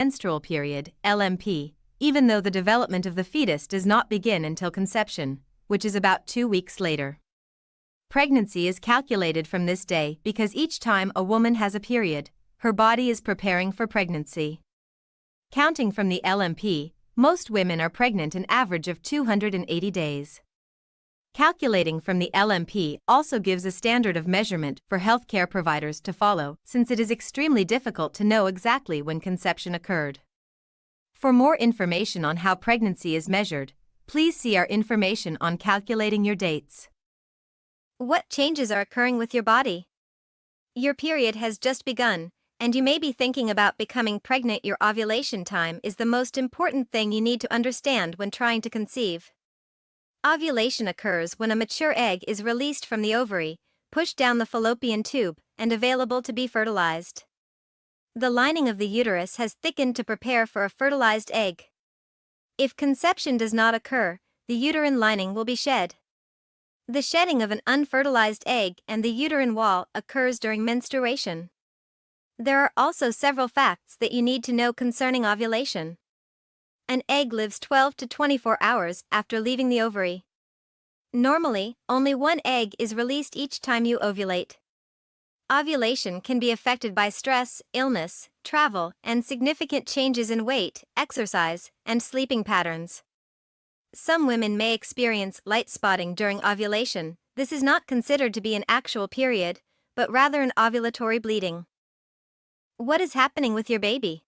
menstrual period, LMP, even though the development of the fetus does not begin until conception, which is about 2 weeks later. Pregnancy is calculated from this day because each time a woman has a period, her body is preparing for pregnancy. Counting from the LMP, most women are pregnant an average of 280 days. Calculating from the LMP also gives a standard of measurement for healthcare providers to follow, since it is extremely difficult to know exactly when conception occurred. For more information on how pregnancy is measured, please see our information on calculating your dates. What changes are occurring with your body? Your period has just begun, and you may be thinking about becoming pregnant. Your ovulation time is the most important thing you need to understand when trying to conceive. Ovulation occurs when a mature egg is released from the ovary, pushed down the fallopian tube, and available to be fertilized. The lining of the uterus has thickened to prepare for a fertilized egg. If conception does not occur, the uterine lining will be shed. The shedding of an unfertilized egg and the uterine wall occurs during menstruation. There are also several facts that you need to know concerning ovulation. An egg lives 12 to 24 hours after leaving the ovary. Normally, only one egg is released each time you ovulate. Ovulation can be affected by stress, illness, travel, and significant changes in weight, exercise, and sleeping patterns. Some women may experience light spotting during ovulation. This is not considered to be an actual period, but rather an ovulatory bleeding. What is happening with your baby?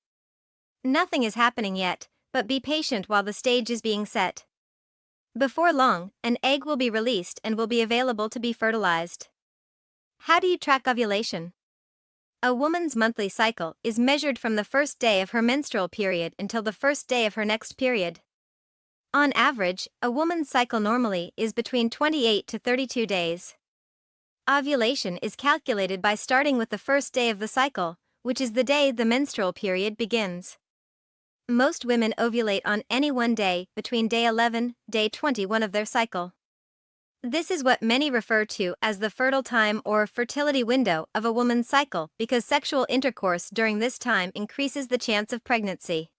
Nothing is happening yet, but be patient while the stage is being set. Before long, an egg will be released and will be available to be fertilized. How do you track ovulation? A woman's monthly cycle is measured from the first day of her menstrual period until the first day of her next period. On average, a woman's cycle normally is between 28 to 32 days. Ovulation is calculated by starting with the first day of the cycle, which is the day the menstrual period begins. Most women ovulate on any one day between day 11, day 21 of their cycle. This is what many refer to as the fertile time or fertility window of a woman's cycle because sexual intercourse during this time increases the chance of pregnancy.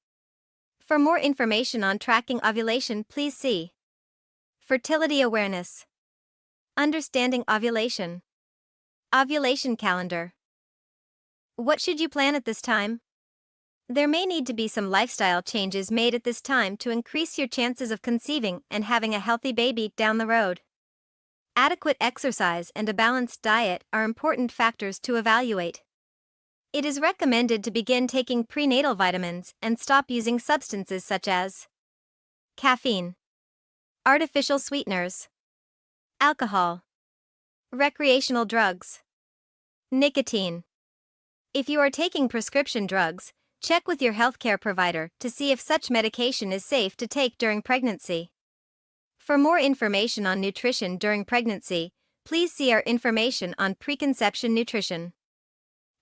For more information on tracking ovulation, please see Fertility Awareness, Understanding Ovulation, Ovulation Calendar. What should you plan at this time? There may need to be some lifestyle changes made at this time to increase your chances of conceiving and having a healthy baby down the road. Adequate exercise and a balanced diet are important factors to evaluate. It is recommended to begin taking prenatal vitamins and stop using substances such as caffeine, artificial sweeteners, alcohol, recreational drugs, nicotine. If you are taking prescription drugs, check with your healthcare provider to see if such medication is safe to take during pregnancy. For more information on nutrition during pregnancy, please see our information on preconception nutrition.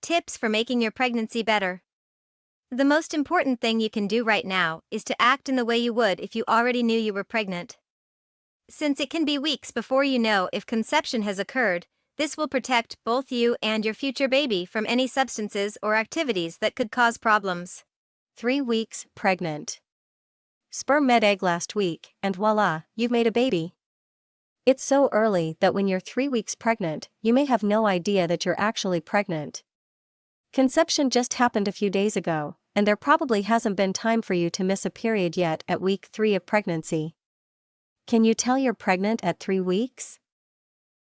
Tips for making your pregnancy better. The most important thing you can do right now is to act in the way you would if you already knew you were pregnant. Since it can be weeks before you know if conception has occurred, this will protect both you and your future baby from any substances or activities that could cause problems. 3 weeks pregnant. Sperm met egg last week, and voila, you've made a baby. It's so early that when you're 3 weeks pregnant, you may have no idea that you're actually pregnant. Conception just happened a few days ago, and there probably hasn't been time for you to miss a period yet at week 3 of pregnancy. Can you tell you're pregnant at 3 weeks?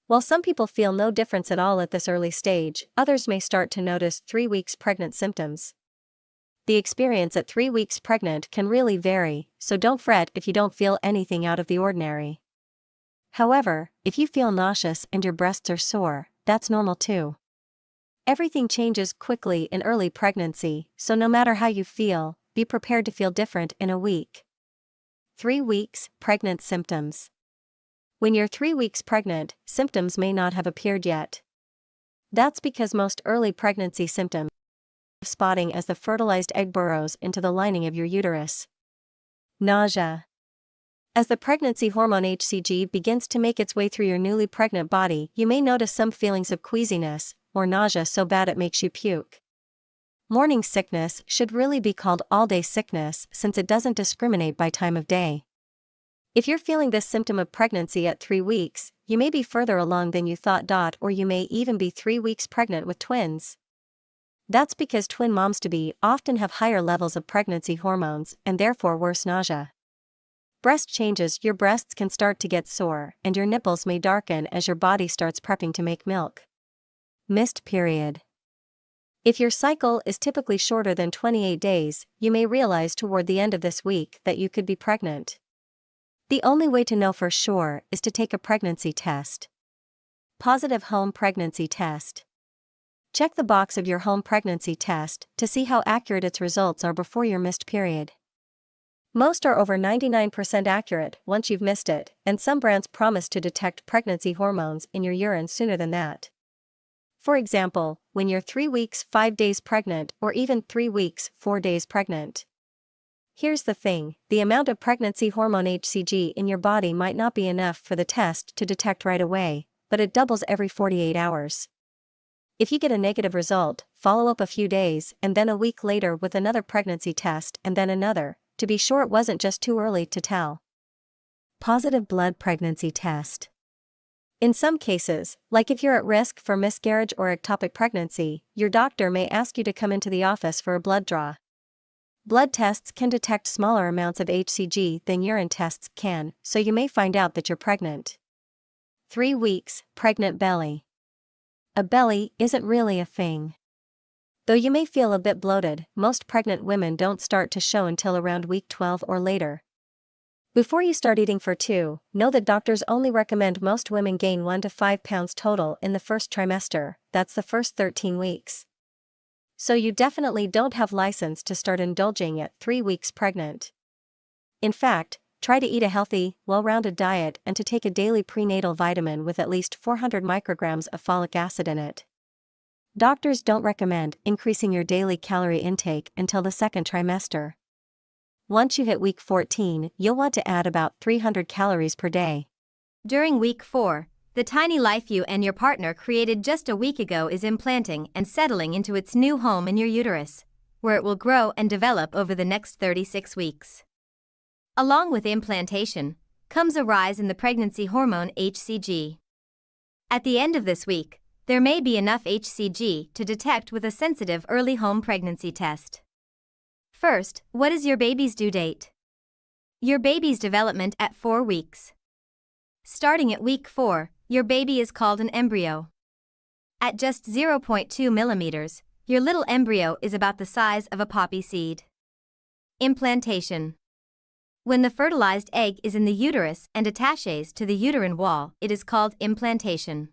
While some people feel no difference at all at this early stage, others may start to notice 3 weeks pregnant symptoms. The experience at 3 weeks pregnant can really vary, so don't fret if you don't feel anything out of the ordinary. However, if you feel nauseous and your breasts are sore, that's normal too. Everything changes quickly in early pregnancy, so no matter how you feel, be prepared to feel different in a week. 3 weeks pregnant symptoms. When you're 3 weeks pregnant, symptoms may not have appeared yet. That's because most early pregnancy symptoms are spotting as the fertilized egg burrows into the lining of your uterus. Nausea. As the pregnancy hormone HCG begins to make its way through your newly pregnant body, you may notice some feelings of queasiness or nausea so bad it makes you puke. Morning sickness should really be called all-day sickness since it doesn't discriminate by time of day. If you're feeling this symptom of pregnancy at 3 weeks, you may be further along than you thought, or you may even be 3 weeks pregnant with twins. That's because twin moms-to-be often have higher levels of pregnancy hormones and therefore worse nausea. Breast changes: your breasts can start to get sore and your nipples may darken as your body starts prepping to make milk. Missed period. If your cycle is typically shorter than 28 days, you may realize toward the end of this week that you could be pregnant. The only way to know for sure is to take a pregnancy test. Positive home pregnancy test. Check the box of your home pregnancy test to see how accurate its results are before your missed period. Most are over 99% accurate once you've missed it, and some brands promise to detect pregnancy hormones in your urine sooner than that. For example, when you're 3 weeks 5 days pregnant or even 3 weeks 4 days pregnant. Here's the thing: the amount of pregnancy hormone HCG in your body might not be enough for the test to detect right away, but it doubles every 48 hours. If you get a negative result, follow up a few days and then a week later with another pregnancy test and then another, to be sure it wasn't just too early to tell. Positive blood pregnancy test. In some cases, like if you're at risk for miscarriage or ectopic pregnancy, your doctor may ask you to come into the office for a blood draw. Blood tests can detect smaller amounts of HCG than urine tests can, so you may find out that you're pregnant. 3 weeks, pregnant belly. A belly isn't really a thing. Though you may feel a bit bloated, most pregnant women don't start to show until around week 12 or later. Before you start eating for 2, know that doctors only recommend most women gain 1 to 5 pounds total in the first trimester, that's the first 13 weeks. So you definitely don't have license to start indulging at 3 weeks pregnant. In fact, try to eat a healthy, well-rounded diet and to take a daily prenatal vitamin with at least 400 micrograms of folic acid in it. Doctors don't recommend increasing your daily calorie intake until the second trimester. Once you hit week 14, you'll want to add about 300 calories per day. During week 4, the tiny life you and your partner created just a week ago is implanting and settling into its new home in your uterus, where it will grow and develop over the next 36 weeks. Along with implantation comes a rise in the pregnancy hormone HCG. At the end of this week, there may be enough HCG to detect with a sensitive early home pregnancy test. First, what is your baby's due date? Your baby's development at 4 weeks. Starting at week 4, your baby is called an embryo. At just 0.2 millimeters, your little embryo is about the size of a poppy seed. Implantation. When the fertilized egg is in the uterus and attaches to the uterine wall, it is called implantation.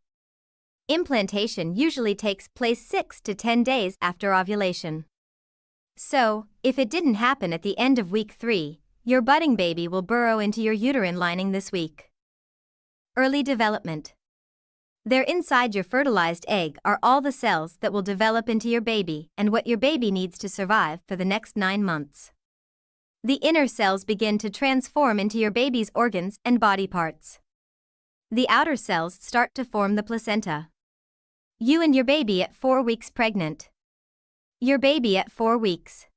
Implantation usually takes place 6 to 10 days after ovulation. So, if it didn't happen at the end of week 3, your budding baby will burrow into your uterine lining this week. Early development. There inside your fertilized egg are all the cells that will develop into your baby and what your baby needs to survive for the next 9 months. The inner cells begin to transform into your baby's organs and body parts. The outer cells start to form the placenta. You and your baby at 4 weeks pregnant. Your baby at 4 weeks.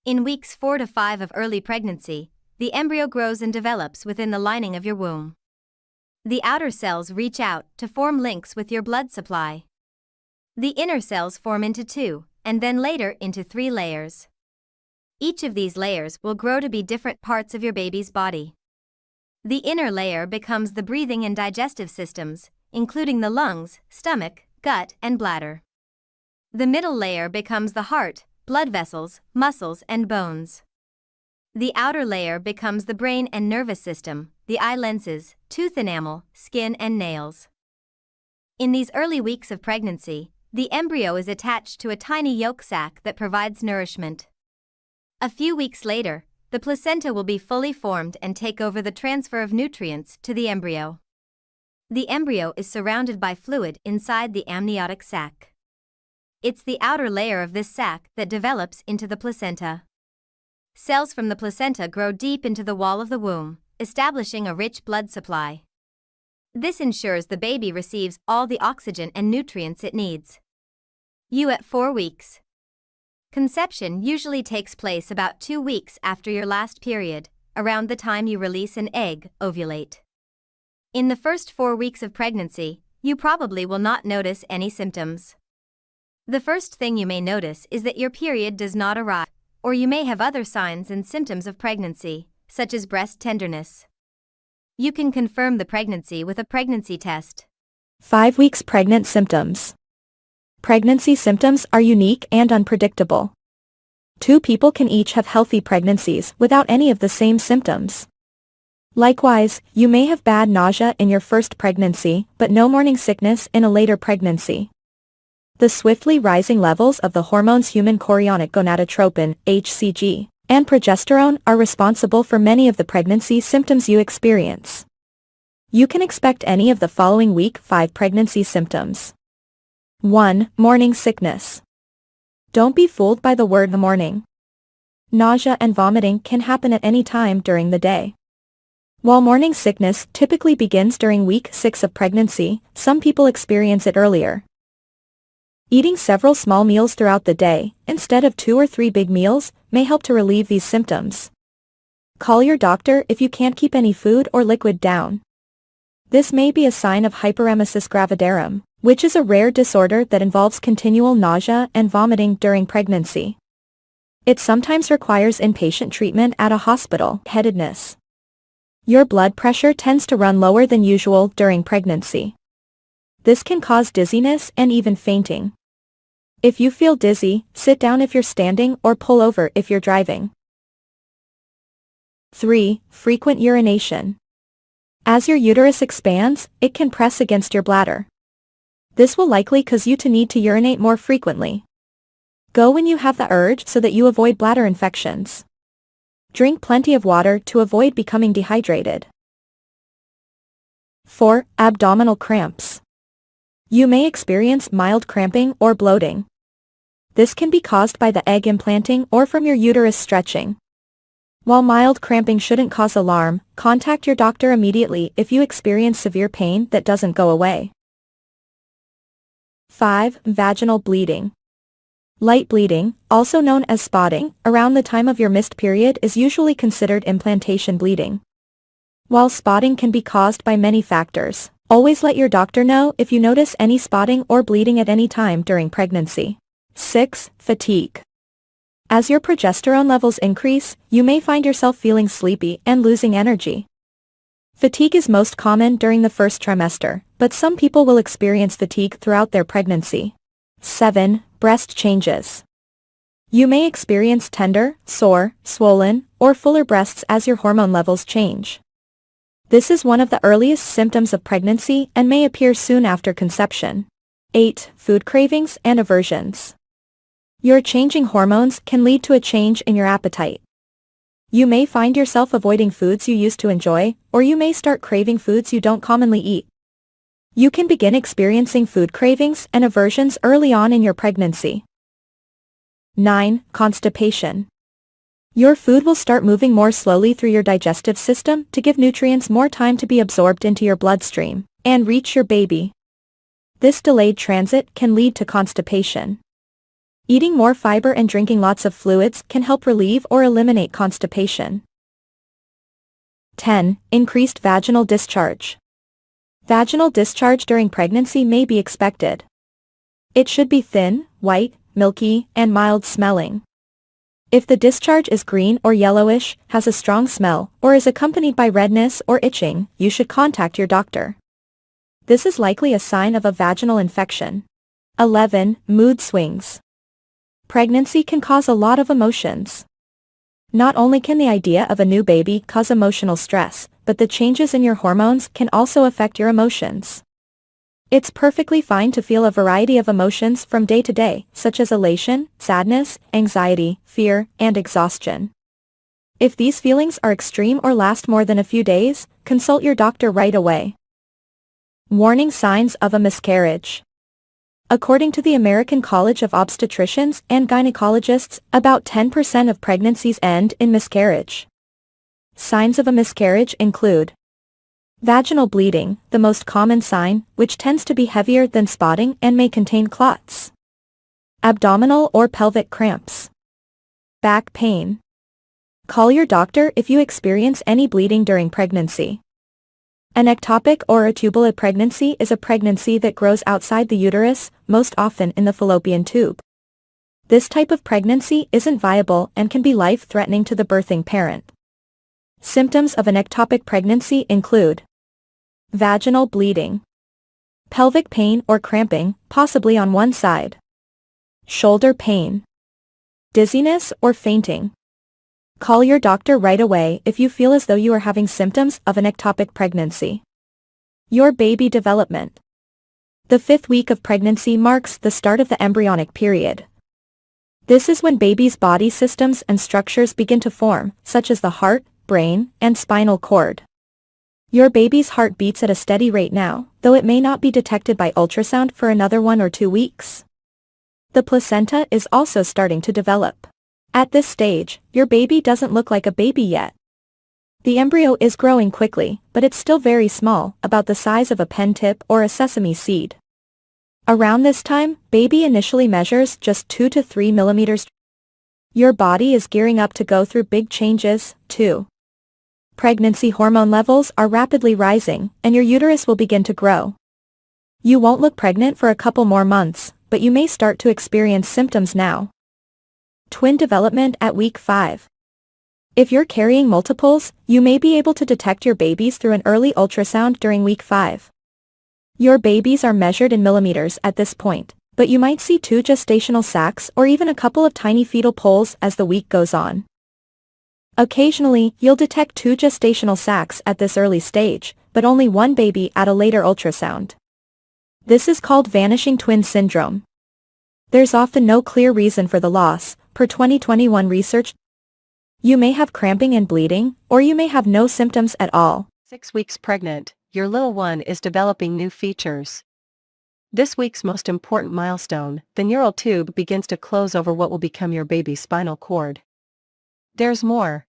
In weeks 4 to 5 of early pregnancy, the embryo grows and develops within the lining of your womb. The outer cells reach out to form links with your blood supply. The inner cells form into 2, and then later into 3 layers. Each of these layers will grow to be different parts of your baby's body. The inner layer becomes the breathing and digestive systems, including the lungs, stomach, gut, and bladder. The middle layer becomes the heart, blood vessels, muscles, and bones. The outer layer becomes the brain and nervous system, the eye lenses, tooth enamel, skin, and nails. In these early weeks of pregnancy, the embryo is attached to a tiny yolk sac that provides nourishment. A few weeks later, the placenta will be fully formed and take over the transfer of nutrients to the embryo. The embryo is surrounded by fluid inside the amniotic sac. It's the outer layer of this sac that develops into the placenta. Cells from the placenta grow deep into the wall of the womb, establishing a rich blood supply. This ensures the baby receives all the oxygen and nutrients it needs. You at 4 weeks. Conception usually takes place about 2 weeks after your last period, around the time you release an egg, ovulate. In the first 4 weeks of pregnancy, you probably will not notice any symptoms. The first thing you may notice is that your period does not arrive, or you may have other signs and symptoms of pregnancy, such as breast tenderness. You can confirm the pregnancy with a pregnancy test. 5 weeks pregnant symptoms. Pregnancy symptoms are unique and unpredictable. 2 people can each have healthy pregnancies without any of the same symptoms. Likewise, you may have bad nausea in your first pregnancy, but no morning sickness in a later pregnancy. The swiftly rising levels of the hormones human chorionic gonadotropin, HCG, and progesterone are responsible for many of the pregnancy symptoms you experience. You can expect any of the following week 5 pregnancy symptoms. 1. Morning sickness. Don't be fooled by the word morning. Nausea and vomiting can happen at any time during the day. While morning sickness typically begins during week 6 of pregnancy, some people experience it earlier. Eating several small meals throughout the day, instead of 2 or 3 big meals, may help to relieve these symptoms. Call your doctor if you can't keep any food or liquid down. This may be a sign of hyperemesis gravidarum, which is a rare disorder that involves continual nausea and vomiting during pregnancy. It sometimes requires inpatient treatment at a hospital. Headedness. Your blood pressure tends to run lower than usual during pregnancy. This can cause dizziness and even fainting. If you feel dizzy, sit down if you're standing or pull over if you're driving. 3. Frequent urination. As your uterus expands, it can press against your bladder. This will likely cause you to need to urinate more frequently. Go when you have the urge so that you avoid bladder infections. Drink plenty of water to avoid becoming dehydrated. 4. Abdominal cramps. You may experience mild cramping or bloating. This can be caused by the egg implanting or from your uterus stretching. While mild cramping shouldn't cause alarm, contact your doctor immediately if you experience severe pain that doesn't go away. 5. Vaginal bleeding. Light bleeding, also known as spotting, around the time of your missed period is usually considered implantation bleeding. While spotting can be caused by many factors, always let your doctor know if you notice any spotting or bleeding at any time during pregnancy. 6. Fatigue. As your progesterone levels increase, you may find yourself feeling sleepy and losing energy. Fatigue is most common during the first trimester, but some people will experience fatigue throughout their pregnancy. 7. Breast changes. You may experience tender, sore, swollen, or fuller breasts as your hormone levels change. This is one of the earliest symptoms of pregnancy and may appear soon after conception. 8. Food cravings and aversions. Your changing hormones can lead to a change in your appetite. You may find yourself avoiding foods you used to enjoy, or you may start craving foods you don't commonly eat. You can begin experiencing food cravings and aversions early on in your pregnancy. 9. Constipation. Your food will start moving more slowly through your digestive system to give nutrients more time to be absorbed into your bloodstream and reach your baby. This delayed transit can lead to constipation. Eating more fiber and drinking lots of fluids can help relieve or eliminate constipation. 10. Increased vaginal discharge. Vaginal discharge during pregnancy may be expected. It should be thin, white, milky, and mild smelling. If the discharge is green or yellowish, has a strong smell, or is accompanied by redness or itching, you should contact your doctor. This is likely a sign of a vaginal infection. 11. Mood swings. Pregnancy can cause a lot of emotions. Not only can the idea of a new baby cause emotional stress, but the changes in your hormones can also affect your emotions. It's perfectly fine to feel a variety of emotions from day to day, such as elation, sadness, anxiety, fear, and exhaustion. If these feelings are extreme or last more than a few days, consult your doctor right away. Warning signs of a miscarriage. According to the American College of Obstetricians and Gynecologists, about 10% of pregnancies end in miscarriage. Signs of a miscarriage include vaginal bleeding, the most common sign, which tends to be heavier than spotting and may contain clots. Abdominal or pelvic cramps. Back pain. Call your doctor if you experience any bleeding during pregnancy. An ectopic or a tubal pregnancy is a pregnancy that grows outside the uterus, most often in the fallopian tube. This type of pregnancy isn't viable and can be life-threatening to the birthing parent. Symptoms of an ectopic pregnancy include vaginal bleeding, pelvic pain or cramping, possibly on one side, shoulder pain, dizziness or fainting. Call your doctor right away if you feel as though you are having symptoms of an ectopic pregnancy. Your baby development. The 5th week of pregnancy marks the start of the embryonic period. This is when baby's body systems and structures begin to form, such as the heart, brain, and spinal cord. Your baby's heart beats at a steady rate now, though it may not be detected by ultrasound for another 1 or 2 weeks. The placenta is also starting to develop. At this stage, your baby doesn't look like a baby yet. The embryo is growing quickly, but it's still very small, about the size of a pen tip or a sesame seed. Around this time, baby initially measures just 2 to 3 millimeters. Your body is gearing up to go through big changes, too. Pregnancy hormone levels are rapidly rising, and your uterus will begin to grow. You won't look pregnant for a couple more months, but you may start to experience symptoms now. Twin development at week 5. If you're carrying multiples, you may be able to detect your babies through an early ultrasound during week 5. Your babies are measured in millimeters at this point, but you might see 2 gestational sacs or even a couple of tiny fetal poles as the week goes on. Occasionally, you'll detect 2 gestational sacs at this early stage, but only 1 baby at a later ultrasound. This is called vanishing twin syndrome. There's often no clear reason for the loss, per 2021 research. You may have cramping and bleeding, or you may have no symptoms at all. 6 weeks pregnant, your little one is developing new features. This week's most important milestone, the neural tube begins to close over what will become your baby's spinal cord. There's more.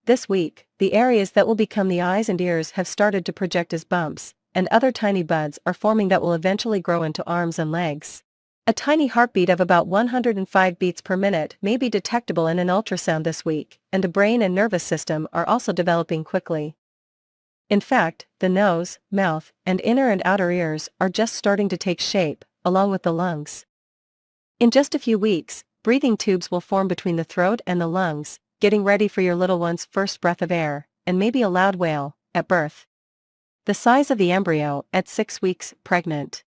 This week, the areas that will become the eyes and ears have started to project as bumps, and other tiny buds are forming that will eventually grow into arms and legs. A tiny heartbeat of about 105 beats per minute may be detectable in an ultrasound this week, and the brain and nervous system are also developing quickly. In fact, the nose, mouth, and inner and outer ears are just starting to take shape, along with the lungs. In just a few weeks, breathing tubes will form between the throat and the lungs, getting ready for your little one's first breath of air, and maybe a loud wail, at birth. The size of the embryo at 6 weeks pregnant.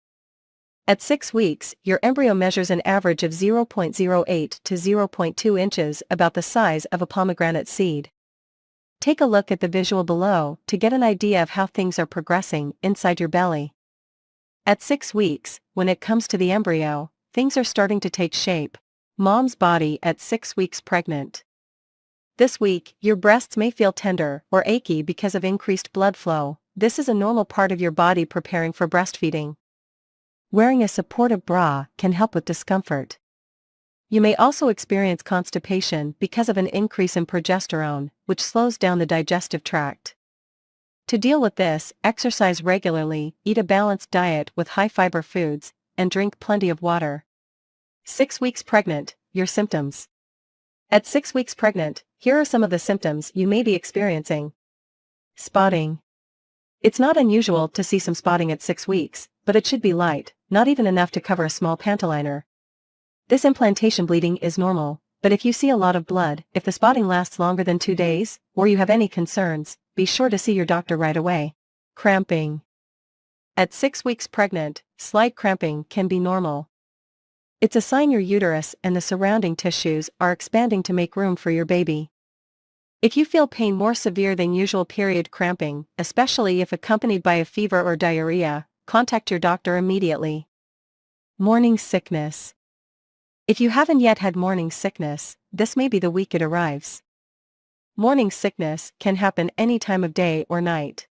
At 6 weeks, your embryo measures an average of 0.08 to 0.2 inches, about the size of a pomegranate seed. Take a look at the visual below to get an idea of how things are progressing inside your belly. At 6 weeks, when it comes to the embryo, things are starting to take shape. Mom's body at 6 weeks pregnant. This week, your breasts may feel tender or achy because of increased blood flow. This is a normal part of your body preparing for breastfeeding. Wearing a supportive bra can help with discomfort. You may also experience constipation because of an increase in progesterone, which slows down the digestive tract. To deal with this, exercise regularly, eat a balanced diet with high-fiber foods, and drink plenty of water. 6 weeks pregnant, your symptoms. At 6 weeks pregnant, here are some of the symptoms you may be experiencing. Spotting. It's not unusual to see some spotting at 6 weeks, but it should be light, not even enough to cover a small pantoliner. This implantation bleeding is normal, but if you see a lot of blood, if the spotting lasts longer than 2 days, or you have any concerns, be sure to see your doctor right away. Cramping. At 6 weeks pregnant, slight cramping can be normal. It's a sign your uterus and the surrounding tissues are expanding to make room for your baby. If you feel pain more severe than usual period cramping, especially if accompanied by a fever or diarrhea, contact your doctor immediately. Morning sickness. If you haven't yet had morning sickness, this may be the week it arrives. Morning sickness can happen any time of day or night.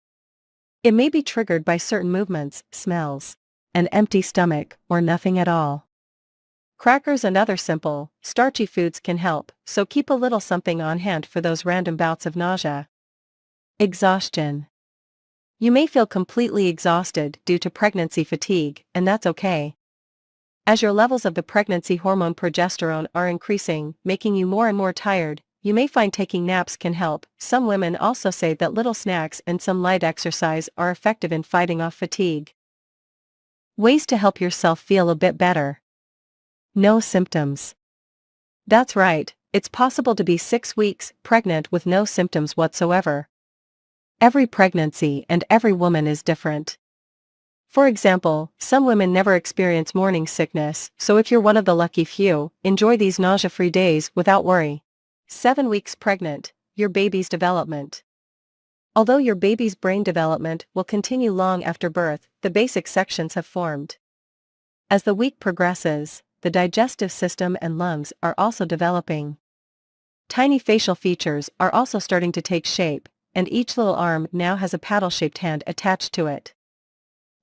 It may be triggered by certain movements, smells, an empty stomach, or nothing at all. Crackers and other simple, starchy foods can help, so keep a little something on hand for those random bouts of nausea. Exhaustion. You may feel completely exhausted due to pregnancy fatigue, and that's okay. As your levels of the pregnancy hormone progesterone are increasing, making you more and more tired, you may find taking naps can help. Some women also say that little snacks and some light exercise are effective in fighting off fatigue. Ways to help yourself feel a bit better. No symptoms. That's right, it's possible to be 6 weeks pregnant with no symptoms whatsoever. Every pregnancy and every woman is different. For example, some women never experience morning sickness, so if you're one of the lucky few, enjoy these nausea-free days without worry. 7 weeks pregnant, your baby's development. Although your baby's brain development will continue long after birth, the basic sections have formed. As the week progresses, the digestive system and lungs are also developing. Tiny facial features are also starting to take shape, and each little arm now has a paddle-shaped hand attached to it.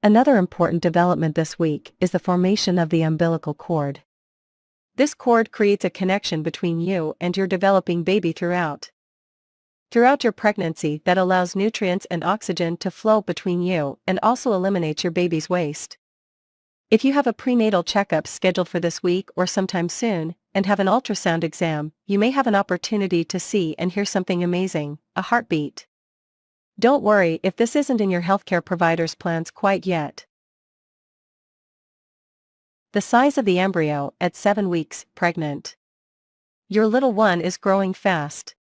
Another important development this week is the formation of the umbilical cord. This cord creates a connection between you and your developing baby throughout your pregnancy that allows nutrients and oxygen to flow between you and also eliminates your baby's waste. If you have a prenatal checkup scheduled for this week or sometime soon, and have an ultrasound exam, you may have an opportunity to see and hear something amazing, a heartbeat. Don't worry if this isn't in your healthcare provider's plans quite yet. The size of the embryo at 7 weeks pregnant. Your little one is growing fast.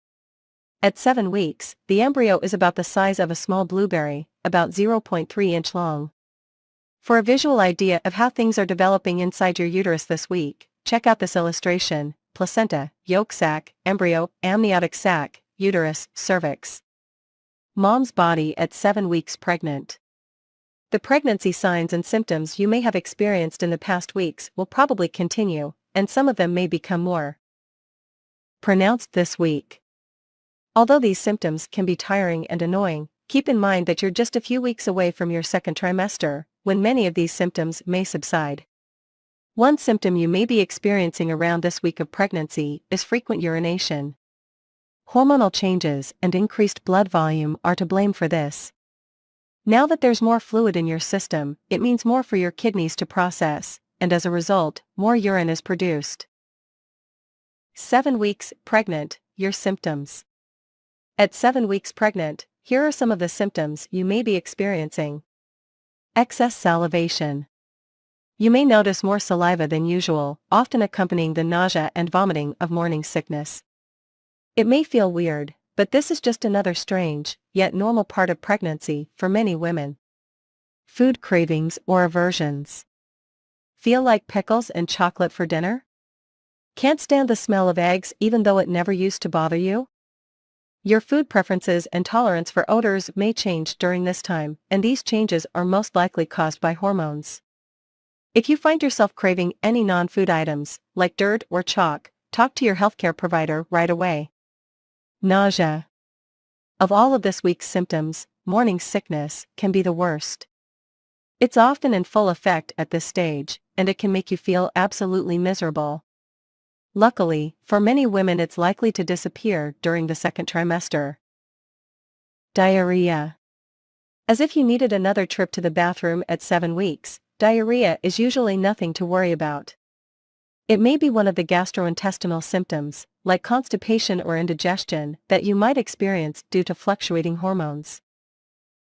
At 7 weeks, the embryo is about the size of a small blueberry, about 0.3 inch long. For a visual idea of how things are developing inside your uterus this week, check out this illustration: placenta, yolk sac, embryo, amniotic sac, uterus, cervix. Mom's body at 7 weeks pregnant. The pregnancy signs and symptoms you may have experienced in the past weeks will probably continue, and some of them may become more pronounced this week. Although these symptoms can be tiring and annoying, keep in mind that you're just a few weeks away from your second trimester, when many of these symptoms may subside. One symptom you may be experiencing around this week of pregnancy is frequent urination. Hormonal changes and increased blood volume are to blame for this. Now that there's more fluid in your system, it means more for your kidneys to process, and as a result, more urine is produced. 7 weeks pregnant, your symptoms. At 7 weeks pregnant, here are some of the symptoms you may be experiencing. Excess salivation. You may notice more saliva than usual, often accompanying the nausea and vomiting of morning sickness. It may feel weird, but this is just another strange, yet normal part of pregnancy for many women. Food cravings or aversions. Feel like pickles and chocolate for dinner? Can't stand the smell of eggs even though it never used to bother you? Your food preferences and tolerance for odors may change during this time, and these changes are most likely caused by hormones. If you find yourself craving any non-food items, like dirt or chalk, talk to your healthcare provider right away. Nausea. Of all of this week's symptoms, morning sickness can be the worst. It's often in full effect at this stage, and it can make you feel absolutely miserable. Luckily, for many women it's likely to disappear during the second trimester. Diarrhea. As if you needed another trip to the bathroom at 7 weeks, diarrhea is usually nothing to worry about. It may be one of the gastrointestinal symptoms, like constipation or indigestion, that you might experience due to fluctuating hormones.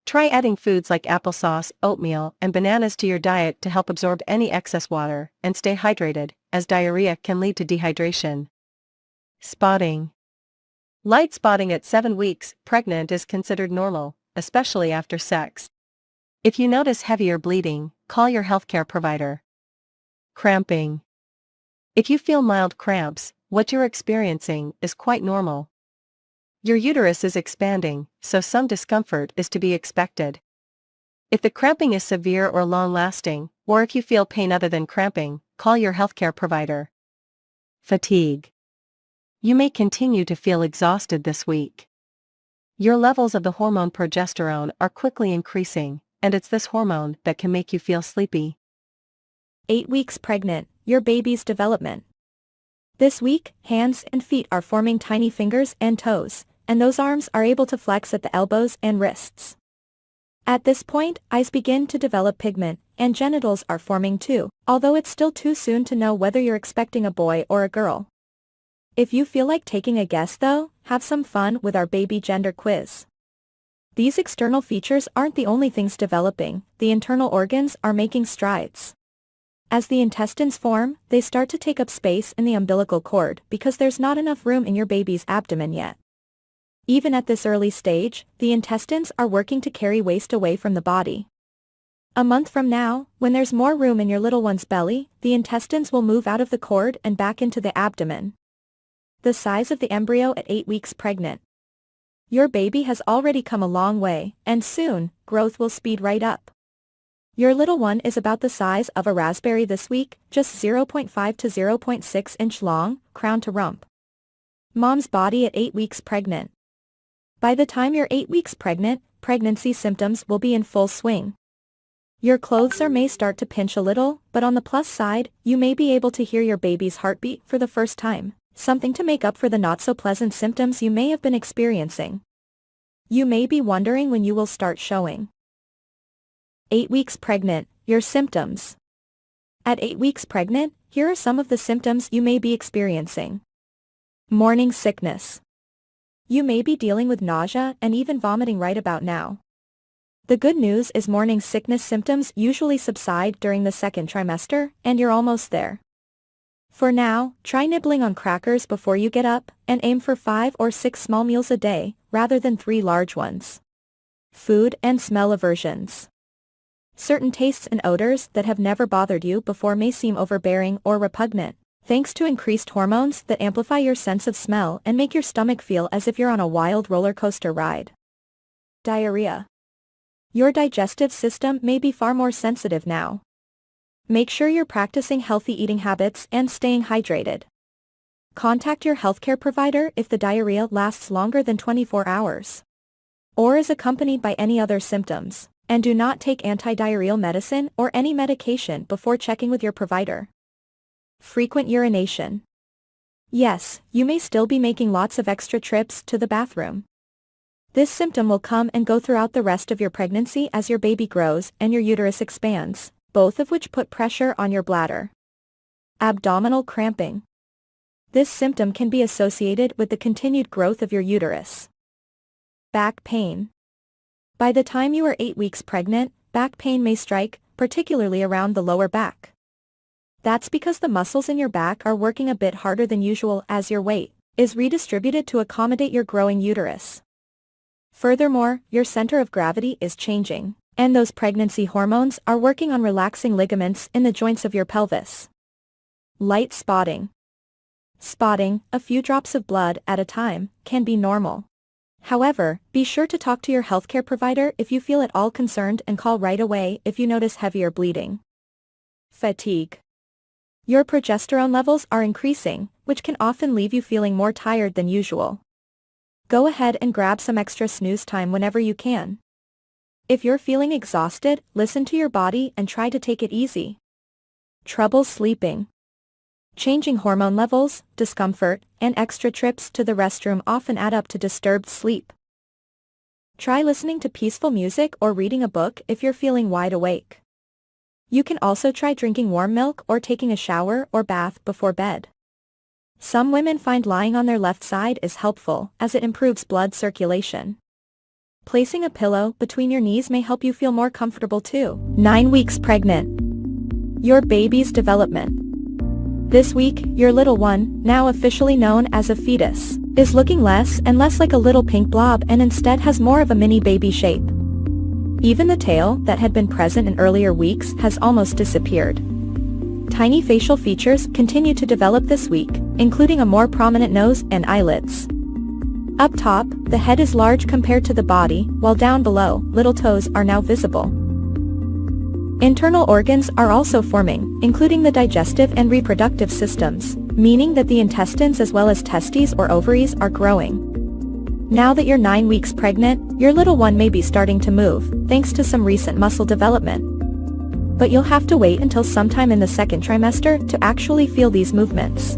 Try adding foods like applesauce, oatmeal, and bananas to your diet to help absorb any excess water, and stay hydrated, as diarrhea can lead to dehydration. Spotting. Light spotting at 7 weeks pregnant is considered normal, especially after sex. If you notice heavy or bleeding, call your healthcare provider. Cramping. If you feel mild cramps, what you're experiencing is quite normal. Your uterus is expanding, so some discomfort is to be expected. If the cramping is severe or long-lasting, or if you feel pain other than cramping, call your healthcare provider. Fatigue. You may continue to feel exhausted this week. Your levels of the hormone progesterone are quickly increasing, and it's this hormone that can make you feel sleepy. 8 weeks pregnant, your baby's development. This week, hands and feet are forming tiny fingers and toes, and those arms are able to flex at the elbows and wrists. At this point, eyes begin to develop pigment, and genitals are forming too, although it's still too soon to know whether you're expecting a boy or a girl. If you feel like taking a guess though, have some fun with our baby gender quiz. These external features aren't the only things developing, the internal organs are making strides. As the intestines form, they start to take up space in the umbilical cord because there's not enough room in your baby's abdomen yet. Even at this early stage, the intestines are working to carry waste away from the body. A month from now, when there's more room in your little one's belly, the intestines will move out of the cord and back into the abdomen. The size of the embryo at 8 weeks pregnant. Your baby has already come a long way, and soon, growth will speed right up. Your little one is about the size of a raspberry this week, just 0.5 to 0.6 inch long, crown to rump. Mom's body at 8 weeks pregnant. By the time you're 8 weeks pregnant, pregnancy symptoms will be in full swing. Your clothes may start to pinch a little, but on the plus side, you may be able to hear your baby's heartbeat for the first time, something to make up for the not-so-pleasant symptoms you may have been experiencing. You may be wondering when you will start showing. 8 weeks pregnant, your symptoms. At 8 weeks pregnant, here are some of the symptoms you may be experiencing. Morning sickness. You may be dealing with nausea and even vomiting right about now. The good news is morning sickness symptoms usually subside during the second trimester, and you're almost there. For now, try nibbling on crackers before you get up, and aim for 5 or 6 small meals a day, rather than 3 large ones. Food and smell aversions. Certain tastes and odors that have never bothered you before may seem overbearing or repugnant, thanks to increased hormones that amplify your sense of smell and make your stomach feel as if you're on a wild roller coaster ride. Diarrhea. Your digestive system may be far more sensitive now. Make sure you're practicing healthy eating habits and staying hydrated. Contact your healthcare provider if the diarrhea lasts longer than 24 hours. Or is accompanied by any other symptoms, and do not take anti-diarrheal medicine or any medication before checking with your provider. Frequent urination. Yes, you may still be making lots of extra trips to the bathroom. This symptom will come and go throughout the rest of your pregnancy as your baby grows and your uterus expands, both of which put pressure on your bladder. Abdominal cramping. This symptom can be associated with the continued growth of your uterus. Back pain. By the time you are 8 weeks pregnant, back pain may strike, particularly around the lower back. That's because the muscles in your back are working a bit harder than usual as your weight is redistributed to accommodate your growing uterus. Furthermore, your center of gravity is changing, and those pregnancy hormones are working on relaxing ligaments in the joints of your pelvis. Light spotting. Spotting, a few drops of blood at a time, can be normal. However, be sure to talk to your healthcare provider if you feel at all concerned and call right away if you notice heavier bleeding. Fatigue. Your progesterone levels are increasing, which can often leave you feeling more tired than usual. Go ahead and grab some extra snooze time whenever you can. If you're feeling exhausted, listen to your body and try to take it easy. Trouble sleeping. Changing hormone levels, discomfort, and extra trips to the restroom often add up to disturbed sleep. Try listening to peaceful music or reading a book if you're feeling wide awake. You can also try drinking warm milk or taking a shower or bath before bed. Some women find lying on their left side is helpful as it improves blood circulation. Placing a pillow between your knees may help you feel more comfortable too. 9 weeks pregnant. Your baby's development. This week, your little one, now officially known as a fetus, is looking less and less like a little pink blob and instead has more of a mini baby shape. Even the tail that had been present in earlier weeks has almost disappeared. Tiny facial features continue to develop this week, including a more prominent nose and eyelids. Up top, the head is large compared to the body, while down below, little toes are now visible. Internal organs are also forming, including the digestive and reproductive systems, meaning that the intestines as well as testes or ovaries are growing. Now that you're 9 weeks pregnant, your little one may be starting to move, thanks to some recent muscle development. But you'll have to wait until sometime in the second trimester to actually feel these movements.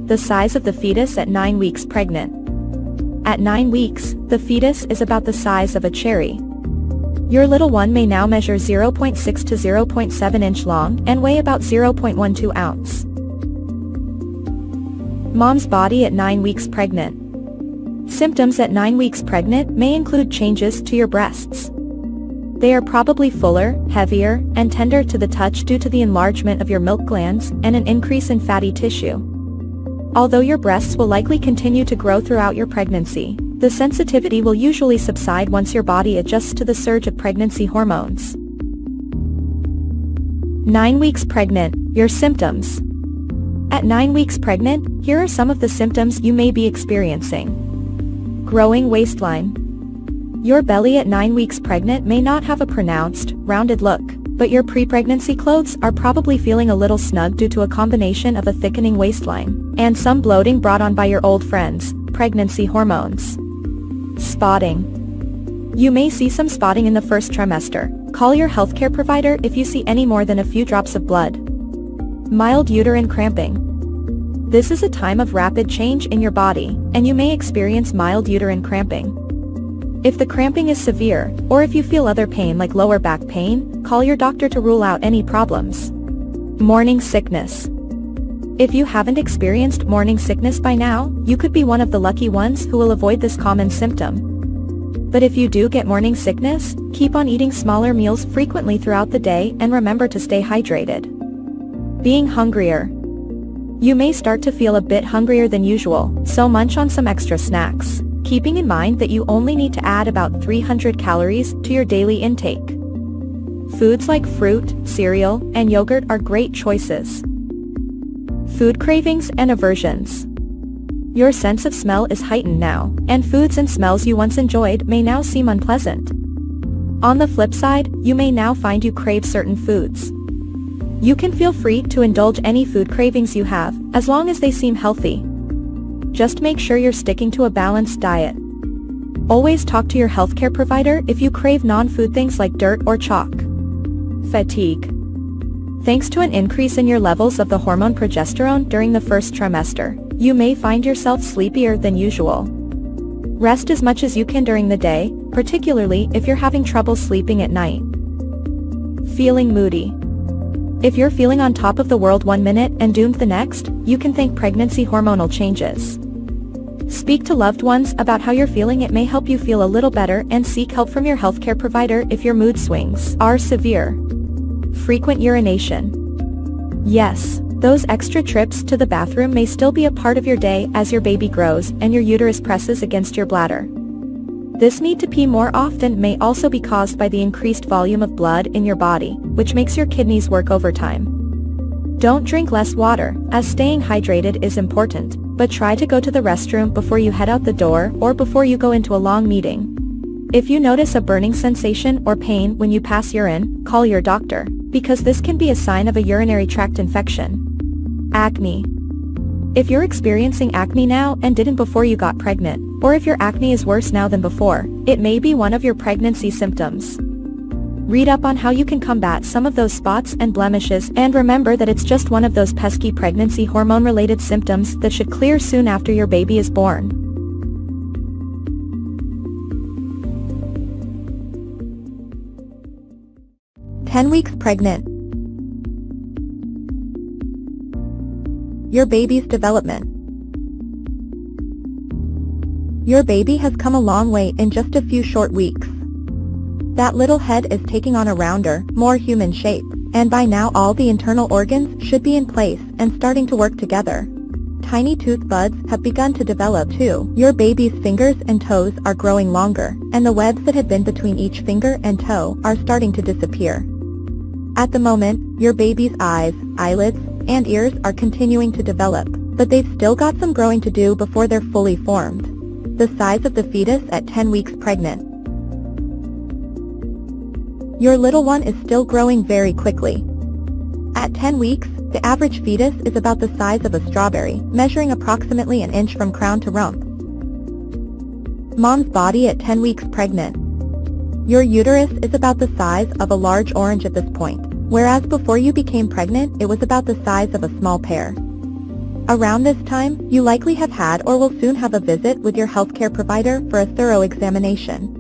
The size of the fetus at 9 weeks pregnant. At 9 weeks, the fetus is about the size of a cherry. Your little one may now measure 0.6 to 0.7 inch long and weigh about 0.12 ounce. Mom's body at 9 weeks pregnant. Symptoms at 9 weeks pregnant may include changes to your breasts. They are probably fuller, heavier, and tender to the touch due to the enlargement of your milk glands and an increase in fatty tissue. Although your breasts will likely continue to grow throughout your pregnancy, the sensitivity will usually subside once your body adjusts to the surge of pregnancy hormones. 9 weeks pregnant, your symptoms. At 9 weeks pregnant, here are some of the symptoms you may be experiencing. Growing waistline. Your belly at 9 weeks pregnant may not have a pronounced, rounded look, but your pre-pregnancy clothes are probably feeling a little snug due to a combination of a thickening waistline and some bloating brought on by your old friends, pregnancy hormones. Spotting. You may see some spotting in the first trimester. Call your healthcare provider if you see any more than a few drops of blood. Mild uterine cramping. This is a time of rapid change in your body, and you may experience mild uterine cramping. If the cramping is severe, or if you feel other pain like lower back pain, call your doctor to rule out any problems. Morning sickness. If you haven't experienced morning sickness by now, you could be one of the lucky ones who will avoid this common symptom. But if you do get morning sickness, keep on eating smaller meals frequently throughout the day and remember to stay hydrated. Being hungrier. You may start to feel a bit hungrier than usual, so munch on some extra snacks, keeping in mind that you only need to add about 300 calories to your daily intake. Foods like fruit, cereal, and yogurt are great choices. Food cravings and aversions. Your sense of smell is heightened now, and foods and smells you once enjoyed may now seem unpleasant. On the flip side, you may now find you crave certain foods. You can feel free to indulge any food cravings you have, as long as they seem healthy. Just make sure you're sticking to a balanced diet. Always talk to your healthcare provider if you crave non-food things like dirt or chalk. Fatigue. Thanks to an increase in your levels of the hormone progesterone during the first trimester, you may find yourself sleepier than usual. Rest as much as you can during the day, particularly if you're having trouble sleeping at night. Feeling moody. If you're feeling on top of the world one minute and doomed the next, you can thank pregnancy hormonal changes. Speak to loved ones about how you're feeling. It may help you feel a little better, and seek help from your healthcare provider if your mood swings are severe. Frequent urination. Yes, those extra trips to the bathroom may still be a part of your day as your baby grows and your uterus presses against your bladder. This need to pee more often may also be caused by the increased volume of blood in your body, which makes your kidneys work overtime. Don't drink less water, as staying hydrated is important, but try to go to the restroom before you head out the door or before you go into a long meeting. If you notice a burning sensation or pain when you pass urine, call your doctor, because this can be a sign of a urinary tract infection. Acne. If you're experiencing acne now and didn't before you got pregnant, or if your acne is worse now than before, it may be one of your pregnancy symptoms. Read up on how you can combat some of those spots and blemishes, and remember that it's just one of those pesky pregnancy hormone-related symptoms that should clear soon after your baby is born. "10 weeks pregnant. Your baby's development. Your baby has come a long way in just a few short weeks. That little head is taking on a rounder, more human shape, and by now all the internal organs should be in place and starting to work together. Tiny tooth buds have begun to develop too. Your baby's fingers and toes are growing longer, and the webs that had been between each finger and toe are starting to disappear. At the moment, your baby's eyes, eyelids, and ears are continuing to develop, but they've still got some growing to do before they're fully formed. The size of the fetus at 10 weeks pregnant. Your little one is still growing very quickly. At 10 weeks, the average fetus is about the size of a strawberry, measuring approximately an inch from crown to rump. Mom's body at 10 weeks pregnant. Your uterus is about the size of a large orange at this point, whereas before you became pregnant it was about the size of a small pear. Around this time, you likely have had or will soon have a visit with your healthcare provider for a thorough examination.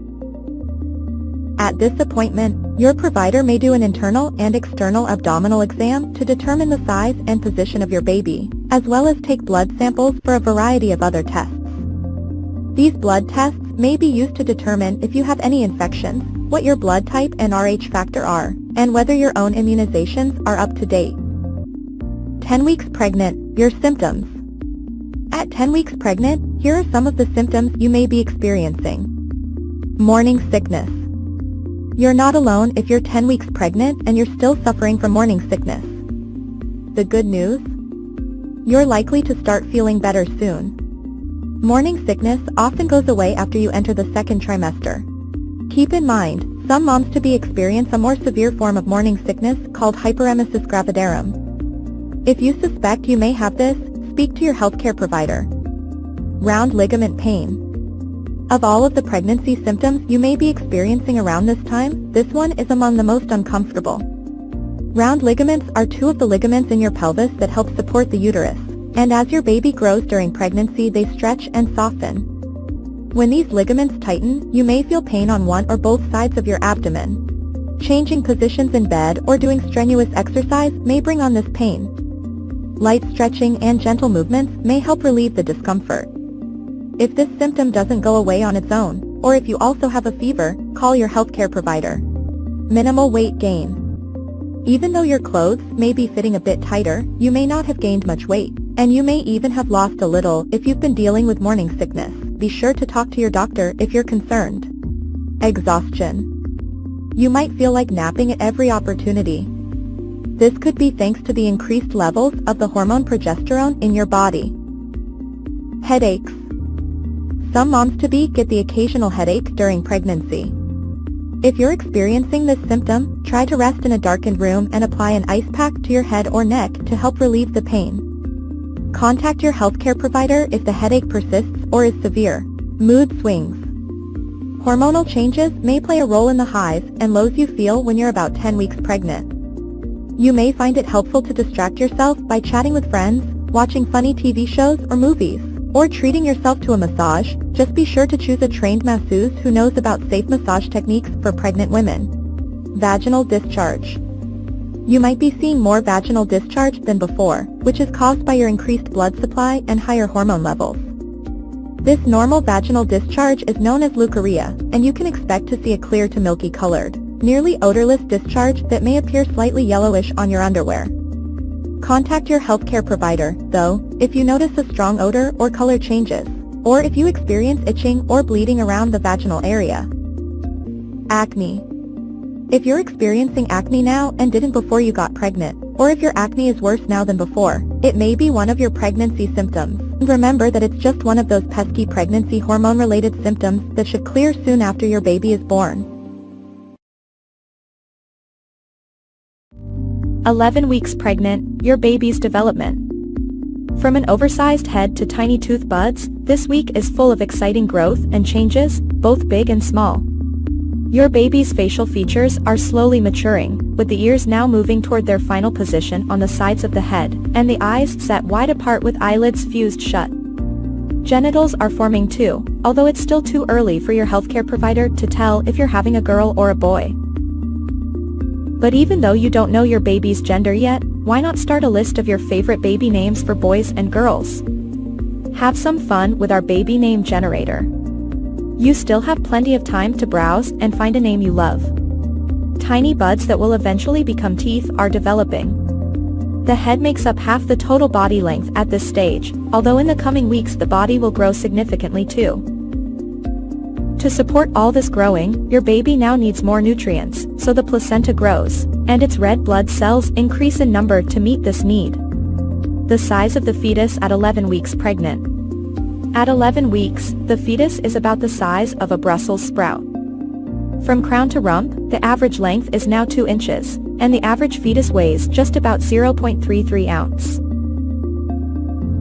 At this appointment, your provider may do an internal and external abdominal exam to determine the size and position of your baby, as well as take blood samples for a variety of other tests. These blood tests may be used to determine if you have any infections, what your blood type and Rh factor are, and whether your own immunizations are up to date. 10 weeks pregnant, your symptoms. At 10 weeks pregnant, here are some of the symptoms you may be experiencing. Morning sickness. You're not alone if you're 10 weeks pregnant and you're still suffering from morning sickness. The good news? You're likely to start feeling better soon. Morning sickness often goes away after you enter the second trimester. Keep in mind, some moms-to-be experience a more severe form of morning sickness called hyperemesis gravidarum. If you suspect you may have this, speak to your healthcare provider. Round ligament pain. Of all of the pregnancy symptoms you may be experiencing around this time, this one is among the most uncomfortable. Round ligaments are two of the ligaments in your pelvis that help support the uterus, and as your baby grows during pregnancy they stretch and soften. When these ligaments tighten, you may feel pain on one or both sides of your abdomen. Changing positions in bed or doing strenuous exercise may bring on this pain. Light stretching and gentle movements may help relieve the discomfort. If this symptom doesn't go away on its own, or if you also have a fever, call your healthcare provider. Minimal weight gain. Even though your clothes may be fitting a bit tighter, you may not have gained much weight, and you may even have lost a little if you've been dealing with morning sickness. Be sure to talk to your doctor if you're concerned. Exhaustion. You might feel like napping at every opportunity. This could be thanks to the increased levels of the hormone progesterone in your body. Headaches. Some moms-to-be get the occasional headache during pregnancy. If you're experiencing this symptom, try to rest in a darkened room and apply an ice pack to your head or neck to help relieve the pain. Contact your healthcare provider if the headache persists or is severe. Mood swings. Hormonal changes may play a role in the highs and lows you feel when you're about 10 weeks pregnant. You may find it helpful to distract yourself by chatting with friends, watching funny TV shows or movies, or treating yourself to a massage. Just be sure to choose a trained masseuse who knows about safe massage techniques for pregnant women. Vaginal discharge. You might be seeing more vaginal discharge than before, which is caused by your increased blood supply and higher hormone levels. This normal vaginal discharge is known as leukorrhea, and you can expect to see a clear to milky colored, nearly odorless discharge that may appear slightly yellowish on your underwear. Contact your healthcare provider, though, if you notice a strong odor or color changes, or if you experience itching or bleeding around the vaginal area. Acne. If you're experiencing acne now and didn't before you got pregnant, or if your acne is worse now than before, it may be one of your pregnancy symptoms. Remember that it's just one of those pesky pregnancy hormone-related symptoms that should clear soon after your baby is born. 11 weeks pregnant, your baby's development. From an oversized head to tiny tooth buds, this week is full of exciting growth and changes, both big and small. Your baby's facial features are slowly maturing, with the ears now moving toward their final position on the sides of the head, and the eyes set wide apart with eyelids fused shut. Genitals are forming too, although it's still too early for your healthcare provider to tell if you're having a girl or a boy. But even though you don't know your baby's gender yet, why not start a list of your favorite baby names for boys and girls? Have some fun with our baby name generator. You still have plenty of time to browse and find a name you love. Tiny buds that will eventually become teeth are developing. The head makes up half the total body length at this stage, although in the coming weeks the body will grow significantly too. To support all this growing, your baby now needs more nutrients, so the placenta grows, and its red blood cells increase in number to meet this need. The size of the fetus at 11 weeks pregnant. At 11 weeks, the fetus is about the size of a Brussels sprout. From crown to rump, the average length is now 2 inches, and the average fetus weighs just about 0.33 ounce.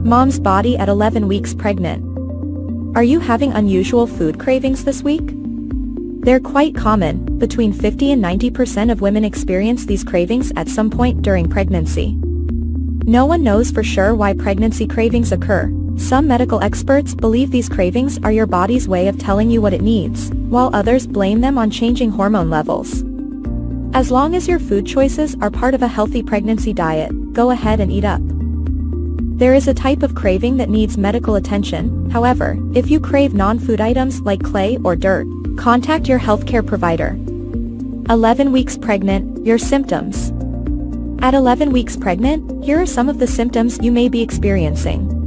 Mom's body at 11 weeks pregnant. Are you having unusual food cravings this week? They're quite common. Between 50 and 90% of women experience these cravings at some point during pregnancy. No one knows for sure why pregnancy cravings occur. Some medical experts believe these cravings are your body's way of telling you what it needs, while others blame them on changing hormone levels. As long as your food choices are part of a healthy pregnancy diet, go ahead and eat up. There is a type of craving that needs medical attention. However, if you crave non-food items like clay or dirt, contact your healthcare provider. 11 weeks pregnant, your symptoms. At 11 weeks pregnant, here are some of the symptoms you may be experiencing.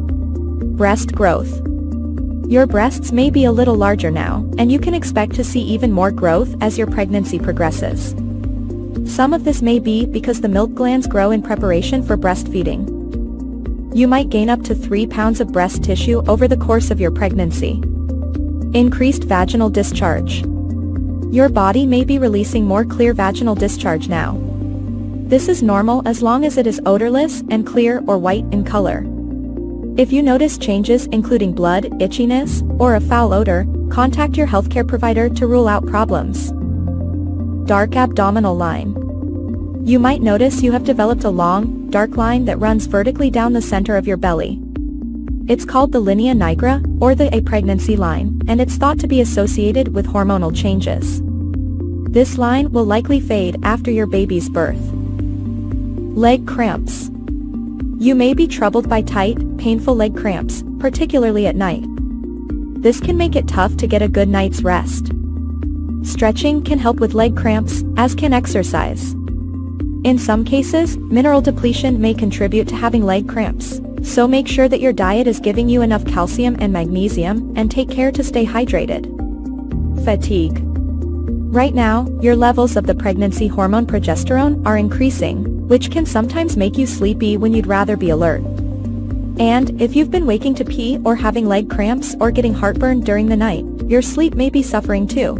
Breast growth. Your breasts may be a little larger now, and you can expect to see even more growth as your pregnancy progresses. Some of this may be because the milk glands grow in preparation for breastfeeding. You might gain up to 3 pounds of breast tissue over the course of your pregnancy. Increased vaginal discharge. Your body may be releasing more clear vaginal discharge now. This is normal as long as it is odorless and clear or white in color. If you notice changes including blood, itchiness, or a foul odor, contact your healthcare provider to rule out problems. Dark abdominal line. You might notice you have developed a long, dark line that runs vertically down the center of your belly. It's called the linea nigra, or the pregnancy line, and it's thought to be associated with hormonal changes. This line will likely fade after your baby's birth. Leg cramps. You may be troubled by tight, painful leg cramps, particularly at night. This can make it tough to get a good night's rest. Stretching can help with leg cramps, as can exercise. In some cases, mineral depletion may contribute to having leg cramps, so make sure that your diet is giving you enough calcium and magnesium, and take care to stay hydrated. Fatigue. Right now, your levels of the pregnancy hormone progesterone are increasing, which can sometimes make you sleepy when you'd rather be alert. And, if you've been waking to pee or having leg cramps or getting heartburn during the night, your sleep may be suffering too.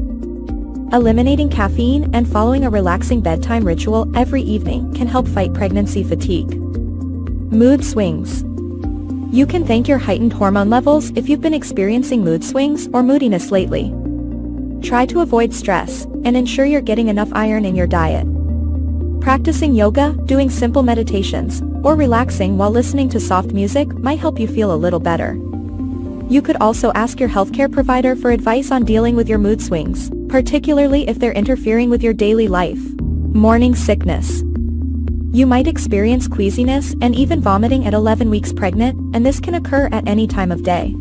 Eliminating caffeine and following a relaxing bedtime ritual every evening can help fight pregnancy fatigue. Mood swings. You can thank your heightened hormone levels if you've been experiencing mood swings or moodiness lately. Try to avoid stress, and ensure you're getting enough iron in your diet. Practicing yoga, doing simple meditations, or relaxing while listening to soft music might help you feel a little better. You could also ask your healthcare provider for advice on dealing with your mood swings, particularly if they're interfering with your daily life. Morning sickness. You might experience queasiness and even vomiting at 11 weeks pregnant, and this can occur at any time of day.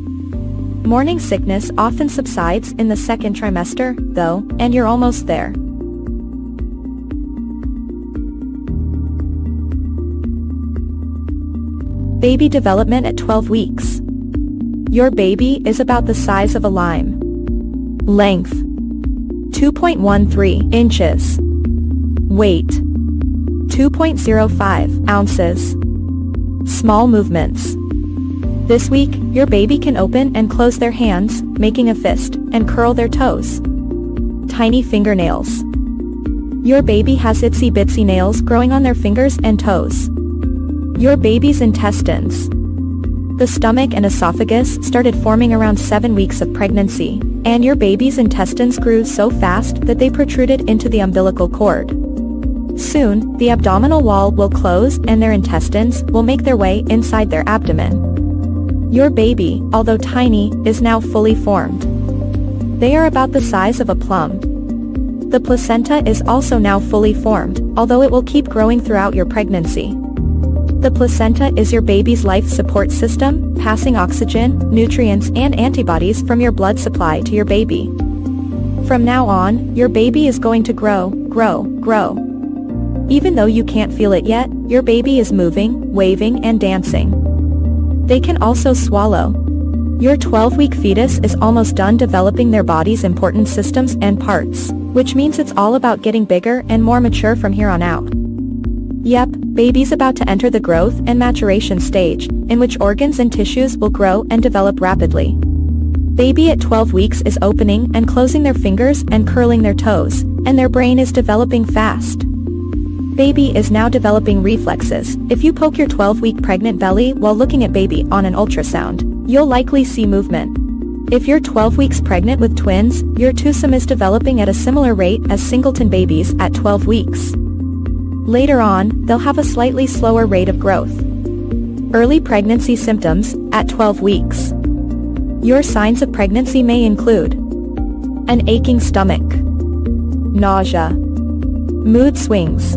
Morning sickness often subsides in the second trimester, though, and you're almost there. Baby development at 12 weeks. Your baby is about the size of a lime. Length: 2.13 inches. Weight: 2.05 ounces. Small movements. This week, your baby can open and close their hands, making a fist, and curl their toes. Tiny fingernails. Your baby has itsy bitsy nails growing on their fingers and toes. Your baby's intestines. The stomach and esophagus started forming around 7 weeks of pregnancy, and your baby's intestines grew so fast that they protruded into the umbilical cord. Soon, the abdominal wall will close and their intestines will make their way inside their abdomen. Your baby, although tiny, is now fully formed. They are about the size of a plum. The placenta is also now fully formed, although it will keep growing throughout your pregnancy. The placenta is your baby's life support system, passing oxygen, nutrients and antibodies from your blood supply to your baby. From now on, your baby is going to grow, grow, grow. Even though you can't feel it yet, your baby is moving, waving and dancing. They can also swallow. Your 12-week fetus is almost done developing their body's important systems and parts, which means it's all about getting bigger and more mature from here on out. Yep, baby's about to enter the growth and maturation stage, in which organs and tissues will grow and develop rapidly. Baby at 12 weeks is opening and closing their fingers and curling their toes, and their brain is developing fast. Baby is now developing reflexes. If you poke your 12-week pregnant belly while looking at baby on an ultrasound, you'll likely see movement. If you're 12 weeks pregnant with twins, your twosome is developing at a similar rate as singleton babies at 12 weeks. Later on, they'll have a slightly slower rate of growth. Early pregnancy symptoms at 12 weeks. Your signs of pregnancy may include an aching stomach, nausea, mood swings,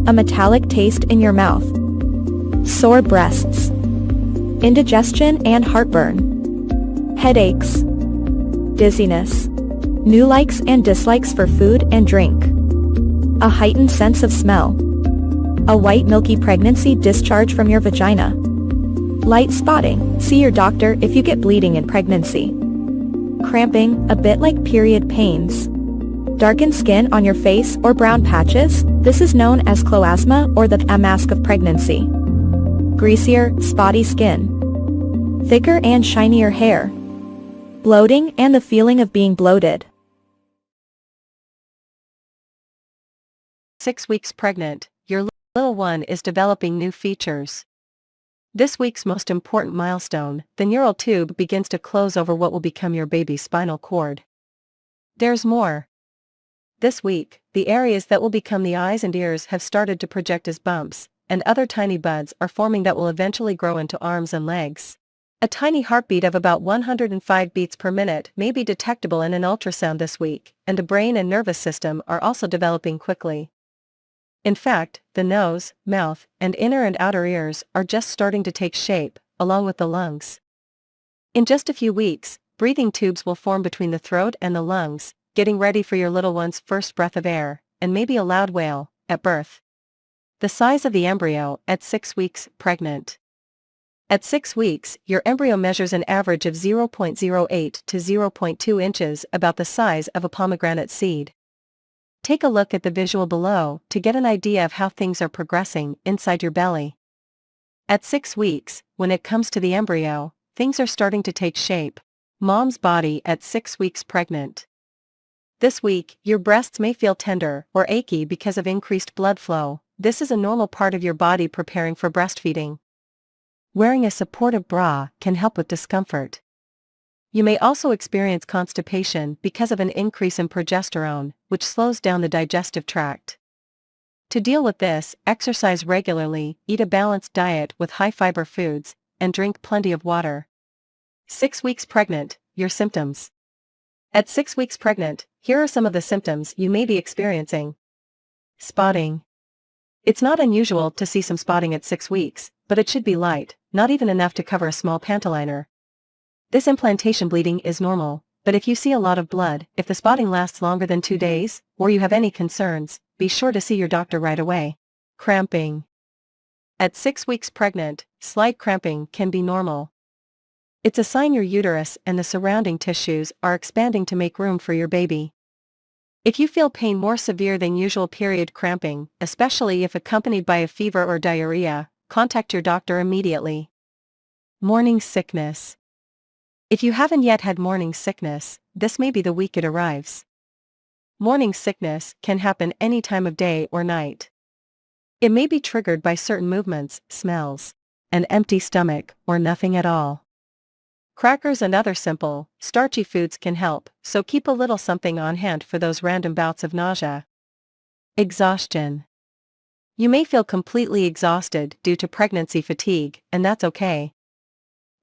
a metallic taste in your mouth, sore breasts, indigestion and heartburn, headaches, dizziness, new likes and dislikes for food and drink, a heightened sense of smell, a white milky pregnancy discharge from your vagina, light spotting, see your doctor if you get bleeding in pregnancy, cramping, a bit like period pains, darkened skin on your face or brown patches, this is known as chloasma or the mask of pregnancy, greasier, spotty skin, thicker and shinier hair, bloating and the feeling of being bloated. 6 weeks pregnant, your little one is developing new features. This week's most important milestone, the neural tube begins to close over what will become your baby's spinal cord. There's more. This week, the areas that will become the eyes and ears have started to project as bumps, and other tiny buds are forming that will eventually grow into arms and legs. A tiny heartbeat of about 105 beats per minute may be detectable in an ultrasound this week, and the brain and nervous system are also developing quickly. In fact, the nose, mouth, and inner and outer ears are just starting to take shape, along with the lungs. In just a few weeks, breathing tubes will form between the throat and the lungs, getting ready for your little one's first breath of air, and maybe a loud wail, at birth. The size of the embryo at 6 weeks pregnant. At 6 weeks, your embryo measures an average of 0.08 to 0.2 inches, about the size of a pomegranate seed. Take a look at the visual below to get an idea of how things are progressing inside your belly. At 6 weeks, when it comes to the embryo, things are starting to take shape. Mom's body at 6 weeks pregnant. This week, your breasts may feel tender or achy because of increased blood flow. This is a normal part of your body preparing for breastfeeding. Wearing a supportive bra can help with discomfort. You may also experience constipation because of an increase in progesterone, which slows down the digestive tract. To deal with this, exercise regularly, eat a balanced diet with high-fiber foods, and drink plenty of water. 6 weeks pregnant, your symptoms. At 6 weeks pregnant, here are some of the symptoms you may be experiencing. Spotting. It's not unusual to see some spotting at 6 weeks, but it should be light, not even enough to cover a small pantoliner. This implantation bleeding is normal, but if you see a lot of blood, if the spotting lasts longer than 2 days, or you have any concerns, be sure to see your doctor right away. Cramping. At 6 weeks pregnant, slight cramping can be normal. It's a sign your uterus and the surrounding tissues are expanding to make room for your baby. If you feel pain more severe than usual period cramping, especially if accompanied by a fever or diarrhea, contact your doctor immediately. Morning sickness. If you haven't yet had morning sickness, this may be the week it arrives. Morning sickness can happen any time of day or night. It may be triggered by certain movements, smells, an empty stomach, or nothing at all. Crackers and other simple, starchy foods can help, so keep a little something on hand for those random bouts of nausea. Exhaustion. You may feel completely exhausted due to pregnancy fatigue, and that's okay.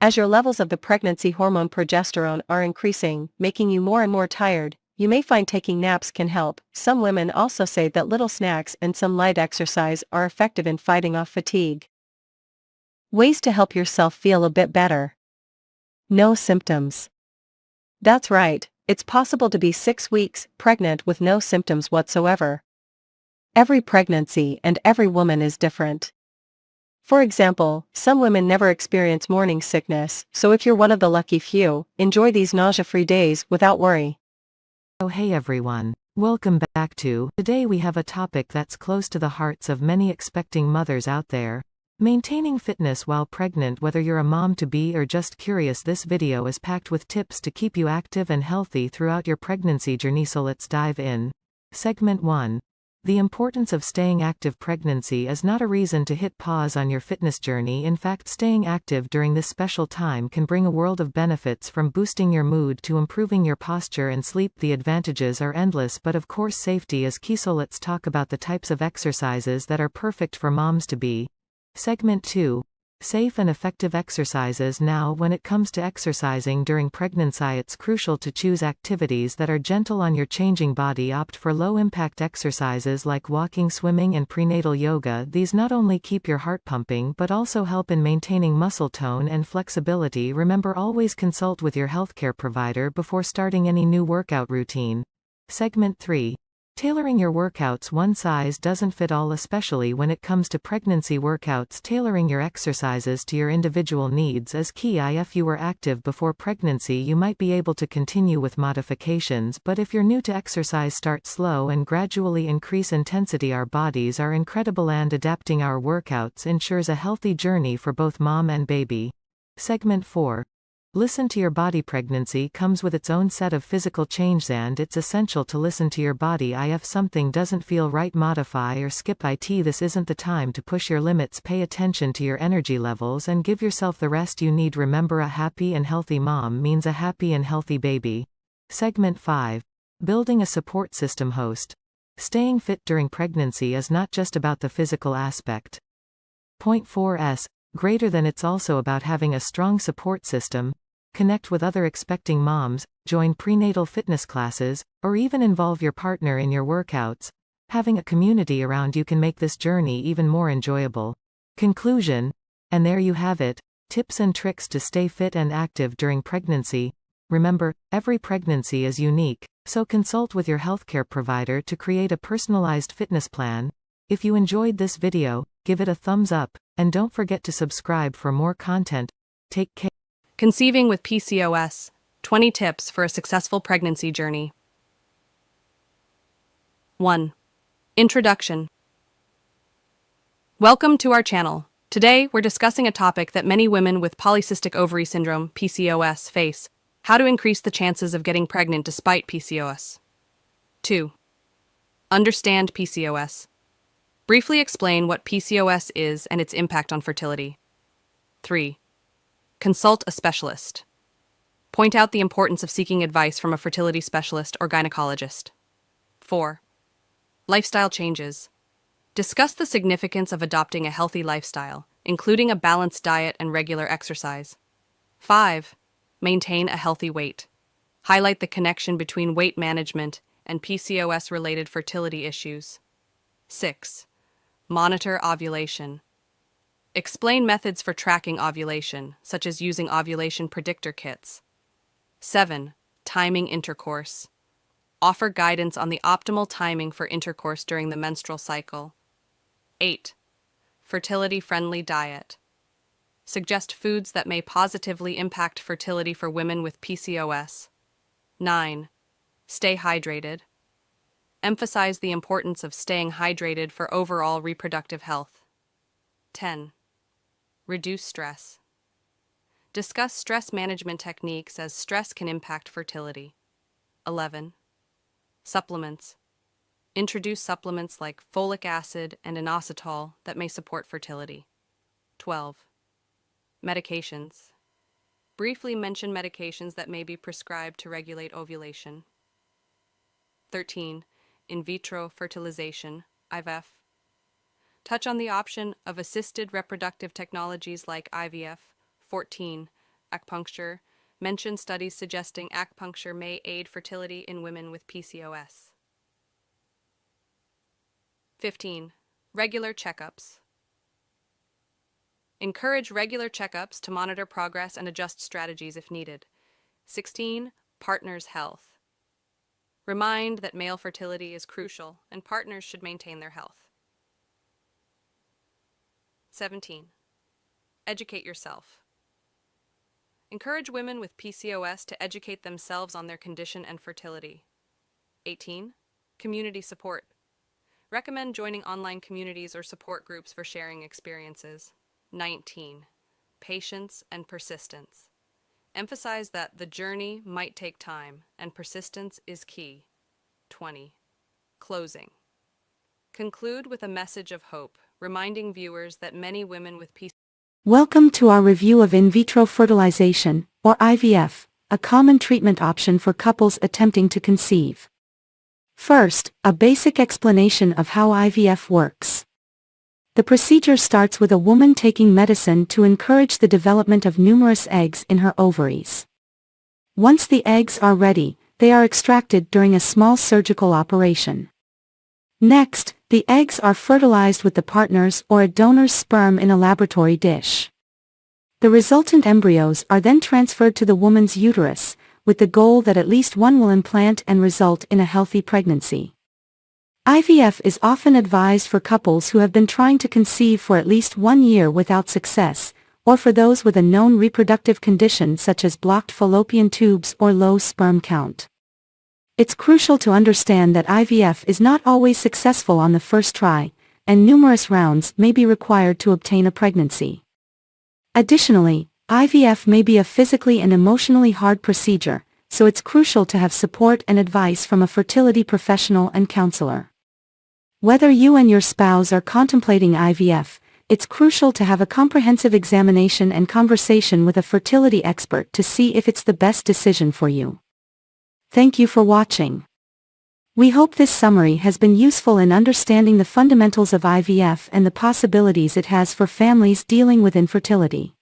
As your levels of the pregnancy hormone progesterone are increasing, making you more and more tired, you may find taking naps can help. Some women also say that little snacks and some light exercise are effective in fighting off fatigue. Ways to help yourself feel a bit better. No symptoms. That's right, it's possible to be 6 weeks pregnant with no symptoms whatsoever. Every pregnancy and every woman is different. For example, some women never experience morning sickness, so if you're one of the lucky few, enjoy these nausea-free days without worry. Oh hey everyone, welcome back to, today we have a topic that's close to the hearts of many expecting mothers out there. Maintaining fitness while pregnant. Whether you're a mom-to-be or just curious, this video is packed with tips to keep you active and healthy throughout your pregnancy journey, so let's dive in. Segment 1. The importance of staying active. Pregnancy is not a reason to hit pause on your fitness journey. In fact, staying active during this special time can bring a world of benefits, from boosting your mood to improving your posture and sleep. The advantages are endless, but of course safety is key, so let's talk about the types of exercises that are perfect for moms to be. Segment 2. Safe and effective exercises. Now, when it comes to exercising during pregnancy, it's crucial to choose activities that are gentle on your changing body. Opt for low-impact exercises like walking, swimming, and prenatal yoga. These not only keep your heart pumping but also help in maintaining muscle tone and flexibility. Remember, always consult with your healthcare provider before starting any new workout routine. Segment 3. Tailoring your workouts. One size doesn't fit all, especially when it comes to pregnancy workouts. Tailoring your exercises to your individual needs is key. If you were active before pregnancy, you might be able to continue with modifications, but if you're new to exercise, start slow and gradually increase intensity. Our bodies are incredible, and adapting our workouts ensures a healthy journey for both mom and baby. Segment 4. Listen to your body. Pregnancy comes with its own set of physical changes, and it's essential to listen to your body. If something doesn't feel right, modify or skip it. This isn't the time to push your limits. Pay attention to your energy levels and give yourself the rest you need. Remember, a happy and healthy mom means a happy and healthy baby. Segment 5. Building a support system. Host. Staying fit during pregnancy is not just about the physical aspect. Point 4s. Greater than. It's also about having a strong support system. Connect with other expecting moms, join prenatal fitness classes, or even involve your partner in your workouts. Having a community around you can make this journey even more enjoyable. Conclusion. And there you have it. Tips and tricks to stay fit and active during pregnancy. Remember, every pregnancy is unique, so consult with your healthcare provider to create a personalized fitness plan. If you enjoyed this video, give it a thumbs up, and don't forget to subscribe for more content. Take care. Conceiving with PCOS, 20 tips for a successful pregnancy journey. 1. Introduction. Welcome to our channel. Today, we're discussing a topic that many women with polycystic ovary syndrome, PCOS, face: how to increase the chances of getting pregnant despite PCOS. 2. Understand PCOS. Briefly explain what PCOS is and its impact on fertility. 3. Consult a specialist. Point out the importance of seeking advice from a fertility specialist or gynecologist. 4. Lifestyle changes. Discuss the significance of adopting a healthy lifestyle, including a balanced diet and regular exercise. 5. Maintain a healthy weight. Highlight the connection between weight management and PCOS-related fertility issues. 6. Monitor ovulation. Explain methods for tracking ovulation, such as using ovulation predictor kits. 7. Timing intercourse. Offer guidance on the optimal timing for intercourse during the menstrual cycle. 8. Fertility-friendly diet. Suggest foods that may positively impact fertility for women with PCOS. 9. Stay hydrated. Emphasize the importance of staying hydrated for overall reproductive health. 10. Reduce stress. Discuss stress management techniques, as stress can impact fertility. 11. Supplements. Introduce supplements like folic acid and inositol that may support fertility. 12. Medications. Briefly mention medications that may be prescribed to regulate ovulation. 13. In vitro fertilization, IVF. Touch on the option of assisted reproductive technologies like IVF. 14. Acupuncture. Mention studies suggesting acupuncture may aid fertility in women with PCOS. 15. Regular checkups. Encourage regular checkups to monitor progress and adjust strategies if needed. 16. Partners' health. Remind that male fertility is crucial and partners should maintain their health. 17. Educate yourself. Encourage women with PCOS to educate themselves on their condition and fertility. 18. Community support. Recommend joining online communities or support groups for sharing experiences. 19. Patience and persistence. Emphasize that the journey might take time and persistence is key. 20. Closing. Conclude with a message of hope, reminding viewers that many women with PCOS. Welcome to our review of in vitro fertilization, or IVF, a common treatment option for couples attempting to conceive. First, a basic explanation of how IVF works. The procedure starts with a woman taking medicine to encourage the development of numerous eggs in her ovaries. Once the eggs are ready, they are extracted during a small surgical operation. Next, the eggs are fertilized with the partner's or a donor's sperm in a laboratory dish. The resultant embryos are then transferred to the woman's uterus, with the goal that at least one will implant and result in a healthy pregnancy. IVF is often advised for couples who have been trying to conceive for at least 1 year without success, or for those with a known reproductive condition such as blocked fallopian tubes or low sperm count. It's crucial to understand that IVF is not always successful on the first try, and numerous rounds may be required to obtain a pregnancy. Additionally, IVF may be a physically and emotionally hard procedure, so it's crucial to have support and advice from a fertility professional and counselor. Whether you and your spouse are contemplating IVF, it's crucial to have a comprehensive examination and conversation with a fertility expert to see if it's the best decision for you. Thank you for watching. We hope this summary has been useful in understanding the fundamentals of IVF and the possibilities it has for families dealing with infertility.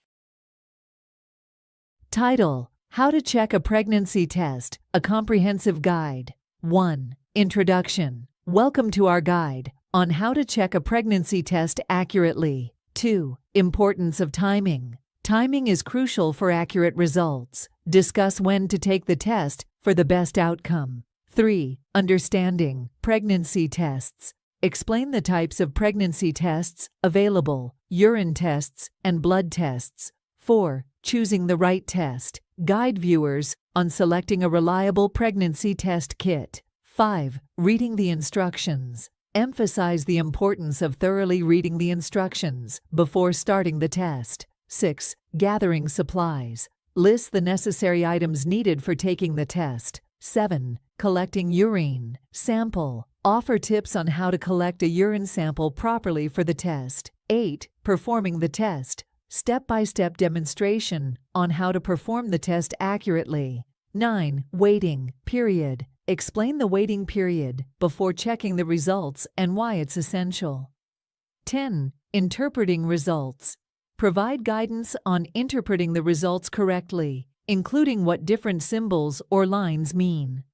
Title: How to Check a Pregnancy Test, a Comprehensive Guide. 1. Introduction. Welcome to our guide on how to check a pregnancy test accurately. 2. Importance of timing. Timing is crucial for accurate results. Discuss when to take the test for the best outcome. 3. Understanding pregnancy tests. Explain the types of pregnancy tests available, urine tests, and blood tests. 4. Choosing the right test. Guide viewers on selecting a reliable pregnancy test kit. 5. Reading the instructions. Emphasize the importance of thoroughly reading the instructions before starting the test. 6. Gathering supplies. List the necessary items needed for taking the test. 7. Collecting urine sample. Offer tips on how to collect a urine sample properly for the test. 8. Performing the test. Step-by-step demonstration on how to perform the test accurately. 9. Waiting period. Explain the waiting period before checking the results and why it's essential. 10. Interpreting results. Provide guidance on interpreting the results correctly, including what different symbols or lines mean.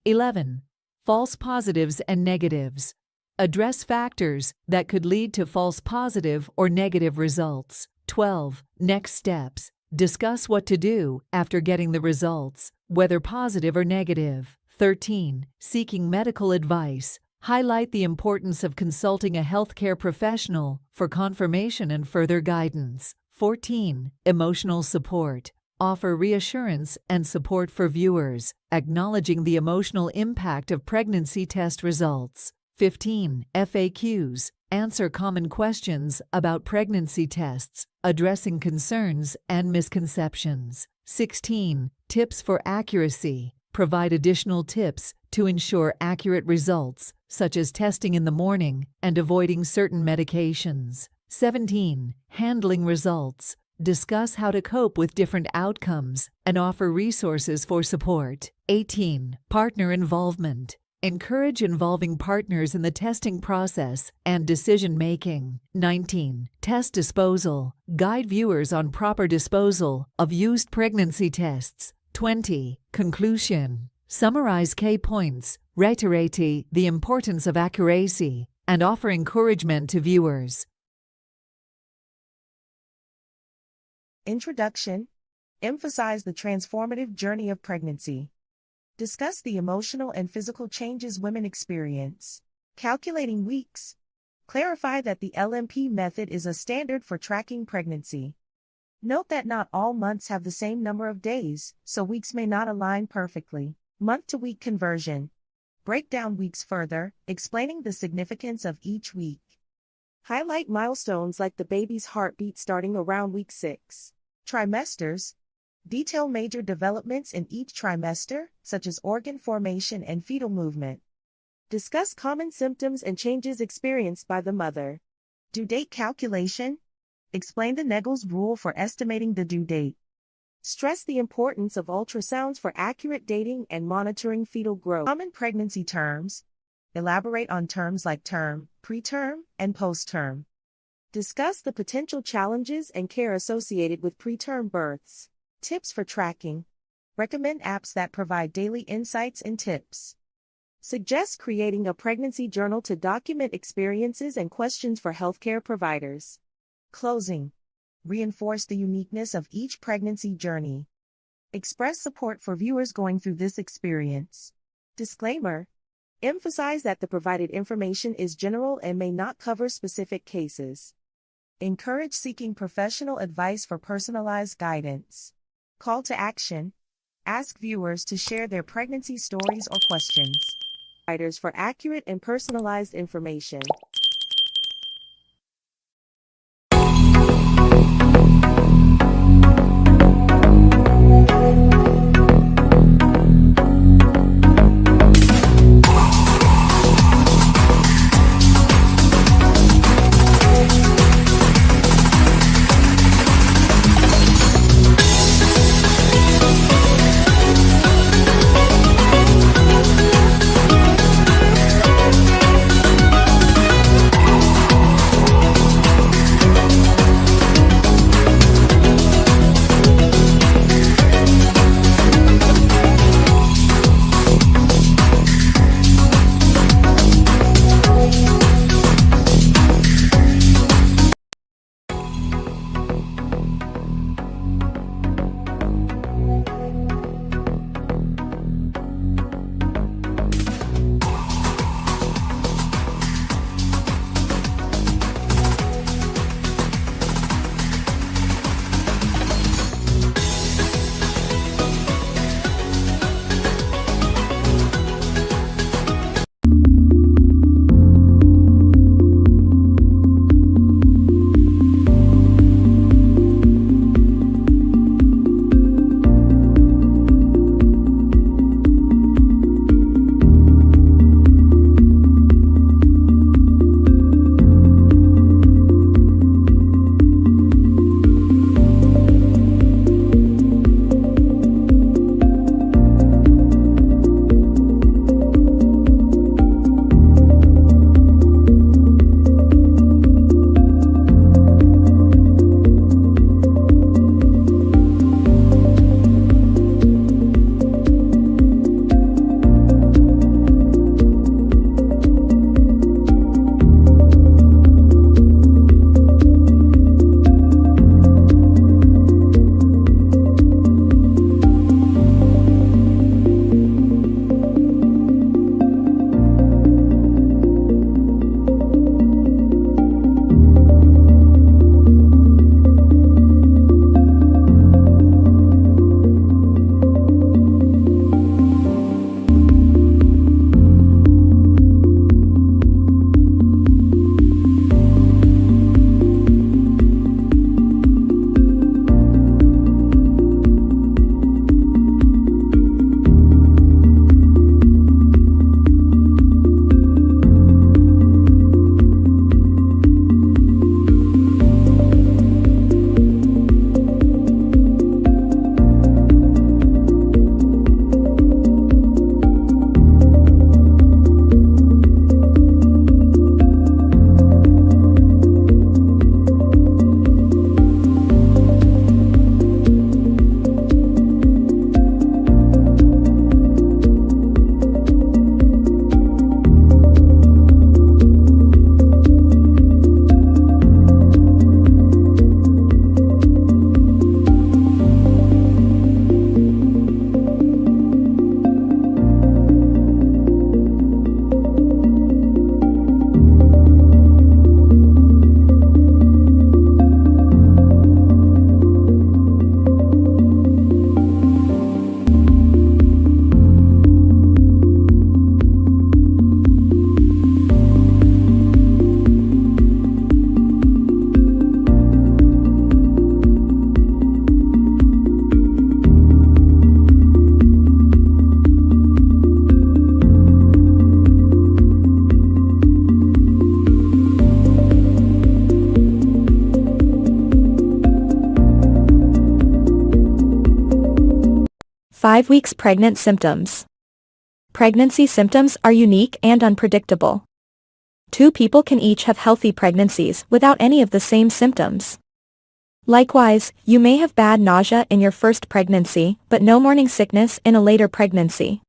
11. False positives and negatives. Address factors that could lead to false positive or negative results. 12. Next steps. Discuss what to do after getting the results, whether positive or negative. 13. Seeking medical advice. Highlight the importance of consulting a healthcare professional for confirmation and further guidance. 14. Emotional support. Offer reassurance and support for viewers, acknowledging the emotional impact of pregnancy test results. 15. FAQs. Answer common questions about pregnancy tests, addressing concerns and misconceptions. 16. Tips for accuracy. Provide additional tips to ensure accurate results, such as testing in the morning and avoiding certain medications. 17. Handling results. Discuss how to cope with different outcomes and offer resources for support. 18. Partner involvement. Encourage involving partners in the testing process and decision-making. 19. Test disposal. Guide viewers on proper disposal of used pregnancy tests. 20. Conclusion. Summarize key points, reiterate the importance of accuracy, and offer encouragement to viewers. Introduction. Emphasize the transformative journey of pregnancy. Discuss the emotional and physical changes women experience. Calculating weeks. Clarify that the LMP method is a standard for tracking pregnancy. Note that not all months have the same number of days, so weeks may not align perfectly. Month-to-week conversion. Break down weeks further, explaining the significance of each week. Highlight milestones like the baby's heartbeat starting around week 6. Trimesters. Detail major developments in each trimester, such as organ formation and fetal movement. Discuss common symptoms and changes experienced by the mother. Due date calculation. Explain the Naegele's rule for estimating the due date. Stress the importance of ultrasounds for accurate dating and monitoring fetal growth. Common pregnancy terms. Elaborate on terms like term, preterm, and postterm. Discuss the potential challenges and care associated with preterm births. Tips for tracking. Recommend apps that provide daily insights and tips. Suggest creating a pregnancy journal to document experiences and questions for healthcare providers. Closing. Reinforce the uniqueness of each pregnancy journey. Express support for viewers going through this experience. Disclaimer. Emphasize that the provided information is general and may not cover specific cases. Encourage seeking professional advice for personalized guidance. Call to action. Ask viewers to share their pregnancy stories or questions. Providers for accurate and personalized information. Five weeks pregnant symptoms. Pregnancy symptoms are unique and unpredictable. Two people can each have healthy pregnancies without any of the same symptoms. Likewise, you may have bad nausea in your first pregnancy but no morning sickness in a later pregnancy.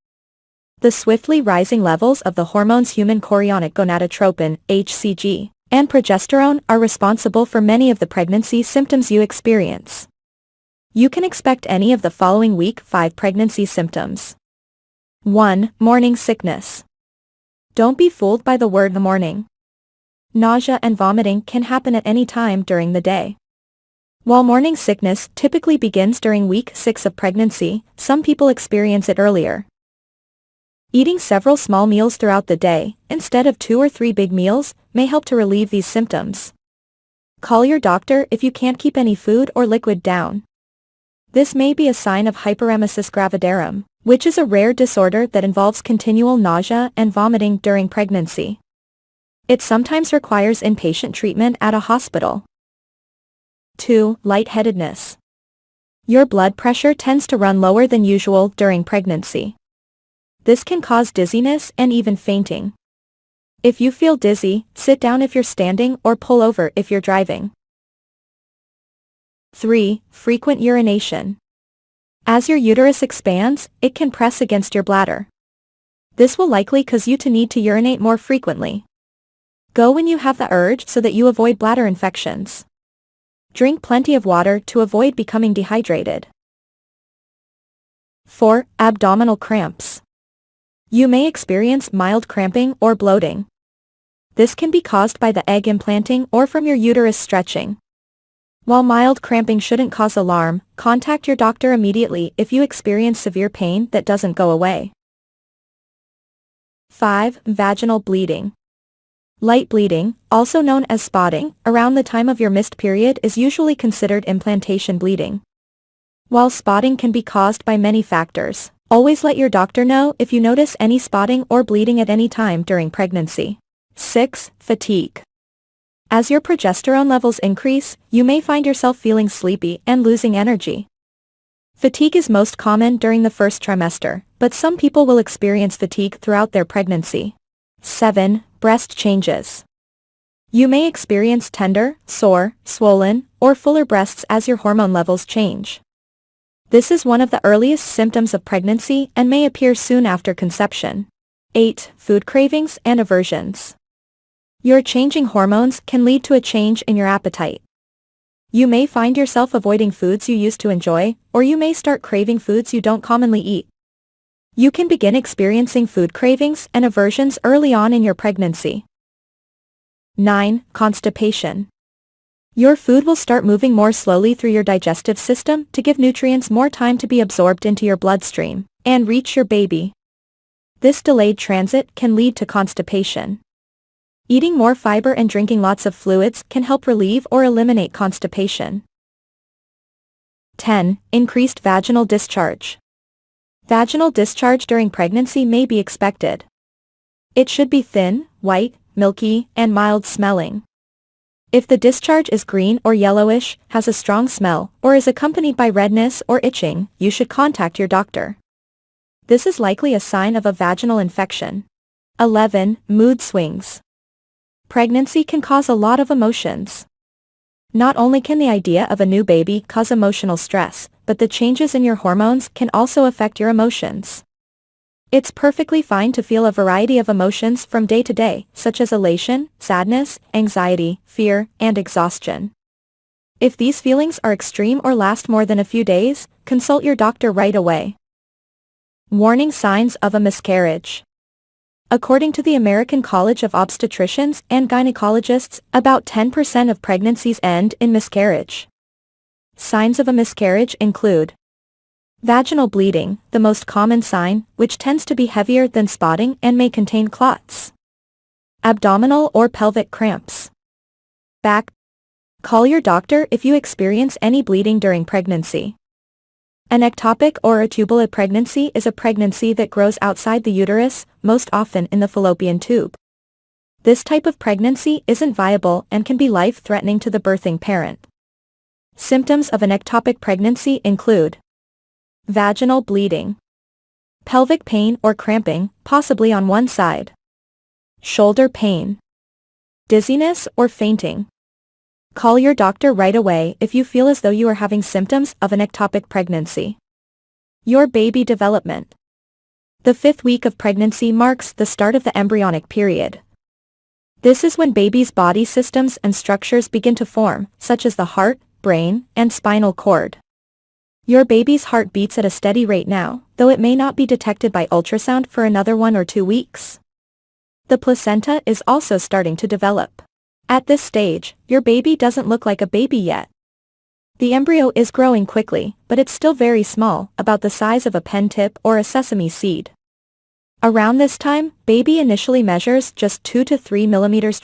The swiftly rising levels of the hormones human chorionic gonadotropin, HCG, and progesterone are responsible for many of the pregnancy symptoms you experience. You can expect any of the following week 5 pregnancy symptoms. 1. Morning sickness. Don't be fooled by the word morning. Nausea and vomiting can happen at any time during the day. While morning sickness typically begins during week 6 of pregnancy, some people experience it earlier. Eating several small meals throughout the day, instead of 2 or 3 big meals, may help to relieve these symptoms. Call your doctor if you can't keep any food or liquid down. This may be a sign of hyperemesis gravidarum, which is a rare disorder that involves continual nausea and vomiting during pregnancy. It sometimes requires inpatient treatment at a hospital. 2. Lightheadedness. Your blood pressure tends to run lower than usual during pregnancy. This can cause dizziness and even fainting. If you feel dizzy, sit down if you're standing or pull over if you're driving. 3. Frequent urination. As your uterus expands, it can press against your bladder. This will likely cause you to need to urinate more frequently. Go when you have the urge so that you avoid bladder infections. Drink plenty of water to avoid becoming dehydrated. 4. Abdominal cramps. You may experience mild cramping or bloating. This can be caused by the egg implanting or from your uterus stretching. While mild cramping shouldn't cause alarm, contact your doctor immediately if you experience severe pain that doesn't go away. 5. Vaginal bleeding. Light bleeding, also known as spotting, around the time of your missed period is usually considered implantation bleeding. While spotting can be caused by many factors, always let your doctor know if you notice any spotting or bleeding at any time during pregnancy. 6. Fatigue. As your progesterone levels increase, you may find yourself feeling sleepy and losing energy. Fatigue is most common during the first trimester, but some people will experience fatigue throughout their pregnancy. 7. Breast changes. You may experience tender, sore, swollen, or fuller breasts as your hormone levels change. This is one of the earliest symptoms of pregnancy and may appear soon after conception. 8. Food cravings and aversions. Your changing hormones can lead to a change in your appetite. You may find yourself avoiding foods you used to enjoy, or you may start craving foods you don't commonly eat. You can begin experiencing food cravings and aversions early on in your pregnancy. 9. Constipation. Your food will start moving more slowly through your digestive system to give nutrients more time to be absorbed into your bloodstream and reach your baby. This delayed transit can lead to constipation. Eating more fiber and drinking lots of fluids can help relieve or eliminate constipation. 10. Increased vaginal discharge. Vaginal discharge during pregnancy may be expected. It should be thin, white, milky, and mild smelling. If the discharge is green or yellowish, has a strong smell, or is accompanied by redness or itching, you should contact your doctor. This is likely a sign of a vaginal infection. 11. Mood swings. Pregnancy can cause a lot of emotions. Not only can the idea of a new baby cause emotional stress, but the changes in your hormones can also affect your emotions. It's perfectly fine to feel a variety of emotions from day to day, such as elation, sadness, anxiety, fear, and exhaustion. If these feelings are extreme or last more than a few days, consult your doctor right away. Warning signs of a miscarriage. According to the American College of Obstetricians and Gynecologists, about 10% of pregnancies end in miscarriage. Signs of a miscarriage include vaginal bleeding, the most common sign, which tends to be heavier than spotting and may contain clots. Abdominal or pelvic cramps. Back. Call your doctor if you experience any bleeding during pregnancy. An ectopic or a tubal pregnancy is a pregnancy that grows outside the uterus, most often in the fallopian tube. This type of pregnancy isn't viable and can be life-threatening to the birthing parent. Symptoms of an ectopic pregnancy include vaginal bleeding, pelvic pain or cramping, possibly on one side, shoulder pain, dizziness, or fainting. Call your doctor right away if you feel as though you are having symptoms of an ectopic pregnancy. Your baby development. The 5th week of pregnancy marks the start of the embryonic period. This is when baby's body systems and structures begin to form, such as the heart, brain, and spinal cord. Your baby's heart beats at a steady rate now, though it may not be detected by ultrasound for another 1 or 2 weeks. The placenta is also starting to develop. At this stage, your baby doesn't look like a baby yet. The embryo is growing quickly, but it's still very small, about the size of a pen tip or a sesame seed. Around this time, baby initially measures just 2 to 3 millimeters.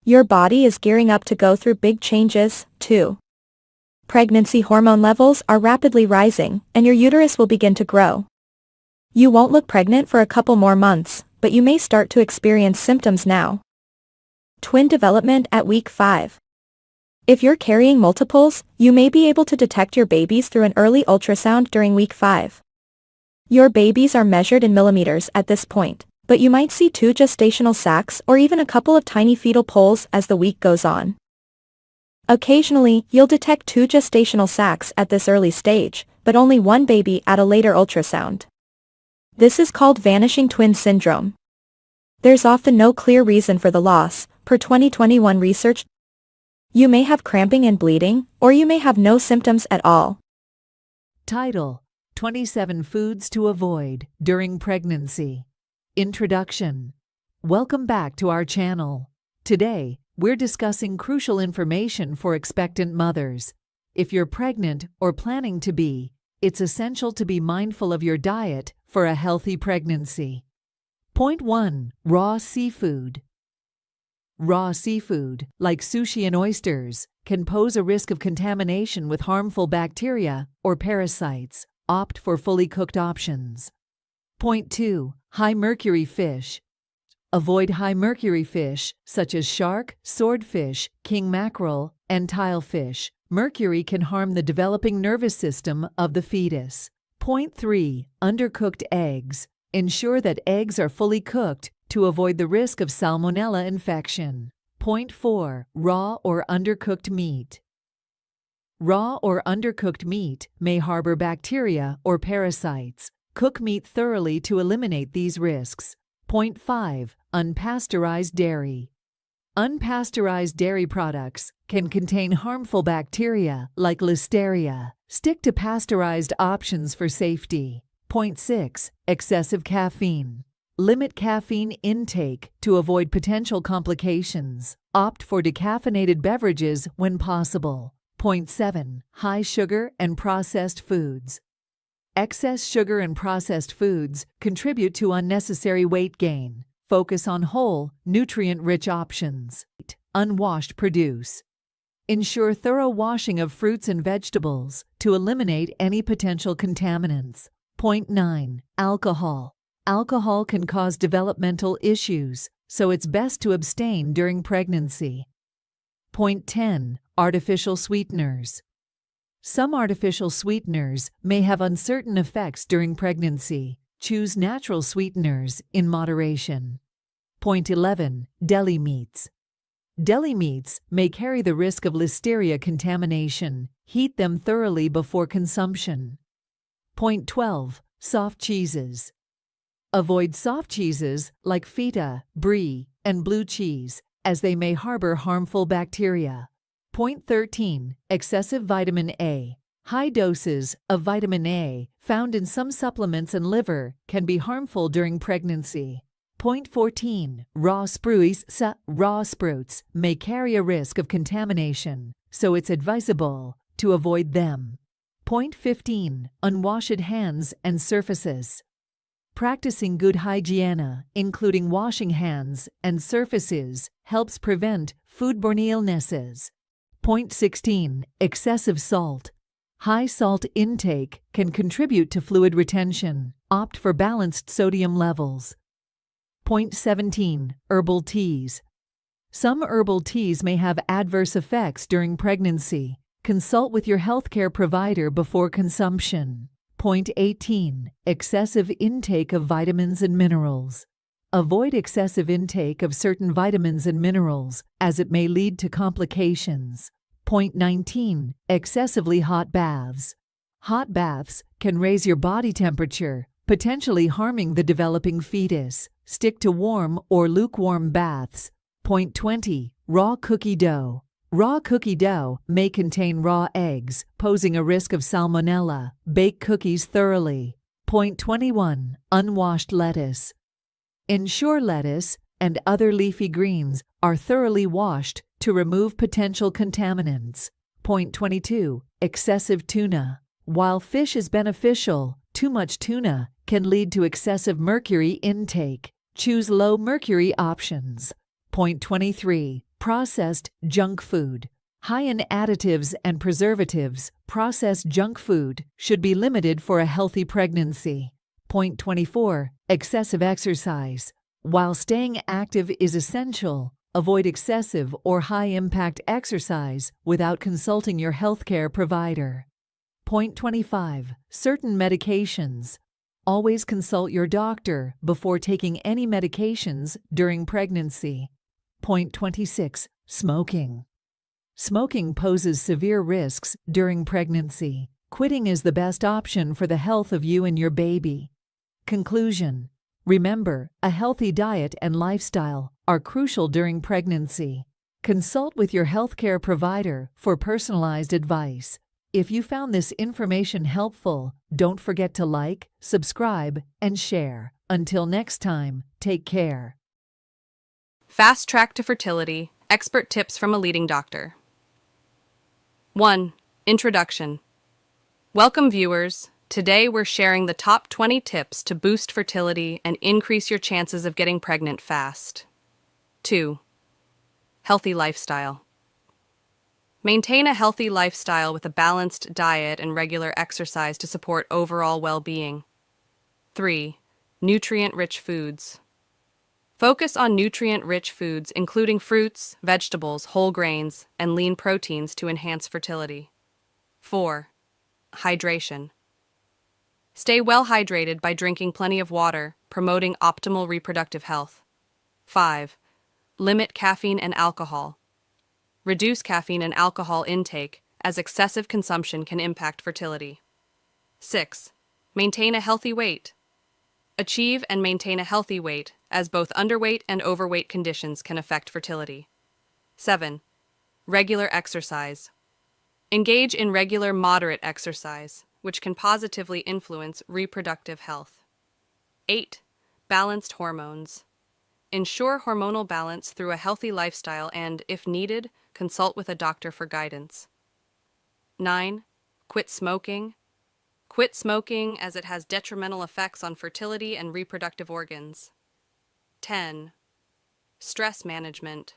Your body is gearing up to go through big changes, too. Pregnancy hormone levels are rapidly rising, and your uterus will begin to grow. You won't look pregnant for a couple more months, but you may start to experience symptoms now. Twin development at week 5. If you're carrying multiples, you may be able to detect your babies through an early ultrasound during week 5. Your babies are measured in millimeters at this point, but you might see 2 gestational sacs or even a couple of tiny fetal poles as the week goes on. Occasionally, you'll detect 2 gestational sacs at this early stage, but only 1 baby at a later ultrasound. This is called vanishing twin syndrome. There's often no clear reason for the loss, per 2021 research. You may have cramping and bleeding, or you may have no symptoms at all. Title: 27 Foods to Avoid During Pregnancy. Introduction. Welcome back to our channel. Today, we're discussing crucial information for expectant mothers. If you're pregnant or planning to be, it's essential to be mindful of your diet for a healthy pregnancy. Point 1. Raw seafood. Raw seafood, like sushi and oysters, can pose a risk of contamination with harmful bacteria or parasites. Opt for fully cooked options. Point 2. High mercury fish. Avoid high mercury fish, such as shark, swordfish, king mackerel, and tilefish. Mercury can harm the developing nervous system of the fetus. Point 3. Undercooked eggs. Ensure that eggs are fully cooked to avoid the risk of salmonella infection. Point 4. Raw or undercooked meat. Raw or undercooked meat may harbor bacteria or parasites. Cook meat thoroughly to eliminate these risks. Point 5. Unpasteurized dairy. Unpasteurized dairy products can contain harmful bacteria like Listeria. Stick to pasteurized options for safety. Point 6. Excessive caffeine. Limit caffeine intake to avoid potential complications. Opt for decaffeinated beverages when possible. Point 7. High sugar and processed foods. Excess sugar and processed foods contribute to unnecessary weight gain. Focus on whole, nutrient-rich options. Unwashed produce. Ensure thorough washing of fruits and vegetables to eliminate any potential contaminants. Point 9. Alcohol. Alcohol can cause developmental issues, so it's best to abstain during pregnancy. Point 10. Artificial sweeteners. Some artificial sweeteners may have uncertain effects during pregnancy. Choose natural sweeteners in moderation. Point 11. Deli meats. Deli meats may carry the risk of Listeria contamination. Heat them thoroughly before consumption. Point 12. Soft cheeses. Avoid soft cheeses like feta, brie, and blue cheese, as they may harbor harmful bacteria. Point 13. Excessive vitamin A. High doses of vitamin A found in some supplements and liver can be harmful during pregnancy. Point 14. Raw spruce. Raw sprouts may carry a risk of contamination, so it's advisable to avoid them. Point 15. Unwashed hands and surfaces. Practicing good hygiene, including washing hands and surfaces, helps prevent foodborne illnesses. Point 16. Excessive salt. High salt intake can contribute to fluid retention. Opt for balanced sodium levels. Point 17. Herbal teas. Some herbal teas may have adverse effects during pregnancy. Consult with your healthcare provider before consumption. Point 18. Excessive intake of vitamins and minerals. Avoid excessive intake of certain vitamins and minerals, as it may lead to complications. Point 19. Excessively hot baths. Hot baths can raise your body temperature, potentially harming the developing fetus. Stick to warm or lukewarm baths. Point 20. Raw cookie dough. Raw cookie dough may contain raw eggs, posing a risk of salmonella. Bake cookies thoroughly. Point 21. Unwashed lettuce. Ensure lettuce and other leafy greens are thoroughly washed to remove potential contaminants. Point 22. Excessive tuna. While fish is beneficial, too much tuna can lead to excessive mercury intake. Choose low mercury options. Point 23. Processed junk food. High in additives and preservatives, processed junk food should be limited for a healthy pregnancy. Point 24. Excessive exercise. While staying active is essential, avoid excessive or high-impact exercise without consulting your healthcare provider. Point 25. Certain medications. Always consult your doctor before taking any medications during pregnancy. Point 26. Smoking. Smoking poses severe risks during pregnancy. Quitting is the best option for the health of you and your baby. Conclusion. Remember, a healthy diet and lifestyle are crucial during pregnancy. Consult with your healthcare provider for personalized advice. If you found this information helpful, don't forget to like, subscribe, and share. Until next time, take care. Fast Track to Fertility, Expert Tips from a Leading Doctor. 1. Introduction. Welcome, viewers. Today we're sharing the top 20 tips to boost fertility and increase your chances of getting pregnant fast. 2. Healthy lifestyle. Maintain a healthy lifestyle with a balanced diet and regular exercise to support overall well-being. 3. Nutrient-rich foods. Focus on nutrient-rich foods, including fruits, vegetables, whole grains, and lean proteins to enhance fertility. 4. Hydration. Stay well hydrated by drinking plenty of water, promoting optimal reproductive health. 5. Limit caffeine and alcohol. Reduce caffeine and alcohol intake, as excessive consumption can impact fertility. 6. Maintain a healthy weight. Achieve and maintain a healthy weight, as both underweight and overweight conditions can affect fertility. 7. Regular exercise. Engage in regular moderate exercise, which can positively influence reproductive health. 8. Balanced hormones. Ensure hormonal balance through a healthy lifestyle and, if needed, consult with a doctor for guidance. 9. Quit smoking. Quit smoking as it has detrimental effects on fertility and reproductive organs. 10. Stress management.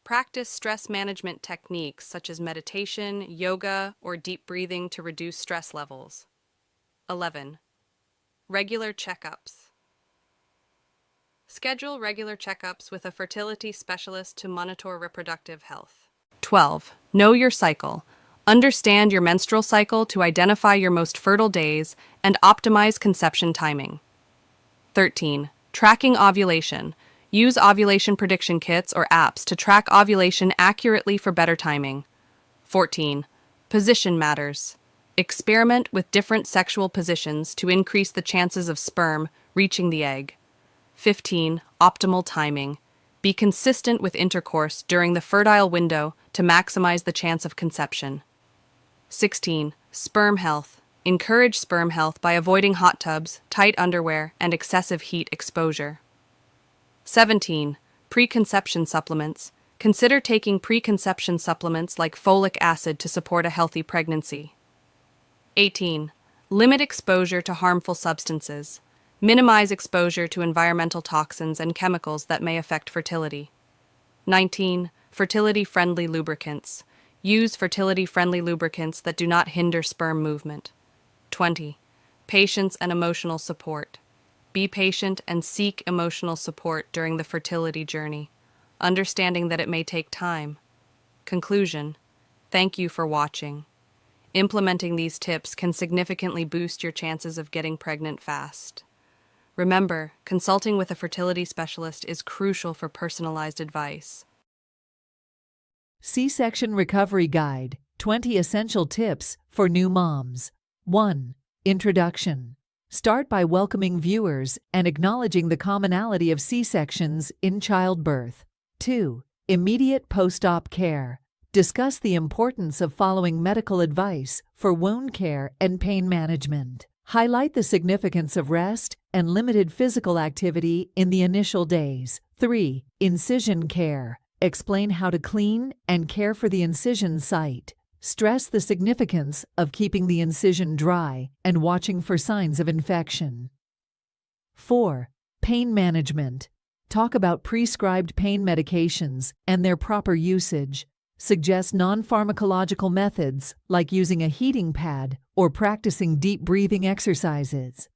Practice stress management techniques such as meditation, yoga, or deep breathing to reduce stress levels. 11. Regular checkups. Schedule regular checkups with a fertility specialist to monitor reproductive health. 12. Know your cycle. Understand your menstrual cycle to identify your most fertile days and optimize conception timing. 13. Tracking ovulation. Use ovulation prediction kits or apps to track ovulation accurately for better timing. 14. Position matters. Experiment with different sexual positions to increase the chances of sperm reaching the egg. 15. Optimal timing. Be consistent with intercourse during the fertile window to maximize the chance of conception. 16. Sperm health. Encourage sperm health by avoiding hot tubs, tight underwear, and excessive heat exposure. 17. Preconception supplements. Consider taking preconception supplements like folic acid to support a healthy pregnancy. 18. Limit exposure to harmful substances. Minimize exposure to environmental toxins and chemicals that may affect fertility. 19. Fertility-friendly lubricants. Use fertility-friendly lubricants that do not hinder sperm movement. 20. Patience and emotional support. Be patient and seek emotional support during the fertility journey, understanding that it may take time. Conclusion. Thank you for watching. Implementing these tips can significantly boost your chances of getting pregnant fast. Remember, consulting with a fertility specialist is crucial for personalized advice. C-section recovery guide, 20 essential tips for new moms. 1. Introduction. Start by welcoming viewers and acknowledging the commonality of C-sections in childbirth. 2. Immediate post-op care. Discuss the importance of following medical advice for wound care and pain management. Highlight the significance of rest and limited physical activity in the initial days. 3. Incision care. Explain how to clean and care for the incision site. Stress the significance of keeping the incision dry and watching for signs of infection. 4. Pain management. Talk about prescribed pain medications and their proper usage. Suggest non-pharmacological methods like using a heating pad or practicing deep breathing exercises.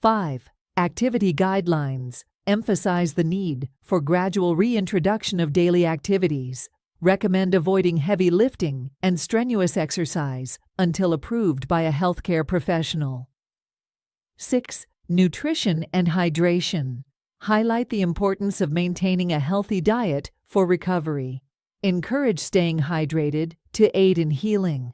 5. Activity guidelines. Emphasize the need for gradual reintroduction of daily activities. Recommend avoiding heavy lifting and strenuous exercise until approved by a healthcare professional. 6. Nutrition and hydration. Highlight the importance of maintaining a healthy diet for recovery. Encourage staying hydrated to aid in healing.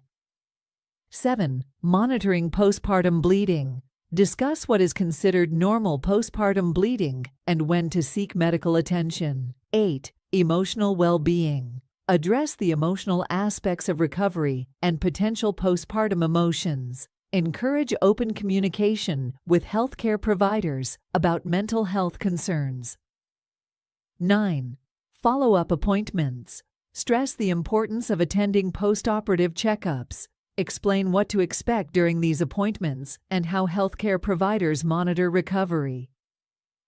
7. Monitoring postpartum bleeding. Discuss what is considered normal postpartum bleeding and when to seek medical attention. 8. Emotional well-being. Address the emotional aspects of recovery and potential postpartum emotions. Encourage open communication with healthcare providers about mental health concerns. 9. Follow-up appointments. Stress the importance of attending post-operative checkups. Explain what to expect during these appointments and how healthcare providers monitor recovery.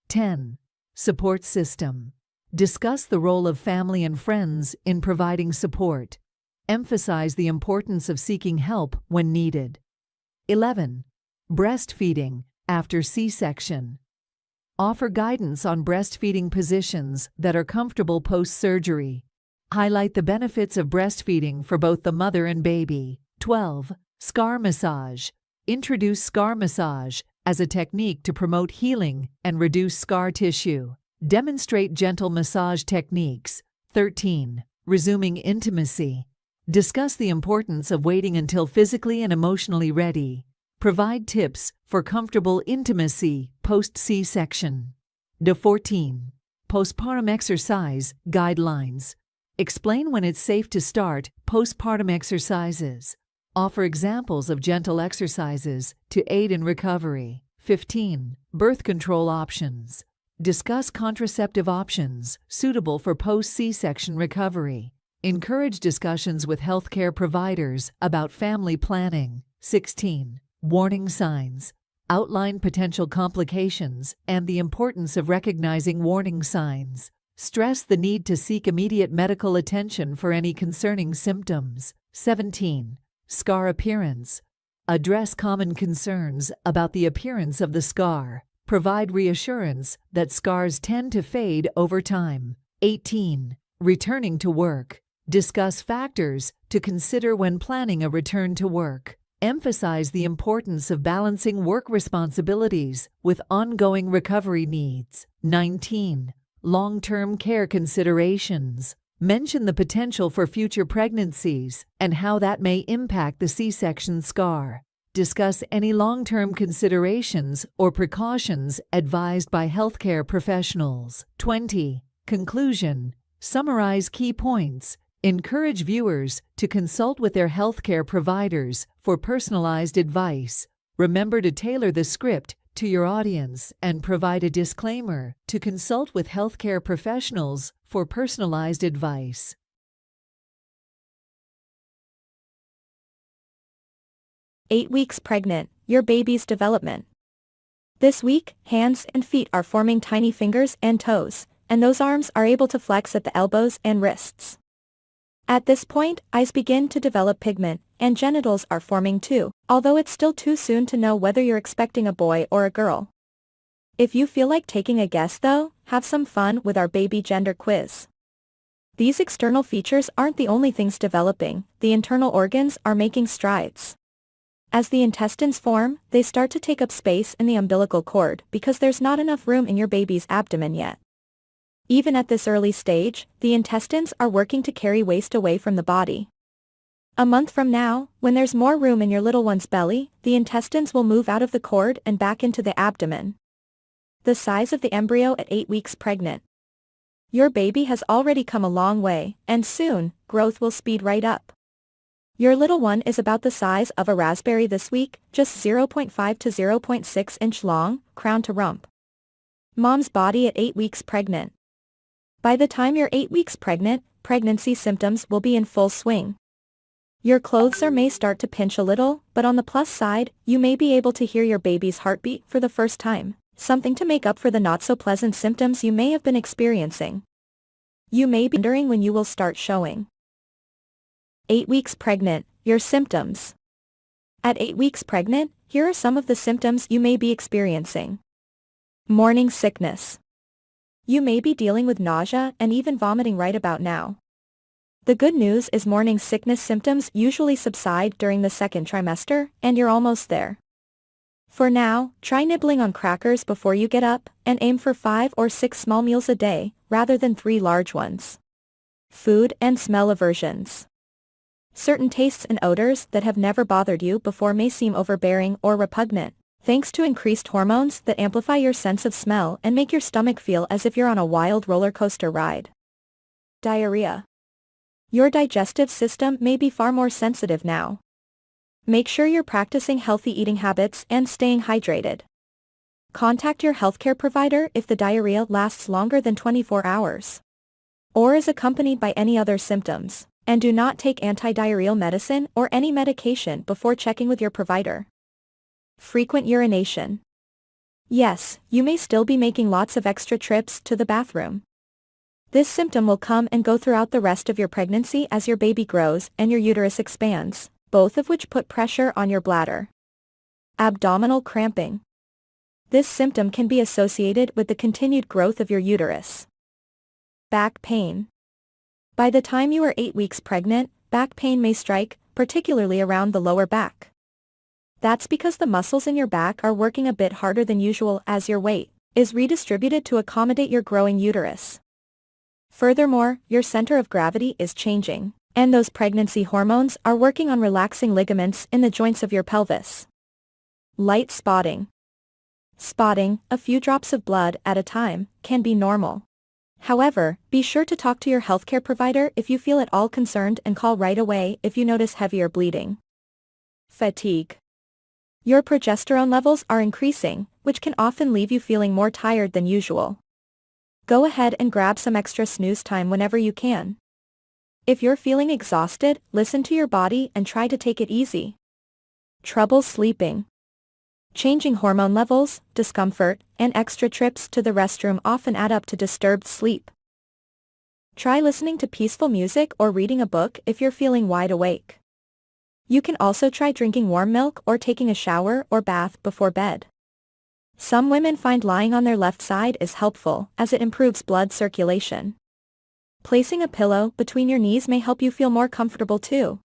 10. Support system. Discuss the role of family and friends in providing support. Emphasize the importance of seeking help when needed. 11. Breastfeeding after C-section. Offer guidance on breastfeeding positions that are comfortable post-surgery. Highlight the benefits of breastfeeding for both the mother and baby. 12. Scar massage. Introduce scar massage as a technique to promote healing and reduce scar tissue. Demonstrate gentle massage techniques. 13. Resuming intimacy. Discuss the importance of waiting until physically and emotionally ready. Provide tips for comfortable intimacy post-C-section. 14. Postpartum exercise guidelines. Explain when it's safe to start postpartum exercises. Offer examples of gentle exercises to aid in recovery. 15. Birth control options. Discuss contraceptive options suitable for post-C-section recovery. Encourage discussions with healthcare providers about family planning. 16. Warning signs. Outline potential complications and the importance of recognizing warning signs. Stress the need to seek immediate medical attention for any concerning symptoms. 17. Scar appearance. Address common concerns about the appearance of the scar. Provide reassurance that scars tend to fade over time. 18. Returning to work. Discuss factors to consider when planning a return to work. Emphasize the importance of balancing work responsibilities with ongoing recovery needs. 19. Long-term care considerations. Mention the potential for future pregnancies and how that may impact the C-section scar. Discuss any long-term considerations or precautions advised by healthcare professionals. 20. Conclusion. Summarize key points. Encourage viewers to consult with their healthcare providers for personalized advice. Remember to tailor the script to your audience and provide a disclaimer to consult with healthcare professionals for personalized advice. Eight weeks pregnant, your baby's development. This week, hands and feet are forming tiny fingers and toes, and those arms are able to flex at the elbows and wrists. At this point, eyes begin to develop pigment, and genitals are forming too, although it's still too soon to know whether you're expecting a boy or a girl. If you feel like taking a guess though, have some fun with our baby gender quiz. These external features aren't the only things developing, the internal organs are making strides. As the intestines form, they start to take up space in the umbilical cord because there's not enough room in your baby's abdomen yet. Even at this early stage, the intestines are working to carry waste away from the body. A month from now, when there's more room in your little one's belly, the intestines will move out of the cord and back into the abdomen. The size of the embryo at 8 weeks pregnant. Your baby has already come a long way, and soon, growth will speed right up. Your little one is about the size of a raspberry this week, just 0.5 to 0.6 inch long, crown to rump. Mom's body at 8 weeks pregnant. By the time you're 8 weeks pregnant, pregnancy symptoms will be in full swing. Your clothes may start to pinch a little, but on the plus side, you may be able to hear your baby's heartbeat for the first time, something to make up for the not-so-pleasant symptoms you may have been experiencing. You may be wondering when you will start showing. 8 weeks pregnant, your symptoms. At 8 weeks pregnant, here are some of the symptoms you may be experiencing. Morning sickness. You may be dealing with nausea and even vomiting right about now. The good news is morning sickness symptoms usually subside during the second trimester, and you're almost there. For now, try nibbling on crackers before you get up, and aim for 5 or 6 small meals a day, rather than 3 large ones. Food and smell aversions. Certain tastes and odors that have never bothered you before may seem overbearing or repugnant, thanks to increased hormones that amplify your sense of smell and make your stomach feel as if you're on a wild roller coaster ride. Diarrhea. Your digestive system may be far more sensitive now. Make sure you're practicing healthy eating habits and staying hydrated. Contact your healthcare provider if the diarrhea lasts longer than 24 hours. Or is accompanied by any other symptoms, and do not take anti-diarrheal medicine or any medication before checking with your provider. Frequent urination. Yes, you may still be making lots of extra trips to the bathroom. This symptom will come and go throughout the rest of your pregnancy as your baby grows and your uterus expands, both of which put pressure on your bladder. Abdominal cramping. This symptom can be associated with the continued growth of your uterus. Back pain. By the time you are 8 weeks pregnant, back pain may strike, particularly around the lower back. That's because the muscles in your back are working a bit harder than usual as your weight is redistributed to accommodate your growing uterus. Furthermore, your center of gravity is changing, and those pregnancy hormones are working on relaxing ligaments in the joints of your pelvis. Light spotting. Spotting, a few drops of blood at a time, can be normal. However, be sure to talk to your healthcare provider if you feel at all concerned and call right away if you notice heavier bleeding. Fatigue. Your progesterone levels are increasing, which can often leave you feeling more tired than usual. Go ahead and grab some extra snooze time whenever you can. If you're feeling exhausted, listen to your body and try to take it easy. Trouble sleeping. Changing hormone levels, discomfort, and extra trips to the restroom often add up to disturbed sleep. Try listening to peaceful music or reading a book if you're feeling wide awake. You can also try drinking warm milk or taking a shower or bath before bed. Some women find lying on their left side is helpful as it improves blood circulation. Placing a pillow between your knees may help you feel more comfortable too.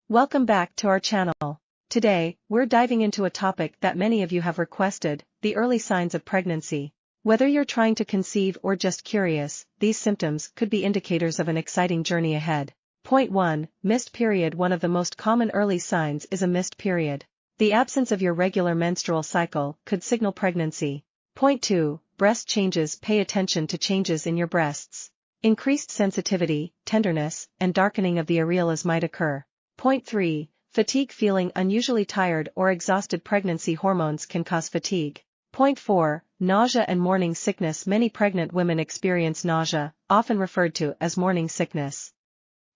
Welcome back to our channel. Today, we're diving into a topic that many of you have requested, the early signs of pregnancy. Whether you're trying to conceive or just curious, these symptoms could be indicators of an exciting journey ahead. Point 1. Missed period. One of the most common early signs is a missed period. The absence of your regular menstrual cycle could signal pregnancy. Point 2. Breast changes. Pay attention to changes in your breasts. Increased sensitivity, tenderness, and darkening of the areolas might occur. Point 3. Fatigue. Feeling unusually tired or exhausted. Pregnancy hormones can cause fatigue. Point 4. Nausea and morning sickness. Many pregnant women experience nausea, often referred to as morning sickness.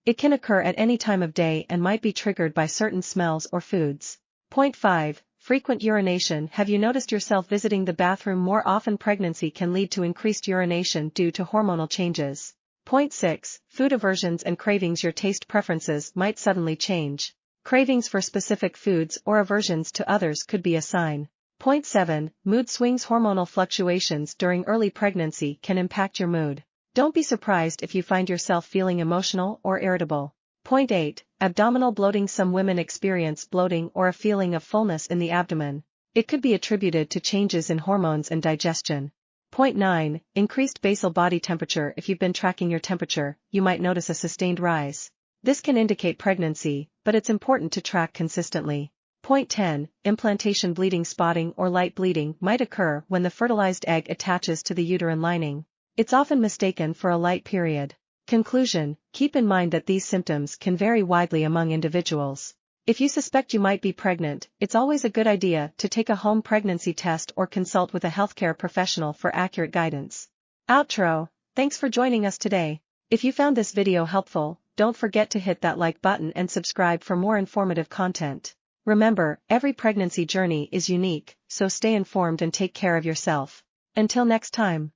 It can occur at any time of day and might be triggered by certain smells or foods. Point 5. Frequent urination. Have you noticed yourself visiting the bathroom more often? Pregnancy can lead to increased urination due to hormonal changes. Point 6. Food aversions and cravings. Your taste preferences might suddenly change. Cravings for specific foods or aversions to others could be a sign. Point 7. Mood swings. Hormonal fluctuations during early pregnancy can impact your mood. Don't be surprised if you find yourself feeling emotional or irritable. Point 8. Abdominal bloating. Some women experience bloating or a feeling of fullness in the abdomen. It could be attributed to changes in hormones and digestion. Point 9. Increased basal body temperature. If you've been tracking your temperature, you might notice a sustained rise. This can indicate pregnancy, but it's important to track consistently. Point 10. Implantation. Bleeding. Spotting or light bleeding might occur when the fertilized egg attaches to the uterine lining. It's often mistaken for a light period. Conclusion. Keep in mind that these symptoms can vary widely among individuals. If you suspect you might be pregnant, it's always a good idea to take a home pregnancy test or consult with a healthcare professional for accurate guidance. Outro. Thanks for joining us today. If you found this video helpful, don't forget to hit that like button and subscribe for more informative content. Remember, every pregnancy journey is unique, so stay informed and take care of yourself. Until next time.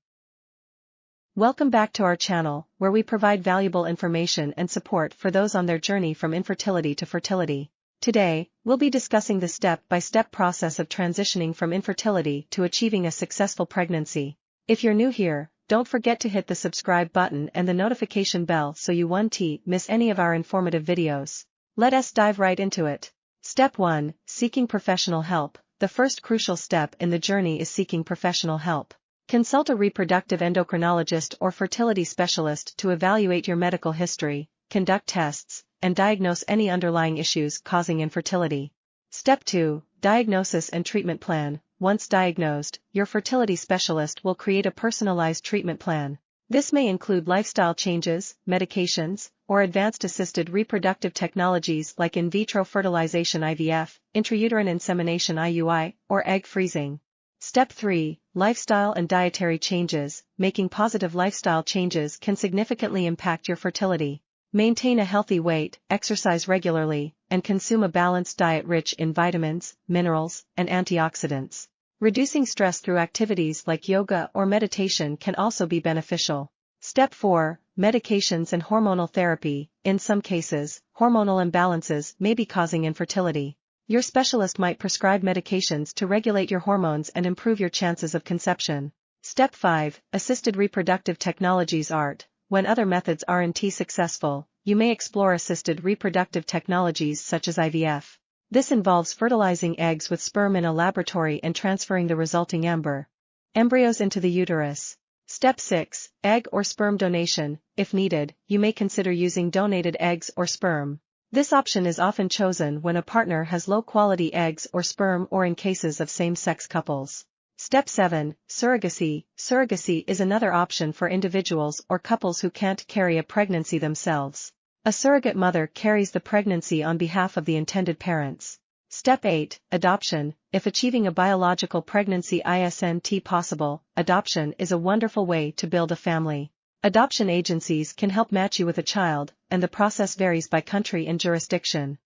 Welcome back to our channel, where we provide valuable information and support for those on their journey from infertility to fertility. Today, we'll be discussing the step-by-step process of transitioning from infertility to achieving a successful pregnancy. If you're new here, don't forget to hit the subscribe button and the notification bell so you won't miss any of our informative videos. Let us dive right into it. Step 1. Seeking professional help. The first crucial step in the journey is seeking professional help. Consult a reproductive endocrinologist or fertility specialist to evaluate your medical history, conduct tests, and diagnose any underlying issues causing infertility. Step 2. Diagnosis and treatment plan. Once diagnosed, your fertility specialist will create a personalized treatment plan. This may include lifestyle changes, medications, or advanced assisted reproductive technologies like in vitro fertilization (IVF), intrauterine insemination (IUI), or egg freezing. Step 3. Lifestyle and dietary changes. Making positive lifestyle changes can significantly impact your fertility. Maintain a healthy weight, exercise regularly, and consume a balanced diet rich in vitamins, minerals, and antioxidants. Reducing stress through activities like yoga or meditation can also be beneficial. Step 4. Medications and hormonal therapy. In some cases, hormonal imbalances may be causing infertility. Your specialist might prescribe medications to regulate your hormones and improve your chances of conception. Step 5. Assisted reproductive technologies (ART). When other methods aren't successful, you may explore assisted reproductive technologies such as IVF. This involves fertilizing eggs with sperm in a laboratory and transferring the resulting embryos into the uterus. Step 6. Egg or sperm donation. If needed, you may consider using donated eggs or sperm. This option is often chosen when a partner has low-quality eggs or sperm or in cases of same-sex couples. Step 7. Surrogacy. Surrogacy is another option for individuals or couples who can't carry a pregnancy themselves. A surrogate mother carries the pregnancy on behalf of the intended parents. Step 8. Adoption. If achieving a biological pregnancy isn't possible, adoption is a wonderful way to build a family. Adoption agencies can help match you with a child, and the process varies by country and jurisdiction.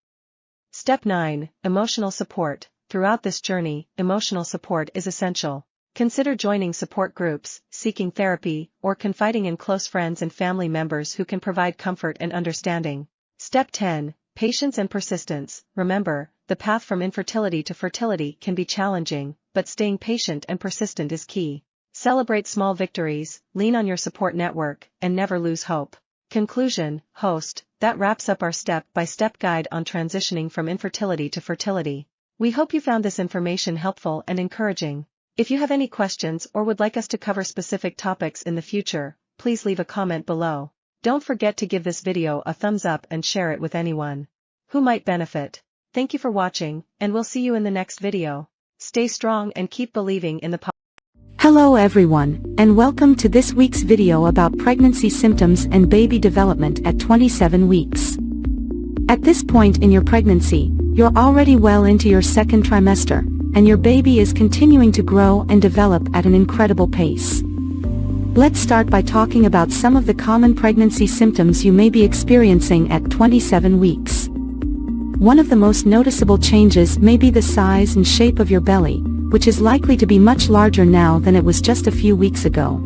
Step 9. Emotional support. Throughout this journey, emotional support is essential. Consider joining support groups, seeking therapy, or confiding in close friends and family members who can provide comfort and understanding. Step 10. Patience and persistence. Remember, the path from infertility to fertility can be challenging, but staying patient and persistent is key. Celebrate small victories, lean on your support network, and never lose hope. Conclusion. Host. That wraps up our step-by-step guide on transitioning from infertility to fertility. We hope you found this information helpful and encouraging. If you have any questions or would like us to cover specific topics in the future, please leave a comment below. Don't forget to give this video a thumbs up and share it with anyone who might benefit. Thank you for watching, and we'll see you in the next video. Stay strong and keep believing in the Hello everyone, and welcome to this week's video about pregnancy symptoms and baby development at 27 weeks. At this point in your pregnancy, you're already well into your second trimester, and your baby is continuing to grow and develop at an incredible pace. Let's start by talking about some of the common pregnancy symptoms you may be experiencing at 27 weeks. One of the most noticeable changes may be the size and shape of your belly, which is likely to be much larger now than it was just a few weeks ago.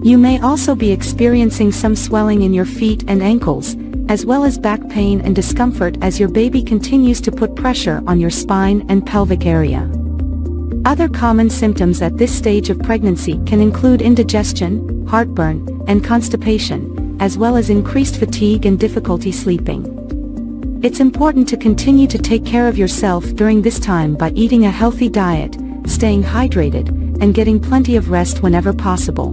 You may also be experiencing some swelling in your feet and ankles, as well as back pain and discomfort as your baby continues to put pressure on your spine and pelvic area. Other common symptoms at this stage of pregnancy can include indigestion, heartburn, and constipation, as well as increased fatigue and difficulty sleeping. It's important to continue to take care of yourself during this time by eating a healthy diet, staying hydrated, and getting plenty of rest whenever possible.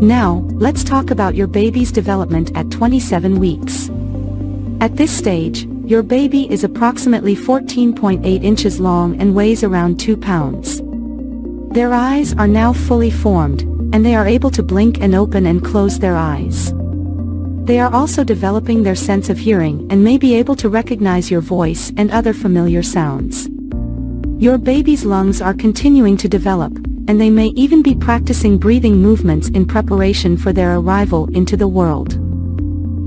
Now, let's talk about your baby's development at 27 weeks. At this stage, your baby is approximately 14.8 inches long and weighs around 2 pounds. Their eyes are now fully formed, and they are able to blink and open and close their eyes. They are also developing their sense of hearing and may be able to recognize your voice and other familiar sounds. Your baby's lungs are continuing to develop, and they may even be practicing breathing movements in preparation for their arrival into the world.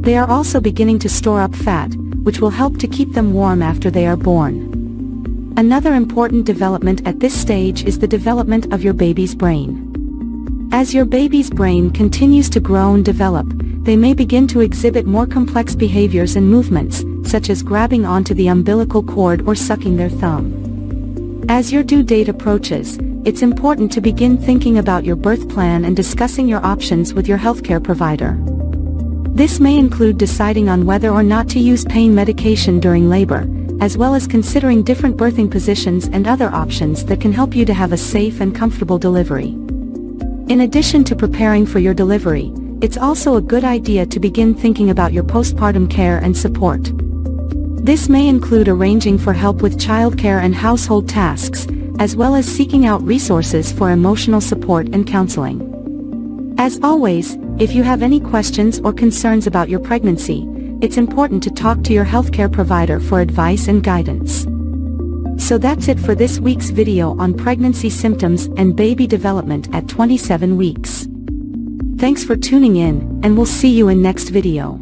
They are also beginning to store up fat, which will help to keep them warm after they are born. Another important development at this stage is the development of your baby's brain. As your baby's brain continues to grow and develop, they may begin to exhibit more complex behaviors and movements, such as grabbing onto the umbilical cord or sucking their thumb. As your due date approaches, it's important to begin thinking about your birth plan and discussing your options with your healthcare provider. This may include deciding on whether or not to use pain medication during labor, as well as considering different birthing positions and other options that can help you to have a safe and comfortable delivery. In addition to preparing for your delivery, it's also a good idea to begin thinking about your postpartum care and support. This may include arranging for help with childcare and household tasks, as well as seeking out resources for emotional support and counseling. As always, if you have any questions or concerns about your pregnancy, it's important to talk to your healthcare provider for advice and guidance. So that's it for this week's video on pregnancy symptoms and baby development at 27 weeks. Thanks for tuning in, and we'll see you in next video.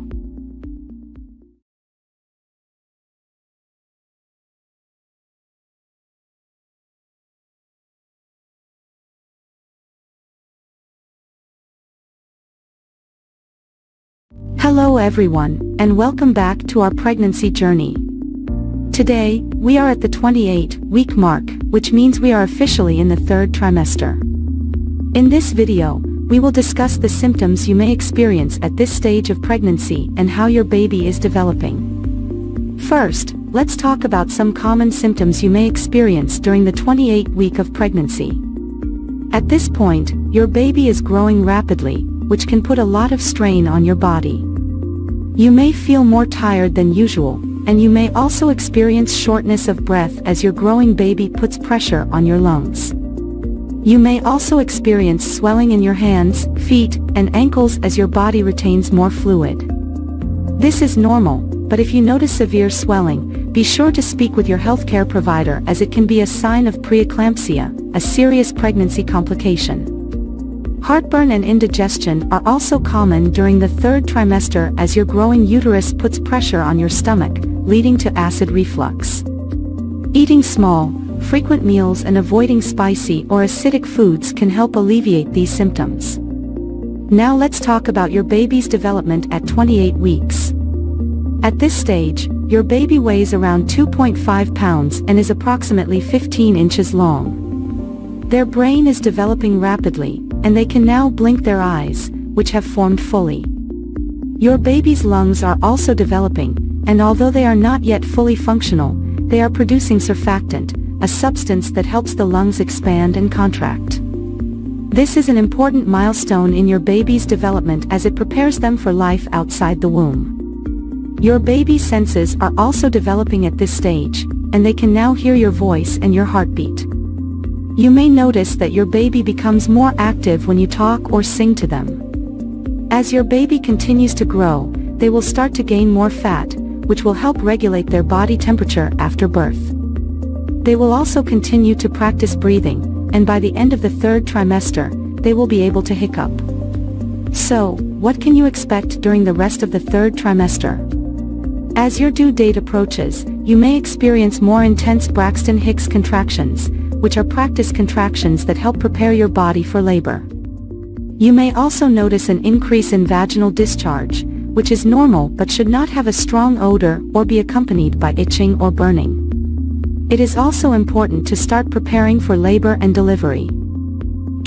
Hello everyone, and welcome back to our pregnancy journey. Today, we are at the 28-week mark, which means we are officially in the third trimester. In this video, we will discuss the symptoms you may experience at this stage of pregnancy and how your baby is developing. First, let's talk about some common symptoms you may experience during the 28th week of pregnancy. At this point, your baby is growing rapidly, which can put a lot of strain on your body. You may feel more tired than usual, and you may also experience shortness of breath as your growing baby puts pressure on your lungs. You may also experience swelling in your hands, feet, and ankles as your body retains more fluid. This is normal, but if you notice severe swelling, be sure to speak with your healthcare provider as it can be a sign of preeclampsia, a serious pregnancy complication. Heartburn and indigestion are also common during the third trimester as your growing uterus puts pressure on your stomach, leading to acid reflux. Eating small, frequent meals and avoiding spicy or acidic foods can help alleviate these symptoms. Now let's talk about your baby's development at 28 weeks. At this stage, your baby weighs around 2.5 pounds and is approximately 15 inches long. Their brain is developing rapidly, and they can now blink their eyes, which have formed fully. Your baby's lungs are also developing, and although they are not yet fully functional, they are producing surfactant, a substance that helps the lungs expand and contract. This is an important milestone in your baby's development as it prepares them for life outside the womb. Your baby's senses are also developing at this stage, and they can now hear your voice and your heartbeat. You may notice that your baby becomes more active when you talk or sing to them. As your baby continues to grow, they will start to gain more fat, which will help regulate their body temperature after birth. They will also continue to practice breathing, and by the end of the third trimester, they will be able to hiccup. So, what can you expect during the rest of the third trimester? As your due date approaches, you may experience more intense Braxton Hicks contractions, which are practice contractions that help prepare your body for labor. You may also notice an increase in vaginal discharge, which is normal but should not have a strong odor or be accompanied by itching or burning. It is also important to start preparing for labor and delivery.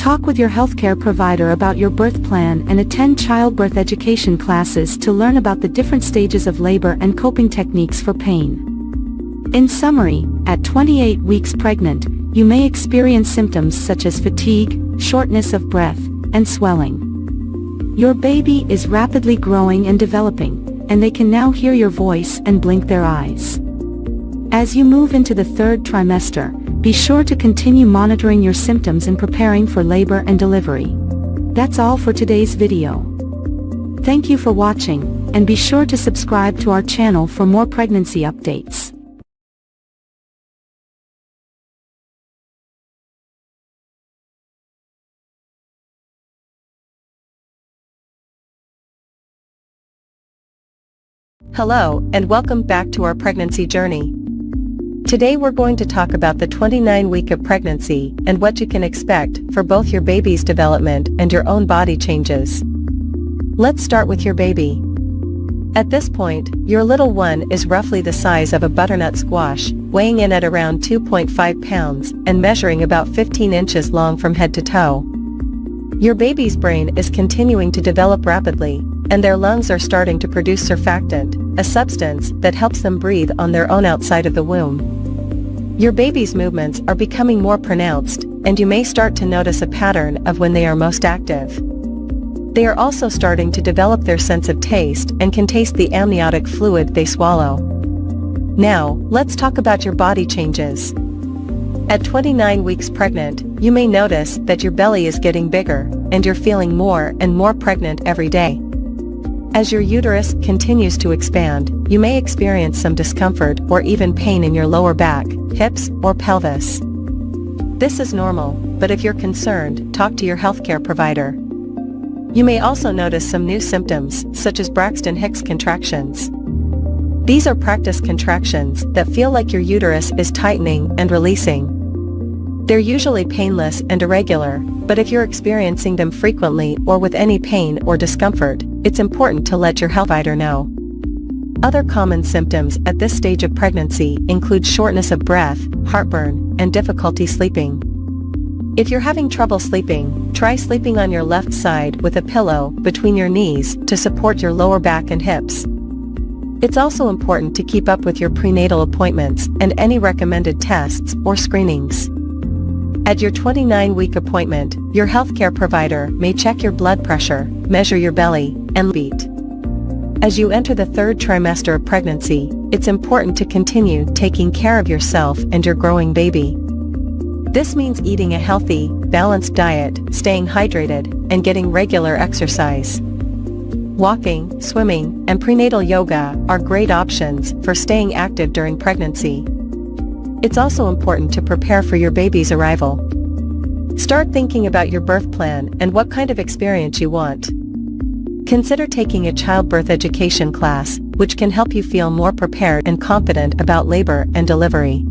Talk with your healthcare provider about your birth plan and attend childbirth education classes to learn about the different stages of labor and coping techniques for pain. In summary, at 28 weeks pregnant, you may experience symptoms such as fatigue, shortness of breath, and swelling. Your baby is rapidly growing and developing, and they can now hear your voice and blink their eyes. As you move into the third trimester, be sure to continue monitoring your symptoms and preparing for labor and delivery. That's all for today's video. Thank you for watching, and be sure to subscribe to our channel for more pregnancy updates. Hello, and welcome back to our pregnancy journey. Today we're going to talk about the 29th week of pregnancy and what you can expect for both your baby's development and your own body changes. Let's start with your baby. At this point, your little one is roughly the size of a butternut squash, weighing in at around 2.5 pounds and measuring about 15 inches long from head to toe. Your baby's brain is continuing to develop rapidly, and their lungs are starting to produce surfactant, a substance that helps them breathe on their own outside of the womb. Your baby's movements are becoming more pronounced, and you may start to notice a pattern of when they are most active. They are also starting to develop their sense of taste and can taste the amniotic fluid they swallow. Now, let's talk about your body changes. At 29 weeks pregnant, you may notice that your belly is getting bigger, and you're feeling more and more pregnant every day. As your uterus continues to expand, you may experience some discomfort or even pain in your lower back, hips, or pelvis. This is normal, but if you're concerned, talk to your healthcare provider. You may also notice some new symptoms, such as Braxton Hicks contractions. These are practice contractions that feel like your uterus is tightening and releasing. They're usually painless and irregular, but if you're experiencing them frequently or with any pain or discomfort, it's important to let your health provider know. Other common symptoms at this stage of pregnancy include shortness of breath, heartburn, and difficulty sleeping. If you're having trouble sleeping, try sleeping on your left side with a pillow between your knees to support your lower back and hips. It's also important to keep up with your prenatal appointments and any recommended tests or screenings. At your 29-week appointment, your healthcare provider may check your blood pressure, measure your belly, and beat. As you enter the third trimester of pregnancy, it's important to continue taking care of yourself and your growing baby. This means eating a healthy, balanced diet, staying hydrated, and getting regular exercise. Walking, swimming, and prenatal yoga are great options for staying active during pregnancy. It's also important to prepare for your baby's arrival. Start thinking about your birth plan and what kind of experience you want. Consider taking a childbirth education class, which can help you feel more prepared and confident about labor and delivery.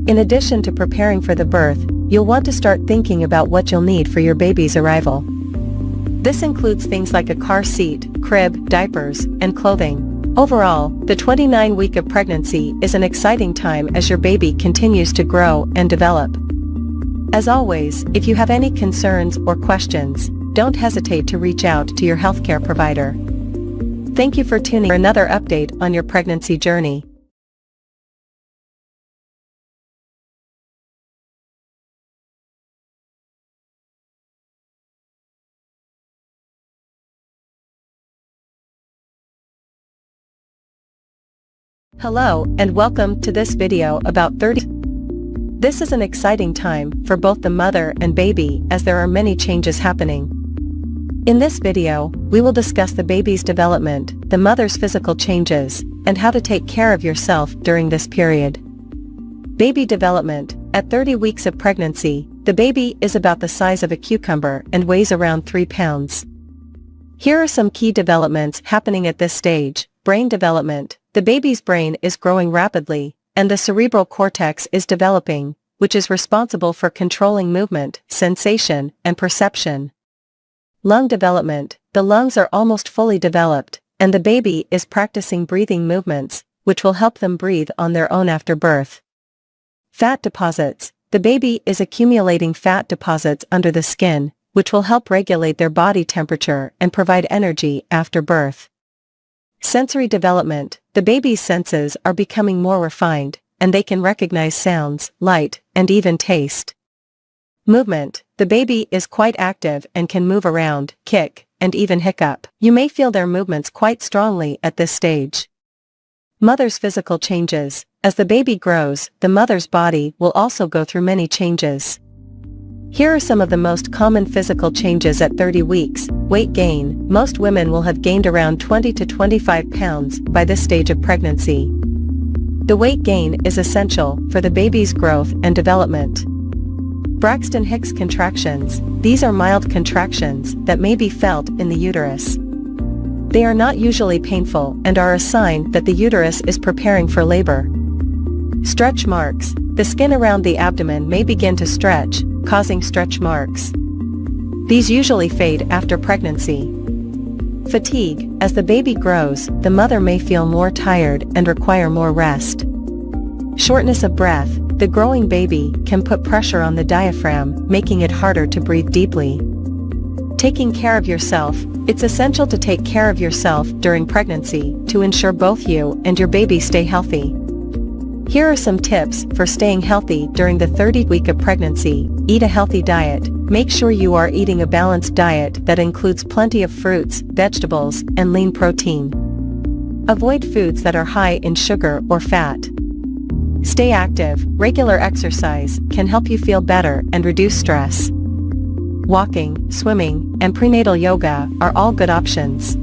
In addition to preparing for the birth, you'll want to start thinking about what you'll need for your baby's arrival. This includes things like a car seat, crib, diapers, and clothing. Overall, the 29th week of pregnancy is an exciting time as your baby continues to grow and develop. As always, if you have any concerns or questions, don't hesitate to reach out to your healthcare provider. Thank you for tuning in for another update on your pregnancy journey. Hello, and welcome to this video about 30. This is an exciting time for both the mother and baby as there are many changes happening. In this video, we will discuss the baby's development, the mother's physical changes, and how to take care of yourself during this period. Baby development. At 30 weeks of pregnancy, the baby is about the size of a cucumber and weighs around 3 pounds. Here are some key developments happening at this stage. Brain development. The baby's brain is growing rapidly, and the cerebral cortex is developing, which is responsible for controlling movement, sensation, and perception. Lung development. The lungs are almost fully developed, and the baby is practicing breathing movements, which will help them breathe on their own after birth. Fat deposits. the baby is accumulating fat deposits under the skin, which will help regulate their body temperature and provide energy after birth. Sensory development, the baby's senses are becoming more refined, and they can recognize sounds, light, and even taste. Movement, the baby is quite active and can move around, kick, and even hiccup. You may feel their movements quite strongly at this stage. Mother's physical changes, as the baby grows, the mother's body will also go through many changes. Here are some of the most common physical changes at 30 weeks. Weight gain, most women will have gained around 20 to 25 pounds by this stage of pregnancy. The weight gain is essential for the baby's growth and development. Braxton Hicks contractions, these are mild contractions that may be felt in the uterus. They are not usually painful and are a sign that the uterus is preparing for labor. Stretch marks, the skin around the abdomen may begin to stretch, causing stretch marks. These usually fade after pregnancy. Fatigue, as the baby grows, the mother may feel more tired and require more rest. Shortness of breath, the growing baby can put pressure on the diaphragm, making it harder to breathe deeply. Taking care of yourself, it's essential to take care of yourself during pregnancy to ensure both you and your baby stay healthy. Here are some tips for staying healthy during the 30th week of pregnancy. Eat a healthy diet. Make sure you are eating a balanced diet that includes plenty of fruits, vegetables, and lean protein. Avoid foods that are high in sugar or fat. Stay active. Regular exercise can help you feel better and reduce stress. Walking, swimming, and prenatal yoga are all good options.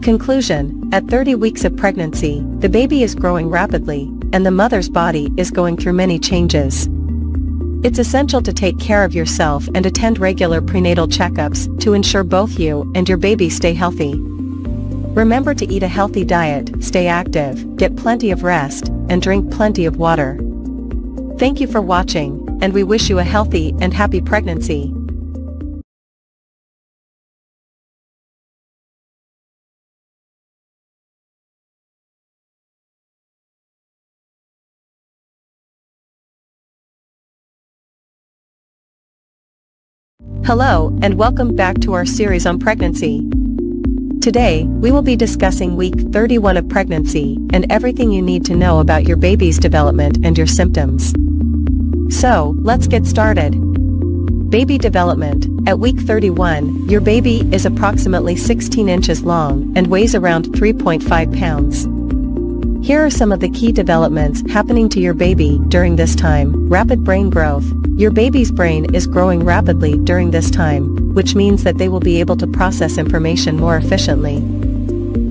Conclusion: at 30 weeks of pregnancy, the baby is growing rapidly, and the mother's body is going through many changes. It's essential to take care of yourself and attend regular prenatal checkups to ensure both you and your baby stay healthy. Remember to eat a healthy diet, stay active, get plenty of rest, and drink plenty of water. Thank you for watching, and we wish you a healthy and happy pregnancy. Hello, and welcome back to our series on pregnancy. Today, we will be discussing week 31 of pregnancy and everything you need to know about your baby's development and your symptoms. So, let's get started. Baby development. At week 31, your baby is approximately 16 inches long and weighs around 3.5 pounds. Here are some of the key developments happening to your baby during this time. Rapid brain growth. Your baby's brain is growing rapidly during this time, which means that they will be able to process information more efficiently.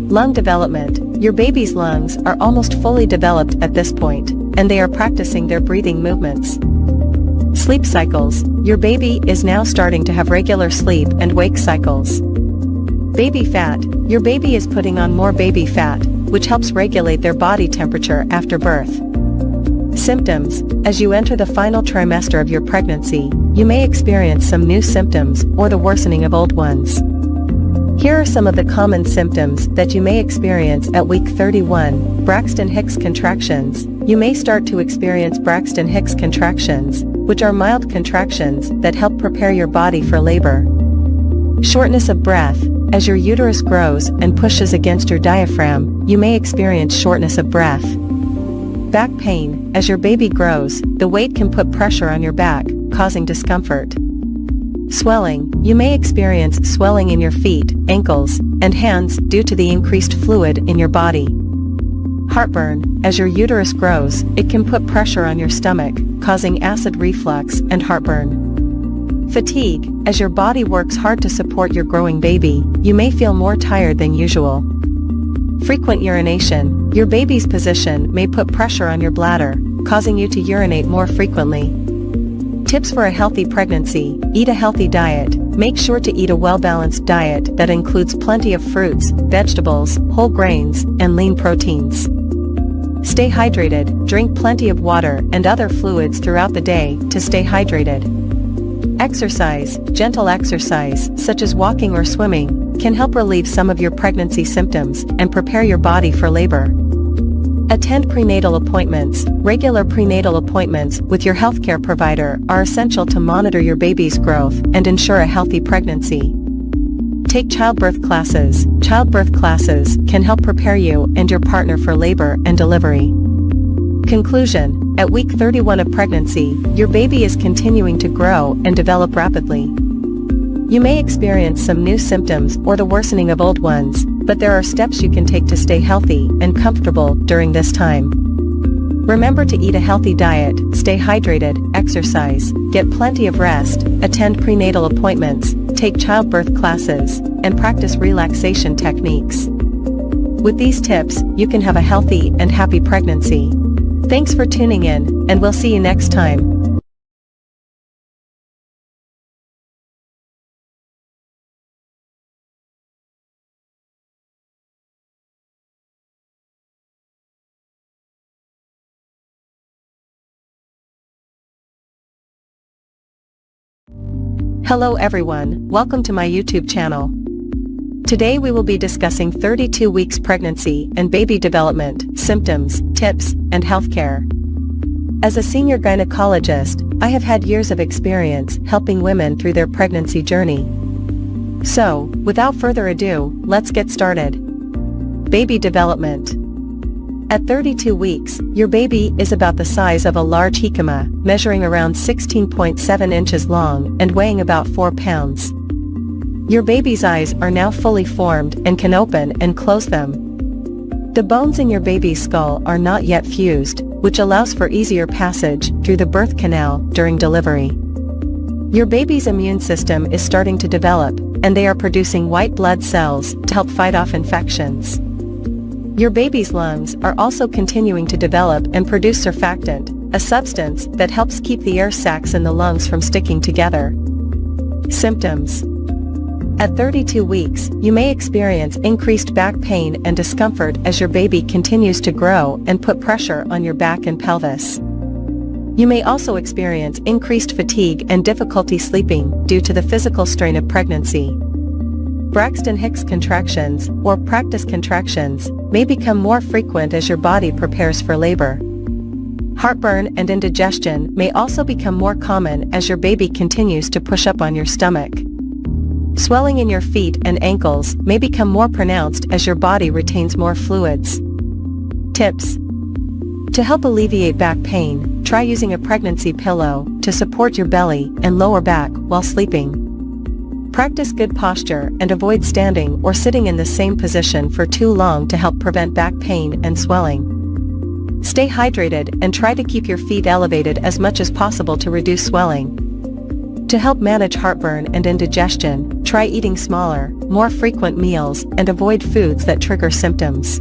Lung development. Your baby's lungs are almost fully developed at this point, and they are practicing their breathing movements. Sleep cycles. Your baby is now starting to have regular sleep and wake cycles. Baby fat. Your baby is putting on more baby fat, which helps regulate their body temperature after birth. Symptoms. As you enter the final trimester of your pregnancy, you may experience some new symptoms or the worsening of old ones. Here are some of the common symptoms that you may experience at week 31. Braxton Hicks contractions. You may start to experience Braxton Hicks contractions, which are mild contractions that help prepare your body for labor. Shortness of breath. As your uterus grows and pushes against your diaphragm, you may experience shortness of breath. Back pain. As your baby grows, the weight can put pressure on your back, causing discomfort. Swelling. You may experience swelling in your feet, ankles, and hands due to the increased fluid in your body. Heartburn. As your uterus grows, it can put pressure on your stomach, causing acid reflux and heartburn. Fatigue. As your body works hard to support your growing baby, you may feel more tired than usual. Frequent urination. Your baby's position may put pressure on your bladder, causing you to urinate more frequently. Tips for a healthy pregnancy. Eat a healthy diet. Make sure to eat a well-balanced diet that includes plenty of fruits, vegetables, whole grains, and lean proteins. Stay hydrated. Drink plenty of water and other fluids throughout the day to stay hydrated. Exercise. Gentle exercise, such as walking or swimming, can help relieve some of your pregnancy symptoms and prepare your body for labor. Attend prenatal appointments. Regular prenatal appointments with your healthcare provider are essential to monitor your baby's growth and ensure a healthy pregnancy. Take childbirth classes. Childbirth classes can help prepare you and your partner for labor and delivery. Conclusion: at week 31 of pregnancy, your baby is continuing to grow and develop rapidly. You may experience some new symptoms or the worsening of old ones, but there are steps you can take to stay healthy and comfortable during this time. Remember to eat a healthy diet, stay hydrated, exercise, get plenty of rest, attend prenatal appointments, take childbirth classes, and practice relaxation techniques. With these tips, you can have a healthy and happy pregnancy. Thanks for tuning in, and we'll see you next time. Hello everyone, welcome to my YouTube channel. Today we will be discussing 32 weeks pregnancy and baby development, symptoms, tips, and healthcare. As a senior gynecologist, I have had years of experience helping women through their pregnancy journey. So, without further ado, let's get started. Baby development. At 32 weeks, your baby is about the size of a large jicama, measuring around 16.7 inches long and weighing about 4 pounds. Your baby's eyes are now fully formed and can open and close them. The bones in your baby's skull are not yet fused, which allows for easier passage through the birth canal during delivery. Your baby's immune system is starting to develop, and they are producing white blood cells to help fight off infections. Your baby's lungs are also continuing to develop and produce surfactant, a substance that helps keep the air sacs in the lungs from sticking together. Symptoms. At 32 weeks, you may experience increased back pain and discomfort as your baby continues to grow and put pressure on your back and pelvis. You may also experience increased fatigue and difficulty sleeping due to the physical strain of pregnancy. Braxton Hicks contractions, or practice contractions, may become more frequent as your body prepares for labor. Heartburn and indigestion may also become more common as your baby continues to push up on your stomach. Swelling in your feet and ankles may become more pronounced as your body retains more fluids. Tips. To help alleviate back pain, try using a pregnancy pillow to support your belly and lower back while sleeping. Practice good posture and avoid standing or sitting in the same position for too long to help prevent back pain and swelling. Stay hydrated and try to keep your feet elevated as much as possible to reduce swelling. To help manage heartburn and indigestion, try eating smaller, more frequent meals and avoid foods that trigger symptoms.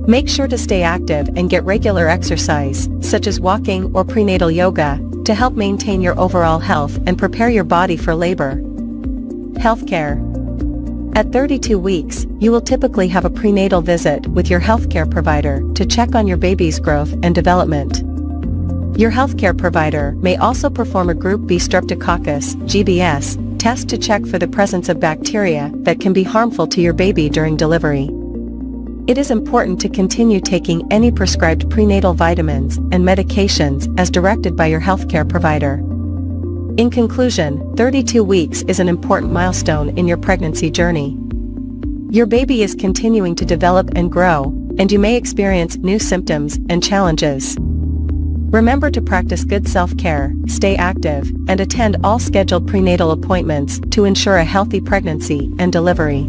Make sure to stay active and get regular exercise, such as walking or prenatal yoga, to help maintain your overall health and prepare your body for labor. Healthcare. At 32 weeks, you will typically have a prenatal visit with your healthcare provider to check on your baby's growth and development. Your healthcare provider may also perform a Group B Streptococcus (GBS) test to check for the presence of bacteria that can be harmful to your baby during delivery. It is important to continue taking any prescribed prenatal vitamins and medications as directed by your healthcare provider. In conclusion, 32 weeks is an important milestone in your pregnancy journey. Your baby is continuing to develop and grow, and you may experience new symptoms and challenges. Remember to practice good self-care, stay active, and attend all scheduled prenatal appointments to ensure a healthy pregnancy and delivery.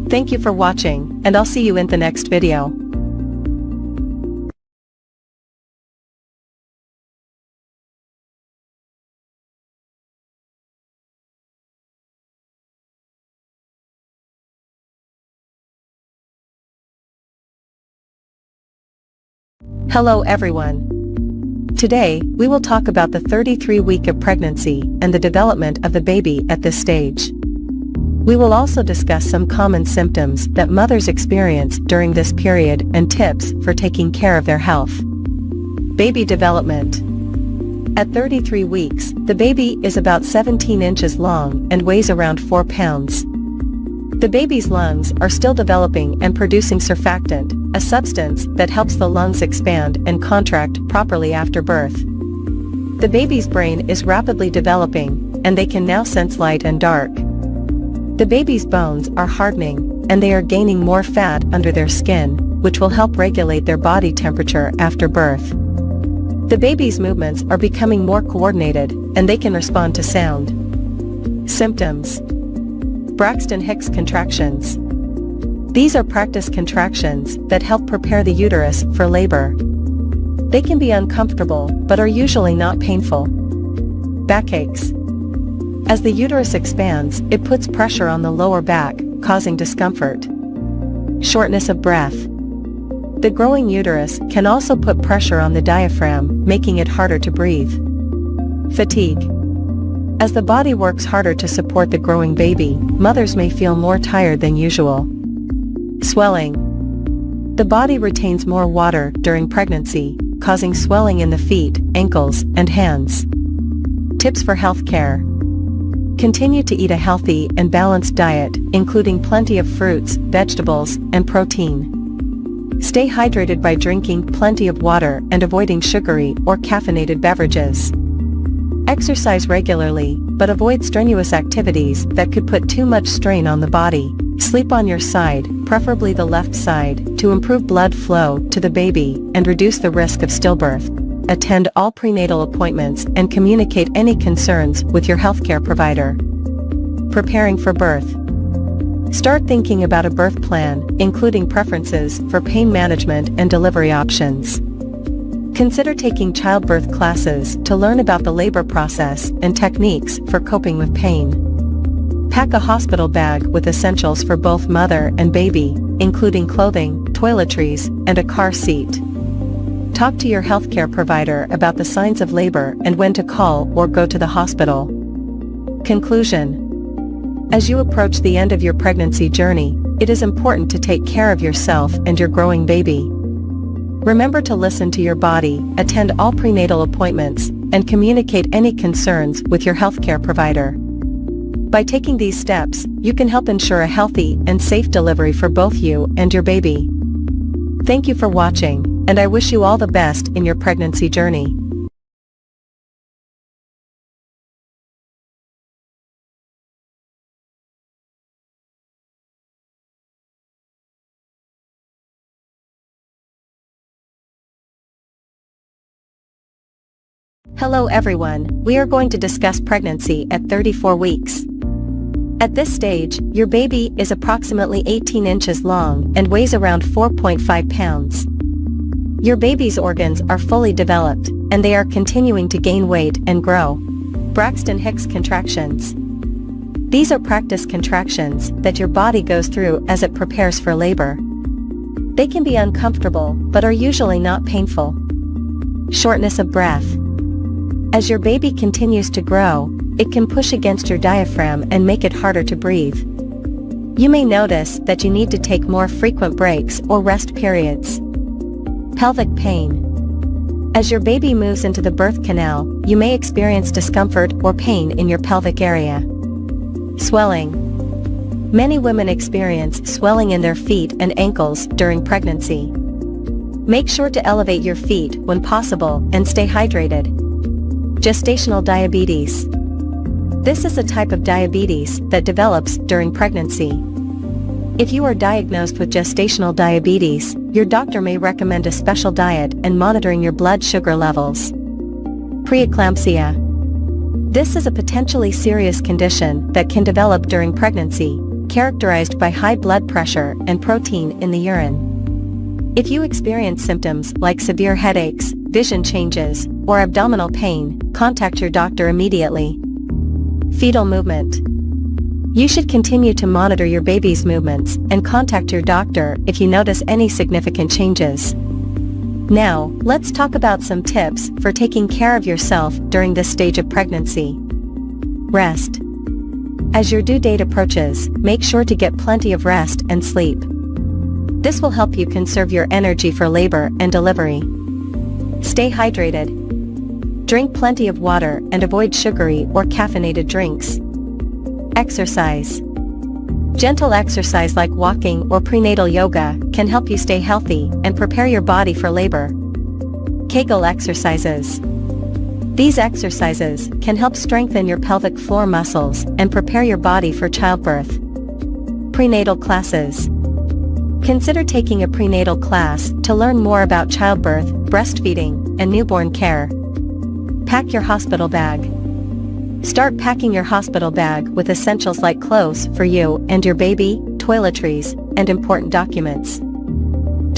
Thank you for watching, and I'll see you in the next video. Hello everyone. Today, we will talk about the 33 week of pregnancy and the development of the baby at this stage. We will also discuss some common symptoms that mothers experience during this period and tips for taking care of their health. Baby development. At 33 weeks, the baby is about 17 inches long and weighs around 4 pounds. The baby's lungs are still developing and producing surfactant, a substance that helps the lungs expand and contract properly after birth. The baby's brain is rapidly developing, and they can now sense light and dark. The baby's bones are hardening, and they are gaining more fat under their skin, which will help regulate their body temperature after birth. The baby's movements are becoming more coordinated, and they can respond to sound. Symptoms: Braxton Hicks contractions. These are practice contractions that help prepare the uterus for labor. They can be uncomfortable, but are usually not painful. Backaches. As the uterus expands, it puts pressure on the lower back, causing discomfort. Shortness of breath. The growing uterus can also put pressure on the diaphragm, making it harder to breathe. Fatigue. As the body works harder to support the growing baby, mothers may feel more tired than usual. Swelling. The body retains more water during pregnancy, causing swelling in the feet, ankles, and hands. Tips for health care. Continue to eat a healthy and balanced diet, including plenty of fruits, vegetables, and protein. Stay hydrated by drinking plenty of water and avoiding sugary or caffeinated beverages. Exercise regularly, but avoid strenuous activities that could put too much strain on the body. Sleep on your side, preferably the left side, to improve blood flow to the baby and reduce the risk of stillbirth. Attend all prenatal appointments and communicate any concerns with your healthcare provider. Preparing for birth. Start thinking about a birth plan, including preferences for pain management and delivery options. Consider taking childbirth classes to learn about the labor process and techniques for coping with pain. Pack a hospital bag with essentials for both mother and baby, including clothing, toiletries, and a car seat. Talk to your healthcare provider about the signs of labor and when to call or go to the hospital. Conclusion. As you approach the end of your pregnancy journey, it is important to take care of yourself and your growing baby. Remember to listen to your body, attend all prenatal appointments, and communicate any concerns with your healthcare provider. By taking these steps, you can help ensure a healthy and safe delivery for both you and your baby. Thank you for watching, and I wish you all the best in your pregnancy journey. Hello everyone, we are going to discuss pregnancy at 34 weeks. At this stage, your baby is approximately 18 inches long and weighs around 4.5 pounds. Your baby's organs are fully developed, and they are continuing to gain weight and grow. Braxton Hicks contractions. These are practice contractions that your body goes through as it prepares for labor. They can be uncomfortable, but are usually not painful. Shortness of breath. As your baby continues to grow, it can push against your diaphragm and make it harder to breathe. You may notice that you need to take more frequent breaks or rest periods. Pelvic pain. As your baby moves into the birth canal, you may experience discomfort or pain in your pelvic area. Swelling. Many women experience swelling in their feet and ankles during pregnancy. Make sure to elevate your feet when possible and stay hydrated. Gestational diabetes. This is a type of diabetes that develops during pregnancy. If you are diagnosed with gestational diabetes, your doctor may recommend a special diet and monitoring your blood sugar levels. Preeclampsia. This is a potentially serious condition that can develop during pregnancy, characterized by high blood pressure and protein in the urine. If you experience symptoms like severe headaches, vision changes, or abdominal pain, contact your doctor immediately. Fetal movement. You should continue to monitor your baby's movements and contact your doctor if you notice any significant changes. Now, let's talk about some tips for taking care of yourself during this stage of pregnancy. Rest. As your due date approaches, make sure to get plenty of rest and sleep. This will help you conserve your energy for labor and delivery. Stay hydrated. Drink plenty of water and avoid sugary or caffeinated drinks. Exercise. Gentle exercise like walking or prenatal yoga can help you stay healthy and prepare your body for labor. Kegel exercises. These exercises can help strengthen your pelvic floor muscles and prepare your body for childbirth. Prenatal classes. Consider taking a prenatal class to learn more about childbirth, breastfeeding, and newborn care. Pack your hospital bag. Start packing your hospital bag with essentials like clothes for you and your baby, toiletries, and important documents.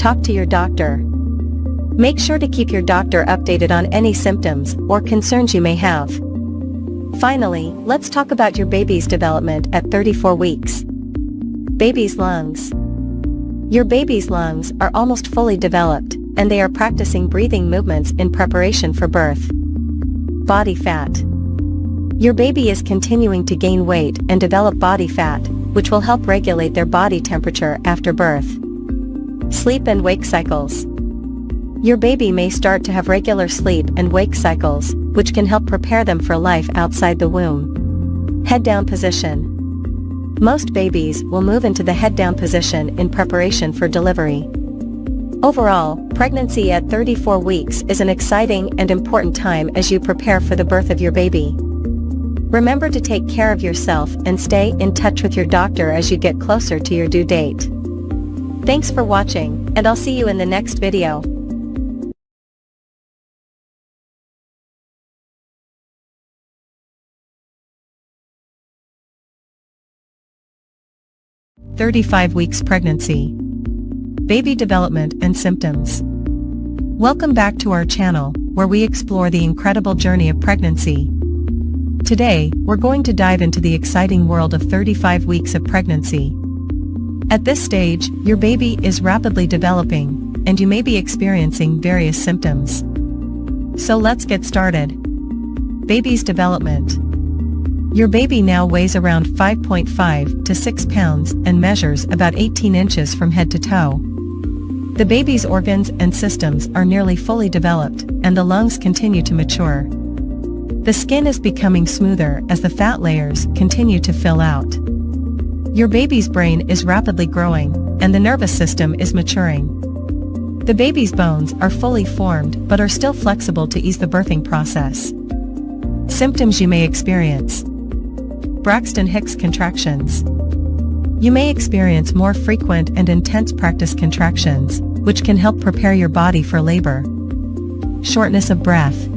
Talk to your doctor. Make sure to keep your doctor updated on any symptoms or concerns you may have. Finally, let's talk about your baby's development at 34 weeks. Baby's lungs. Your baby's lungs are almost fully developed, and they are practicing breathing movements in preparation for birth. Body fat. Your baby is continuing to gain weight and develop body fat, which will help regulate their body temperature after birth. Sleep and wake cycles. Your baby may start to have regular sleep and wake cycles, which can help prepare them for life outside the womb. Head down position. Most babies will move into the head down position in preparation for delivery. Overall, pregnancy at 34 weeks is an exciting and important time as you prepare for the birth of your baby. Remember to take care of yourself and stay in touch with your doctor as you get closer to your due date. Thanks for watching, and I'll see you in the next video. "35 weeks pregnancy. Baby development and symptoms." Welcome back to our channel, where we explore the incredible journey of pregnancy. Today, we're going to dive into the exciting world of 35 weeks of pregnancy. At this stage, your baby is rapidly developing, and you may be experiencing various symptoms. So let's get started. Baby's development. Your baby now weighs around 5.5 to 6 pounds and measures about 18 inches from head to toe. The baby's organs and systems are nearly fully developed, and the lungs continue to mature. The skin is becoming smoother as the fat layers continue to fill out. Your baby's brain is rapidly growing, and the nervous system is maturing. The baby's bones are fully formed but are still flexible to ease the birthing process. Symptoms you may experience. Braxton Hicks contractions. You may experience more frequent and intense practice contractions, which can help prepare your body for labor. Shortness of breath.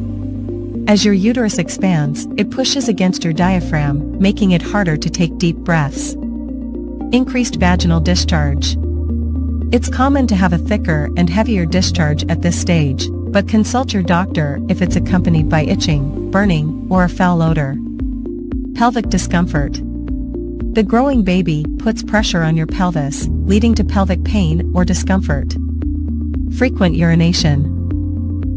As your uterus expands, it pushes against your diaphragm, making it harder to take deep breaths. Increased vaginal discharge. It's common to have a thicker and heavier discharge at this stage, but consult your doctor if it's accompanied by itching, burning, or a foul odor. Pelvic discomfort. The growing baby puts pressure on your pelvis, leading to pelvic pain or discomfort. Frequent urination.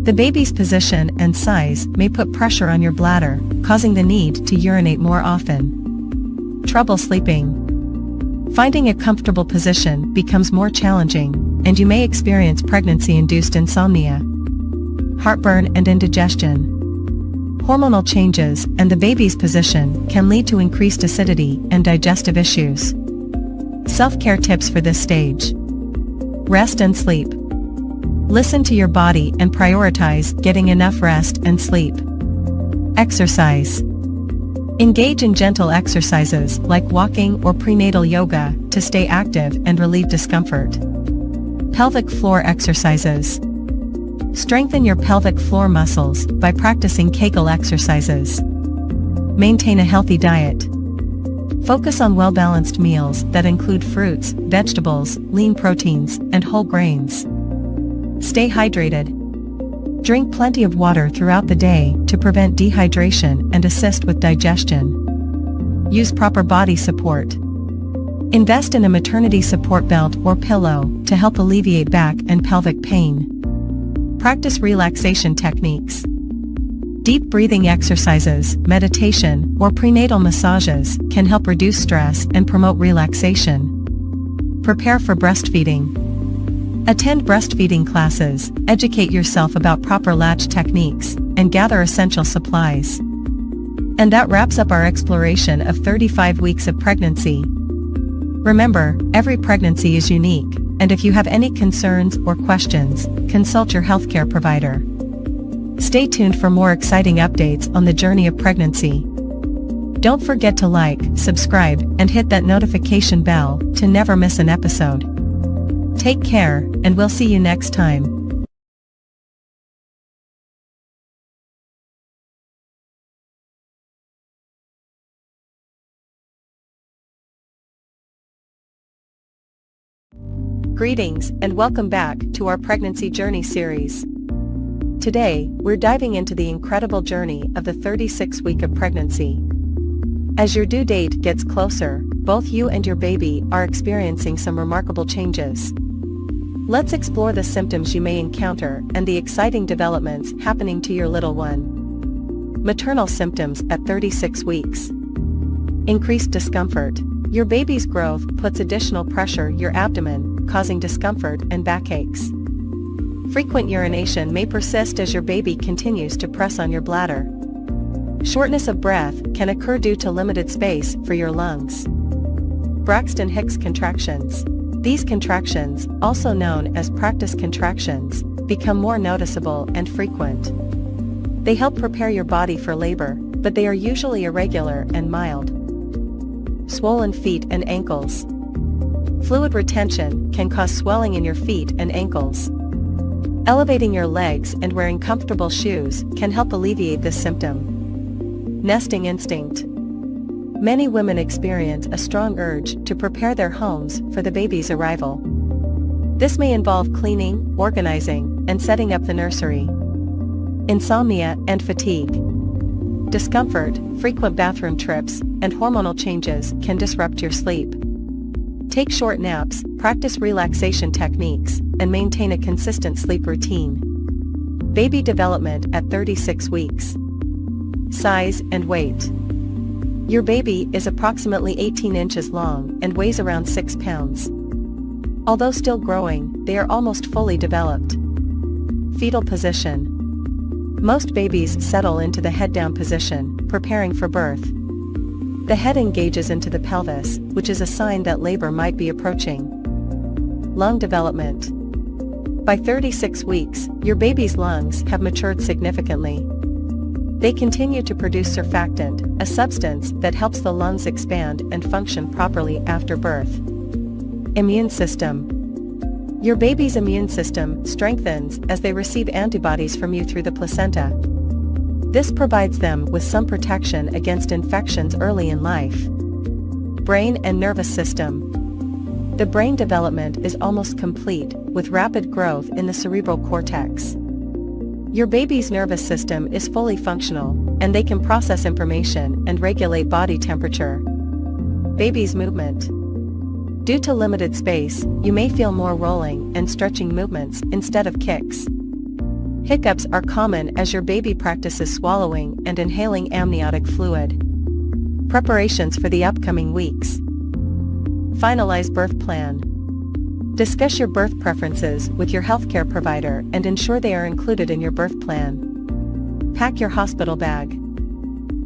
The baby's position and size may put pressure on your bladder, causing the need to urinate more often. Trouble sleeping. Finding a comfortable position becomes more challenging, and you may experience pregnancy-induced insomnia. Heartburn and indigestion. Hormonal changes and the baby's position can lead to increased acidity and digestive issues. Self-care tips for this stage. Rest and sleep. Listen to your body and prioritize getting enough rest and sleep. Exercise. Engage in gentle exercises like walking or prenatal yoga to stay active and relieve discomfort. Pelvic floor exercises. Strengthen your pelvic floor muscles by practicing Kegel exercises. Maintain a healthy diet. Focus on well-balanced meals that include fruits, vegetables, lean proteins, and whole grains. Stay hydrated. Drink plenty of water throughout the day to prevent dehydration and assist with digestion. Use proper body support. Invest in a maternity support belt or pillow to help alleviate back and pelvic pain. Practice relaxation techniques. Deep breathing exercises, meditation, or prenatal massages can help reduce stress and promote relaxation. Prepare for breastfeeding. Attend breastfeeding classes, educate yourself about proper latch techniques, and gather essential supplies. And that wraps up our exploration of 35 weeks of pregnancy. Remember, every pregnancy is unique, and if you have any concerns or questions, consult your healthcare provider. Stay tuned for more exciting updates on the journey of pregnancy. Don't forget to like, subscribe, and hit that notification bell to never miss an episode. Take care, and we'll see you next time. Greetings and welcome back to our Pregnancy Journey series. Today, we're diving into the incredible journey of the 36th week of pregnancy. As your due date gets closer, both you and your baby are experiencing some remarkable changes. Let's explore the symptoms you may encounter and the exciting developments happening to your little one. Maternal symptoms at 36 weeks. Increased discomfort. Your baby's growth puts additional pressure your abdomen, causing discomfort and backaches. Frequent urination may persist as your baby continues to press on your bladder. Shortness of breath can occur due to limited space for your lungs. Braxton Hicks contractions. These contractions, also known as practice contractions, become more noticeable and frequent. They help prepare your body for labor, but they are usually irregular and mild. Swollen feet and ankles. Fluid retention can cause swelling in your feet and ankles. Elevating your legs and wearing comfortable shoes can help alleviate this symptom. Nesting instinct. Many women experience a strong urge to prepare their homes for the baby's arrival. This may involve cleaning, organizing, and setting up the nursery. Insomnia and fatigue. Discomfort, frequent bathroom trips, and hormonal changes can disrupt your sleep. Take short naps, practice relaxation techniques, and maintain a consistent sleep routine. Baby development at 36 weeks. Size and weight. Your baby is approximately 18 inches long and weighs around 6 pounds. Although still growing, they are almost fully developed. Fetal position. Most babies settle into the head-down position, preparing for birth. The head engages into the pelvis, which is a sign that labor might be approaching. Lung development. By 36 weeks, your baby's lungs have matured significantly. They continue to produce surfactant, a substance that helps the lungs expand and function properly after birth. Immune system. Your baby's immune system strengthens as they receive antibodies from you through the placenta. This provides them with some protection against infections early in life. Brain and nervous system. The brain development is almost complete, with rapid growth in the cerebral cortex. Your baby's nervous system is fully functional, and they can process information and regulate body temperature. Baby's movement. Due to limited space, you may feel more rolling and stretching movements instead of kicks. Hiccups are common as your baby practices swallowing and inhaling amniotic fluid. Preparations for the upcoming weeks. Finalize birth plan. Discuss your birth preferences with your healthcare provider and ensure they are included in your birth plan. Pack your hospital bag.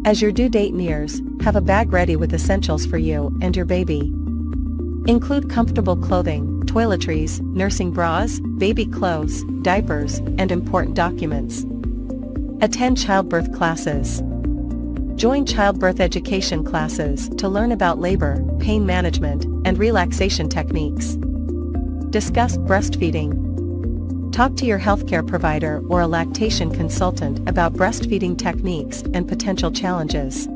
As your due date nears, have a bag ready with essentials for you and your baby. Include comfortable clothing, toiletries, nursing bras, baby clothes, diapers, and important documents. Attend childbirth classes. Join childbirth education classes to learn about labor, pain management, and relaxation techniques. Discuss breastfeeding. Talk to your healthcare provider or a lactation consultant about breastfeeding techniques and potential challenges.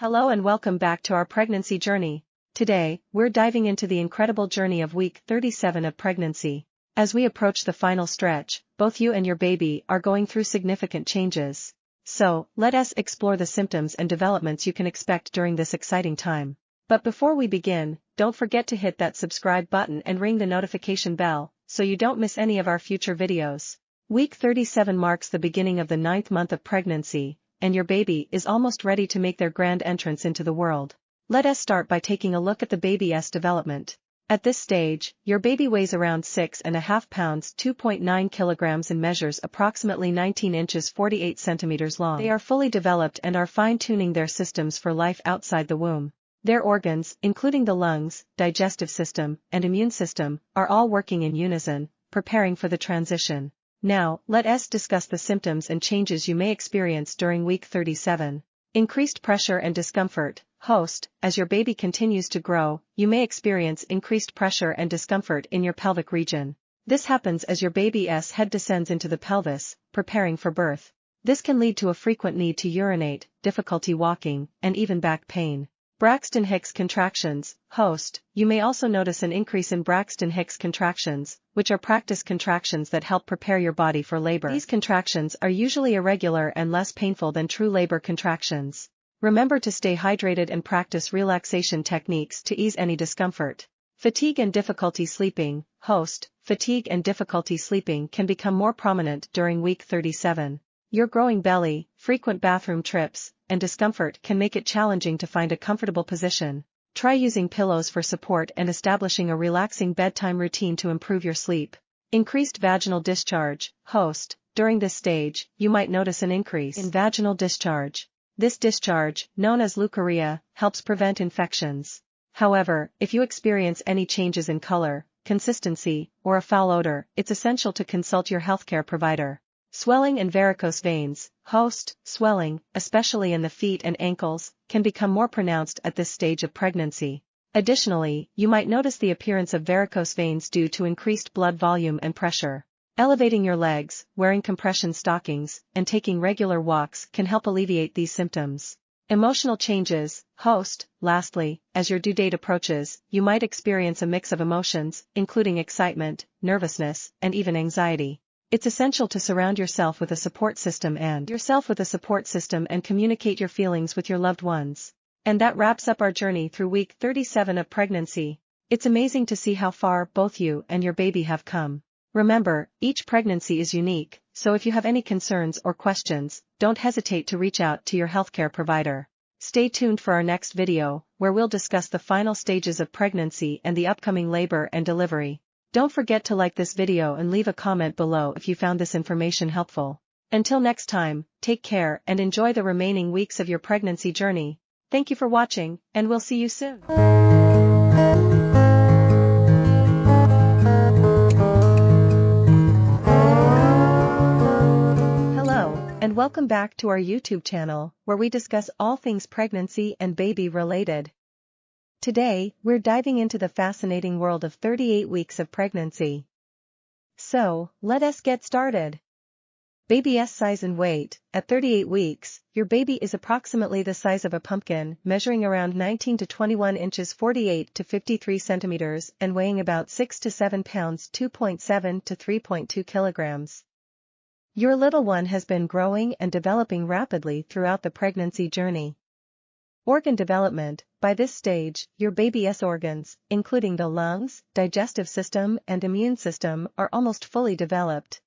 Hello and welcome back to our pregnancy journey. Today, we're diving into the incredible journey of week 37 of pregnancy. As we approach the final stretch, both you and your baby are going through significant changes. So, let us explore the symptoms and developments you can expect during this exciting time. But before we begin, don't forget to hit that subscribe button and ring the notification bell, so you don't miss any of our future videos. Week 37 marks the beginning of the 9th month of pregnancy, and your baby is almost ready to make their grand entrance into the world. Let us start by taking a look at the baby's development. At this stage, your baby weighs around 6.5 pounds 2.9 kilograms and measures approximately 19 inches 48 centimeters long. They are fully developed and are fine-tuning their systems for life outside the womb. Their organs, including the lungs, digestive system, and immune system, are all working in unison, preparing for the transition. Now, let us discuss the symptoms and changes you may experience during week 37. Increased pressure and discomfort. Host, as your baby continues to grow, you may experience increased pressure and discomfort in your pelvic region. This happens as your baby's head descends into the pelvis, preparing for birth. This can lead to a frequent need to urinate, difficulty walking, and even back pain. Braxton Hicks contractions. Host, you may also notice an increase in Braxton Hicks contractions, which are practice contractions that help prepare your body for labor. These contractions are usually irregular and less painful than true labor contractions. Remember to stay hydrated and practice relaxation techniques to ease any discomfort. Fatigue and difficulty sleeping. Host, fatigue and difficulty sleeping can become more prominent during week 37. Your growing belly, frequent bathroom trips, and discomfort can make it challenging to find a comfortable position. Try using pillows for support and establishing a relaxing bedtime routine to improve your sleep. Increased vaginal discharge. Host, during this stage, you might notice an increase in vaginal discharge. This discharge, known as leukorrhea, helps prevent infections. However, if you experience any changes in color, consistency, or a foul odor, it's essential to consult your healthcare provider. Swelling and varicose veins. Host, swelling, especially in the feet and ankles, can become more pronounced at this stage of pregnancy. Additionally, you might notice the appearance of varicose veins due to increased blood volume and pressure. Elevating your legs, wearing compression stockings, and taking regular walks can help alleviate these symptoms. Emotional changes. Host, lastly, as your due date approaches, you might experience a mix of emotions, including excitement, nervousness, and even anxiety. It's essential to surround yourself with a support system and communicate your feelings with your loved ones. And that wraps up our journey through week 37 of pregnancy. It's amazing to see how far both you and your baby have come. Remember, each pregnancy is unique, so if you have any concerns or questions, don't hesitate to reach out to your healthcare provider. Stay tuned for our next video, where we'll discuss the final stages of pregnancy and the upcoming labor and delivery. Don't forget to like this video and leave a comment below if you found this information helpful. Until next time, take care and enjoy the remaining weeks of your pregnancy journey. Thank you for watching, and we'll see you soon. Hello, and welcome back to our YouTube channel, where we discuss all things pregnancy and baby related. Today, we're diving into the fascinating world of 38 weeks of pregnancy. So, let us get started. Baby's size and weight. At 38 weeks, your baby is approximately the size of a pumpkin, measuring around 19 to 21 inches 48 to 53 centimeters and weighing about 6 to 7 pounds 2.7 to 3.2 kilograms. Your little one has been growing and developing rapidly throughout the pregnancy journey. Organ development. By this stage, your baby's organs, including the lungs, digestive system, and immune system, are almost fully developed.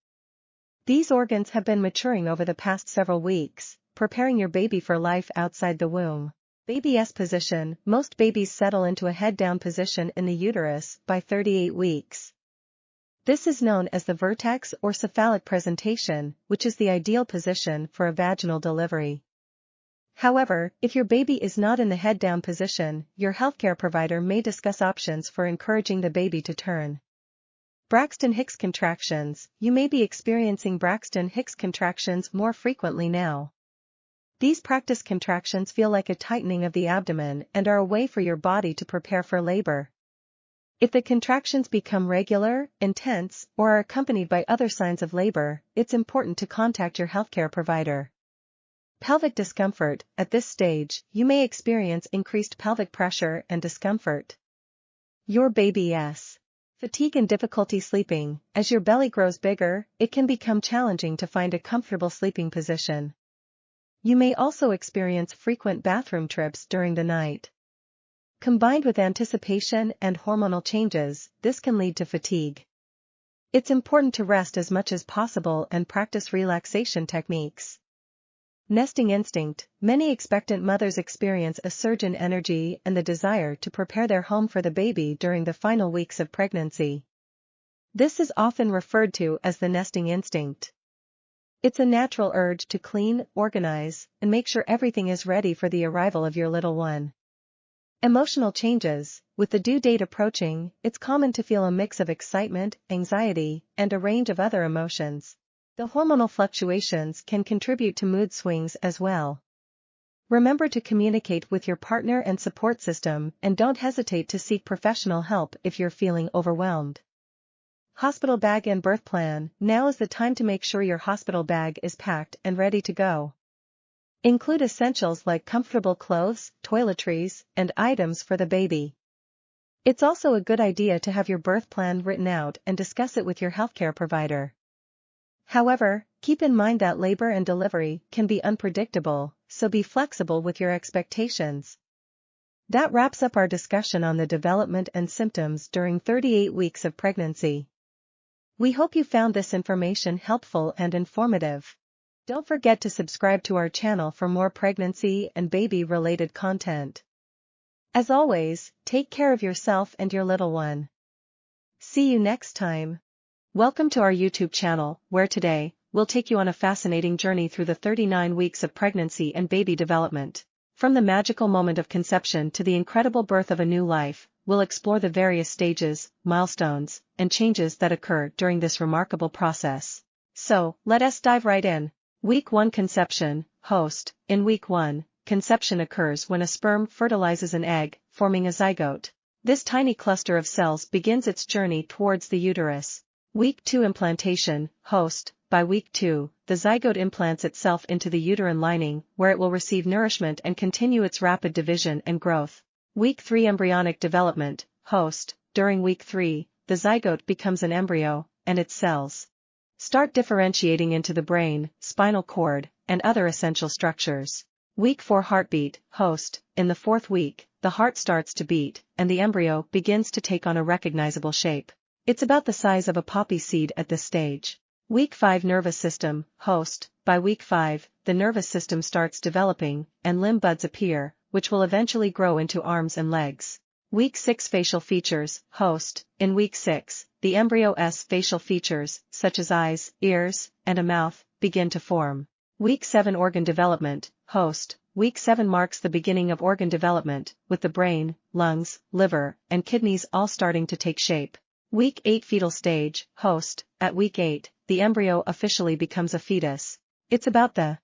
These organs have been maturing over the past several weeks, preparing your baby for life outside the womb. Baby's position. Most babies settle into a head-down position in the uterus by 38 weeks. This is known as the vertex or cephalic presentation, which is the ideal position for a vaginal delivery. However, if your baby is not in the head-down position, your healthcare provider may discuss options for encouraging the baby to turn. Braxton Hicks contractions. You may be experiencing Braxton Hicks contractions more frequently now. These practice contractions feel like a tightening of the abdomen and are a way for your body to prepare for labor. If the contractions become regular, intense, or are accompanied by other signs of labor, it's important to contact your healthcare provider. Pelvic discomfort. At this stage, you may experience increased pelvic pressure and discomfort. Your baby's fatigue and difficulty sleeping. As your belly grows bigger, it can become challenging to find a comfortable sleeping position. You may also experience frequent bathroom trips during the night. Combined with anticipation and hormonal changes, this can lead to fatigue. It's important to rest as much as possible and practice relaxation techniques. Nesting instinct. Many expectant mothers experience a surge in energy and the desire to prepare their home for the baby during the final weeks of pregnancy. This is often referred to as the nesting instinct. It's a natural urge to clean, organize, and make sure everything is ready for the arrival of your little one. Emotional changes. With the due date approaching, it's common to feel a mix of excitement, anxiety, and a range of other emotions. The hormonal fluctuations can contribute to mood swings as well. Remember to communicate with your partner and support system, and don't hesitate to seek professional help if you're feeling overwhelmed. Hospital bag and birth plan. Now is the time to make sure your hospital bag is packed and ready to go. Include essentials like comfortable clothes, toiletries, and items for the baby. It's also a good idea to have your birth plan written out and discuss it with your healthcare provider. However, keep in mind that labor and delivery can be unpredictable, so be flexible with your expectations. That wraps up our discussion on the development and symptoms during 38 weeks of pregnancy. We hope you found this information helpful and informative. Don't forget to subscribe to our channel for more pregnancy and baby-related content. As always, take care of yourself and your little one. See you next time. Welcome to our YouTube channel, where today, we'll take you on a fascinating journey through the 39 weeks of pregnancy and baby development. From the magical moment of conception to the incredible birth of a new life, we'll explore the various stages, milestones, and changes that occur during this remarkable process. So, let us dive right in. Week 1 Conception. Host. In Week 1, conception occurs when a sperm fertilizes an egg, forming a zygote. This tiny cluster of cells begins its journey towards the uterus. Week 2 Implantation. Host. By Week 2, the zygote implants itself into the uterine lining, where it will receive nourishment and continue its rapid division and growth. Week 3 Embryonic Development. Host. During Week 3, the zygote becomes an embryo, and its cells start differentiating into the brain, spinal cord, and other essential structures. Week 4 Heartbeat. Host. In the 4th week, the heart starts to beat, and the embryo begins to take on a recognizable shape. It's about the size of a poppy seed at this stage. Week 5 Nervous System. Host. By Week 5, the nervous system starts developing, and limb buds appear, which will eventually grow into arms and legs. Week 6 Facial Features. Host. In Week 6, the embryo's facial features, such as eyes, ears, and a mouth, begin to form. Week 7 Organ Development. Host. Week 7 marks the beginning of organ development, with the brain, lungs, liver, and kidneys all starting to take shape. Week 8 Fetal Stage. Host. At Week 8, the embryo officially becomes a fetus. It's about the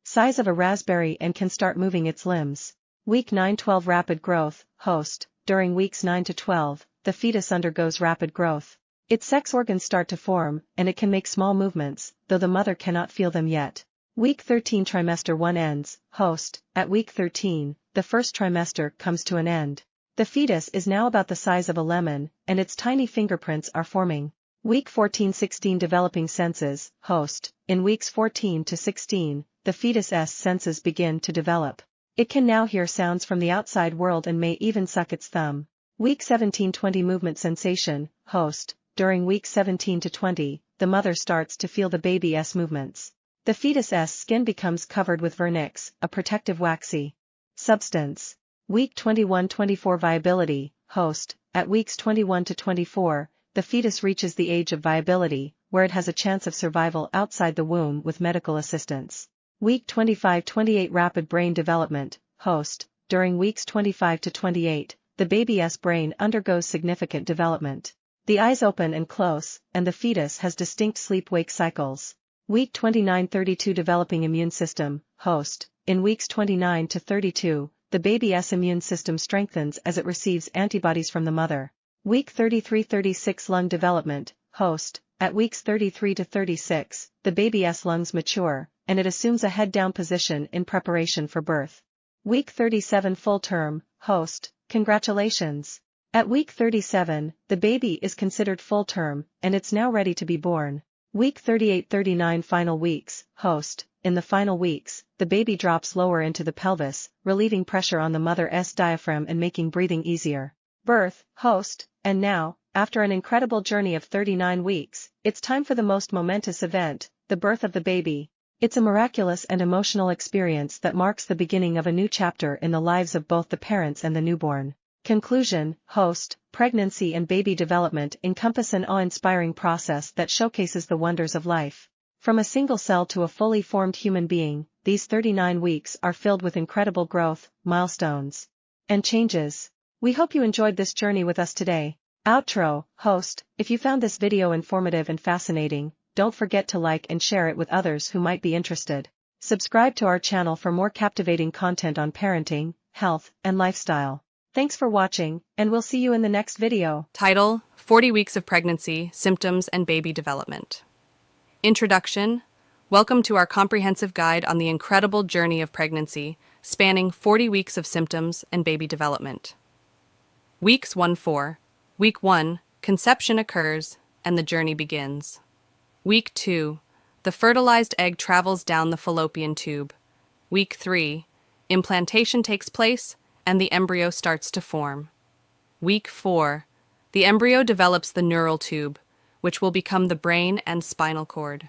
size of a raspberry and can start moving its limbs. Week 9-12 Rapid Growth. Host. During weeks 9 to 12, the fetus undergoes rapid growth. Its sex organs start to form, and it can make small movements, though the mother cannot feel them yet. Week 13 Trimester 1 ends. Host. At Week 13, the first trimester comes to an end. The fetus is now about the size of a lemon, and its tiny fingerprints are forming. Week 14-16 Developing Senses. Host. In weeks 14 to 16, the fetus's senses begin to develop. It can now hear sounds from the outside world and may even suck its thumb. Week 17-20 Movement Sensation. Host. During weeks 17 to 20, the mother starts to feel the baby's movements. The fetus's skin becomes covered with vernix, a protective waxy substance. Week 21-24 Viability. Host. At weeks 21 to 24, the fetus reaches the age of viability, where it has a chance of survival outside the womb with medical assistance. Week 25-28 Rapid Brain Development. Host. During weeks 25 to 28, the baby's brain undergoes significant development. The eyes open and close, and the fetus has distinct sleep-wake cycles. Week 29-32 Developing Immune System. Host. In weeks 29 to 32, the baby's immune system strengthens as it receives antibodies from the mother. Week 33-36 Lung Development. Host. At weeks 33 to 36, the baby's lungs mature, and it assumes a head-down position in preparation for birth. Week 37 Full Term. Host. Congratulations! At week 37, the baby is considered full term, and it's now ready to be born. Week 38-39 Final Weeks. Host. In the final weeks, the baby drops lower into the pelvis, relieving pressure on the mother's diaphragm and making breathing easier. Birth. Host. And now, after an incredible journey of 39 weeks, it's time for the most momentous event, the birth of the baby. It's a miraculous and emotional experience that marks the beginning of a new chapter in the lives of both the parents and the newborn. Conclusion, host, pregnancy and baby development encompass an awe-inspiring process that showcases the wonders of life. From a single cell to a fully formed human being, these 39 weeks are filled with incredible growth, milestones, and changes. We hope you enjoyed this journey with us today. Outro, host, if you found this video informative and fascinating, don't forget to like and share it with others who might be interested. Subscribe to our channel for more captivating content on parenting, health, and lifestyle. Thanks for watching, and we'll see you in the next video. Title: 40 Weeks of Pregnancy, Symptoms and Baby Development. Introduction: Welcome to our comprehensive guide on the incredible journey of pregnancy, spanning 40 weeks of symptoms and baby development. Weeks 1-4. Week 1, conception occurs, and the journey begins. Week 2, the fertilized egg travels down the fallopian tube. Week 3, implantation takes place, and the embryo starts to form. Week 4, the embryo develops the neural tube, which will become the brain and spinal cord.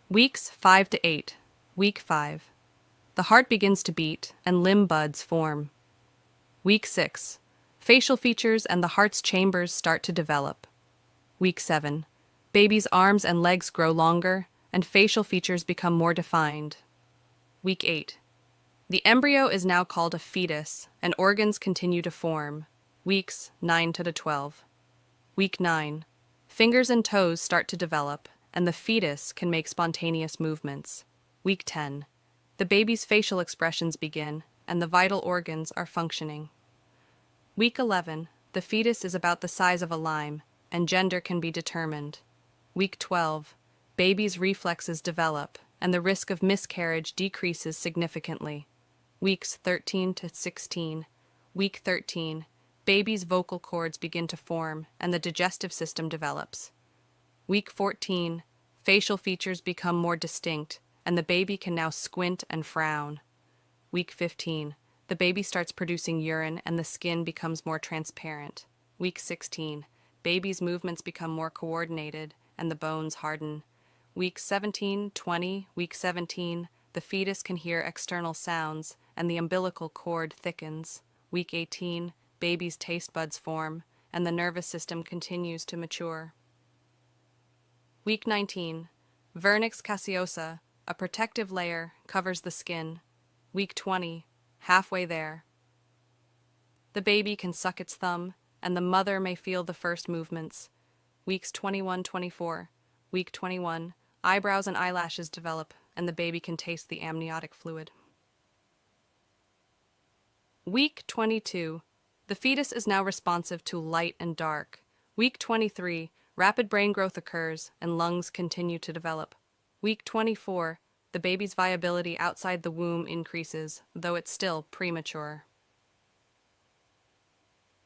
Weeks 5-8. Week 5, the heart begins to beat, and limb buds form. Week 6, facial features and the heart's chambers start to develop. Week 7, baby's arms and legs grow longer, and facial features become more defined. Week 8, the embryo is now called a fetus, and organs continue to form. Weeks 9-12. Week 9, fingers and toes start to develop, and the fetus can make spontaneous movements. Week 10, the baby's facial expressions begin, and the vital organs are functioning. Week 11, the fetus is about the size of a lime, and gender can be determined. Week 12, baby's reflexes develop, and the risk of miscarriage decreases significantly. Weeks 13-16. Week 13, baby's vocal cords begin to form, and the digestive system develops. Week 14, facial features become more distinct, and the baby can now squint and frown. Week 15, the baby starts producing urine and the skin becomes more transparent. Week 16, baby's movements become more coordinated and the bones harden. Week 17-20. Week 17, the fetus can hear external sounds and the umbilical cord thickens. Week 18, baby's taste buds form and the nervous system continues to mature. Week 19, vernix caseosa, a protective layer, covers the skin. Week 20, halfway there, the baby can suck its thumb, and the mother may feel the first movements. Weeks 21-24. Week 21, eyebrows and eyelashes develop, and the baby can taste the amniotic fluid. Week 22, the fetus is now responsive to light and dark. Week 23, rapid brain growth occurs, and lungs continue to develop. Week 24, the baby's viability outside the womb increases, though it's still premature.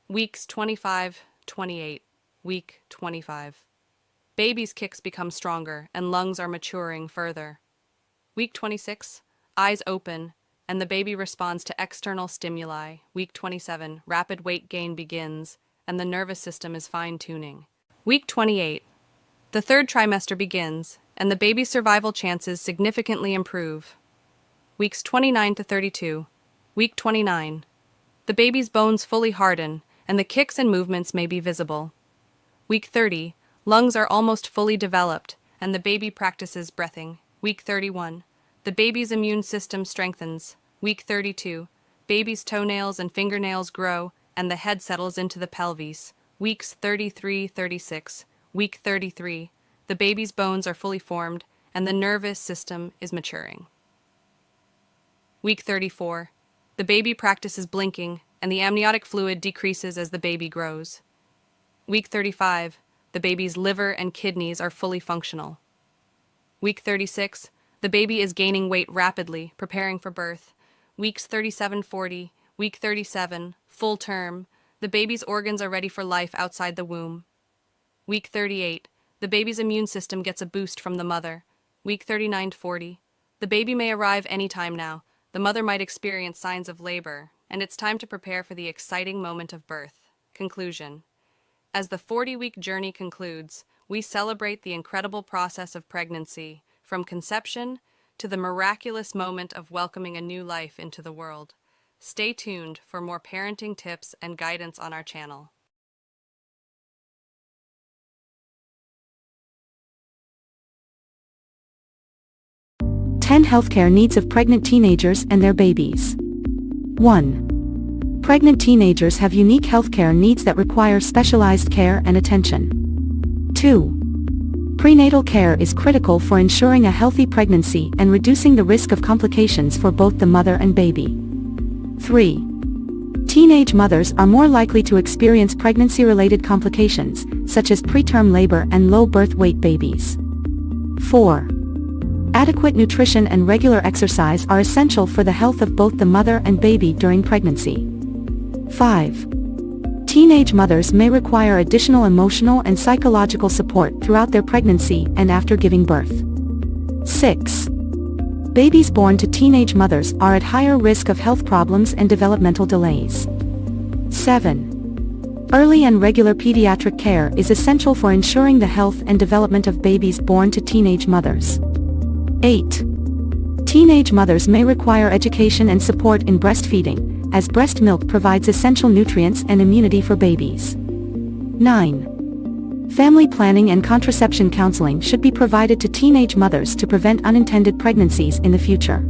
Weeks 25-28. Week 25. Baby's kicks become stronger, and lungs are maturing further. Week 26. Eyes open, and the baby responds to external stimuli. Week 27. Rapid weight gain begins, and the nervous system is fine-tuning. Week 28. The third trimester begins, and the baby's survival chances significantly improve. Weeks 29-32. Week 29. The baby's bones fully harden, and the kicks and movements may be visible. Week 30. Lungs are almost fully developed, and the baby practices breathing. Week 31. The baby's immune system strengthens. Week 32. Baby's toenails and fingernails grow, and the head settles into the pelvis. Weeks 33-36. Week 33. The baby's bones are fully formed, and the nervous system is maturing. Week 34. The baby practices blinking, and the amniotic fluid decreases as the baby grows. Week 35. The baby's liver and kidneys are fully functional. Week 36. The baby is gaining weight rapidly, preparing for birth. Weeks 37-40. Week 37. Full term. The baby's organs are ready for life outside the womb. Week 38. The baby's immune system gets a boost from the mother. Week 39-40. The baby may arrive any time now. The mother might experience signs of labor, and it's time to prepare for the exciting moment of birth. Conclusion. As the 40-week journey concludes, we celebrate the incredible process of pregnancy, from conception to the miraculous moment of welcoming a new life into the world. Stay tuned for more parenting tips and guidance on our channel. Ten healthcare needs of pregnant teenagers and their babies. 1. Pregnant teenagers have unique healthcare needs that require specialized care and attention. 2. Prenatal care is critical for ensuring a healthy pregnancy and reducing the risk of complications for both the mother and baby. 3. Teenage mothers are more likely to experience pregnancy-related complications, such as preterm labor and low birth weight babies. 4. Adequate nutrition and regular exercise are essential for the health of both the mother and baby during pregnancy. 5. Teenage mothers may require additional emotional and psychological support throughout their pregnancy and after giving birth. 6. Babies born to teenage mothers are at higher risk of health problems and developmental delays. 7. Early and regular pediatric care is essential for ensuring the health and development of babies born to teenage mothers. 8. Teenage mothers may require education and support in breastfeeding, as breast milk provides essential nutrients and immunity for babies. 9. Family planning and contraception counseling should be provided to teenage mothers to prevent unintended pregnancies in the future.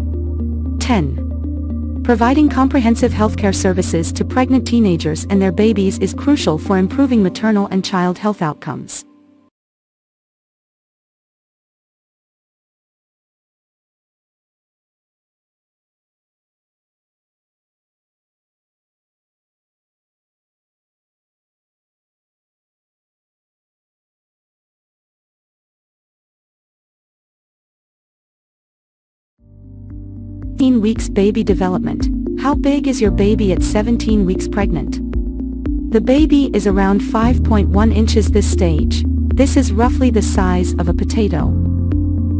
10. Providing comprehensive healthcare services to pregnant teenagers and their babies is crucial for improving maternal and child health outcomes. Weeks baby development. How big is your baby at 17 weeks pregnant? The baby is around 5.1 inches this stage. This is roughly the size of a potato.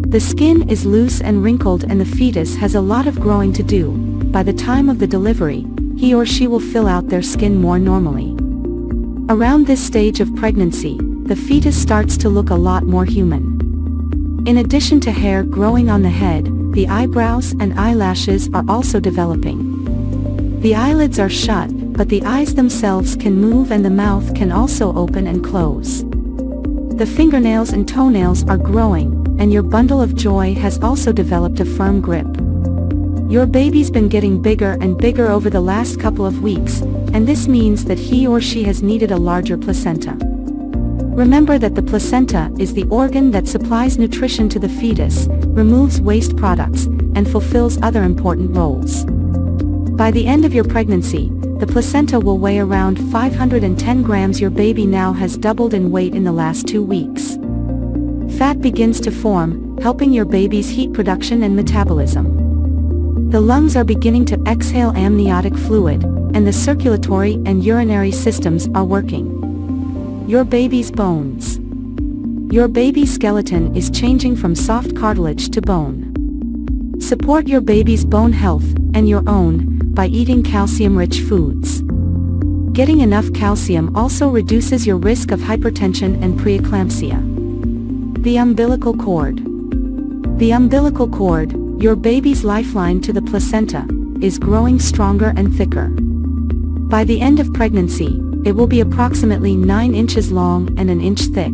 The skin is loose and wrinkled and the fetus has a lot of growing to do. By the time of the delivery, he or she will fill out their skin more normally. Around this stage of pregnancy, the fetus starts to look a lot more human. In addition to hair growing on the head, the eyebrows and eyelashes are also developing. The eyelids are shut, but the eyes themselves can move and the mouth can also open and close. The fingernails and toenails are growing, and your bundle of joy has also developed a firm grip. Your baby's been getting bigger and bigger over the last couple of weeks, and this means that he or she has needed a larger placenta. Remember that the placenta is the organ that supplies nutrition to the fetus, removes waste products, and fulfills other important roles. By the end of your pregnancy, the placenta will weigh around 510 grams. Your baby now has doubled in weight in the last 2 weeks. Fat begins to form, helping your baby's heat production and metabolism. The lungs are beginning to exhale amniotic fluid, and the circulatory and urinary systems are working. Your baby's bones. Your baby's skeleton is changing from soft cartilage to bone. Support your baby's bone health, and your own, by eating calcium-rich foods. Getting enough calcium also reduces your risk of hypertension and preeclampsia. The umbilical cord. The umbilical cord, your baby's lifeline to the placenta, is growing stronger and thicker. By the end of pregnancy, it will be approximately 9 inches long and an inch thick.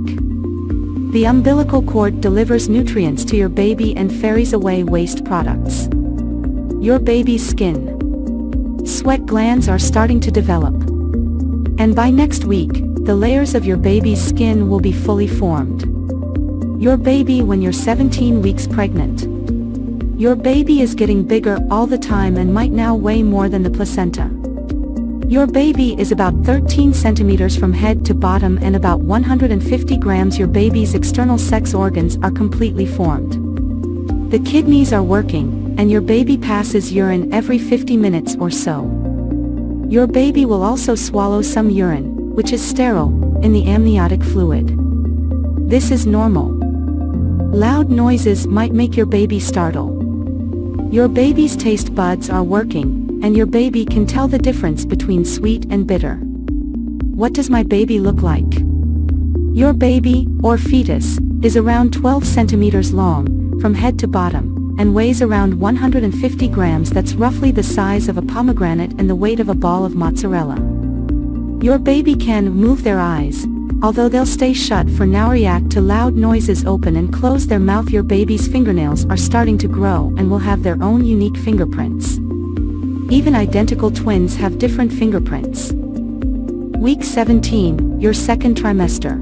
The umbilical cord delivers nutrients to your baby and ferries away waste products. Your baby's skin. Sweat glands are starting to develop. And by next week, the layers of your baby's skin will be fully formed. Your baby when you're 17 weeks pregnant. Your baby is getting bigger all the time and might now weigh more than the placenta. Your baby is about 13 centimeters from head to bottom and about 150 grams. Your baby's external sex organs are completely formed. The kidneys are working, and your baby passes urine every 50 minutes or so. Your baby will also swallow some urine, which is sterile, in the amniotic fluid. This is normal. Loud noises might make your baby startle. Your baby's taste buds are working, and your baby can tell the difference between sweet and bitter. what does my baby look like? Your baby, or fetus, is around 12 centimeters long, from head to bottom, and weighs around 150 grams. That's roughly the size of a pomegranate and the weight of a ball of mozzarella. Your baby can move their eyes, although they'll stay shut for now. React to loud noises, open and close their mouth. Your baby's fingernails are starting to grow and will have their own unique fingerprints. Even identical twins have different fingerprints. Week 17, your second trimester.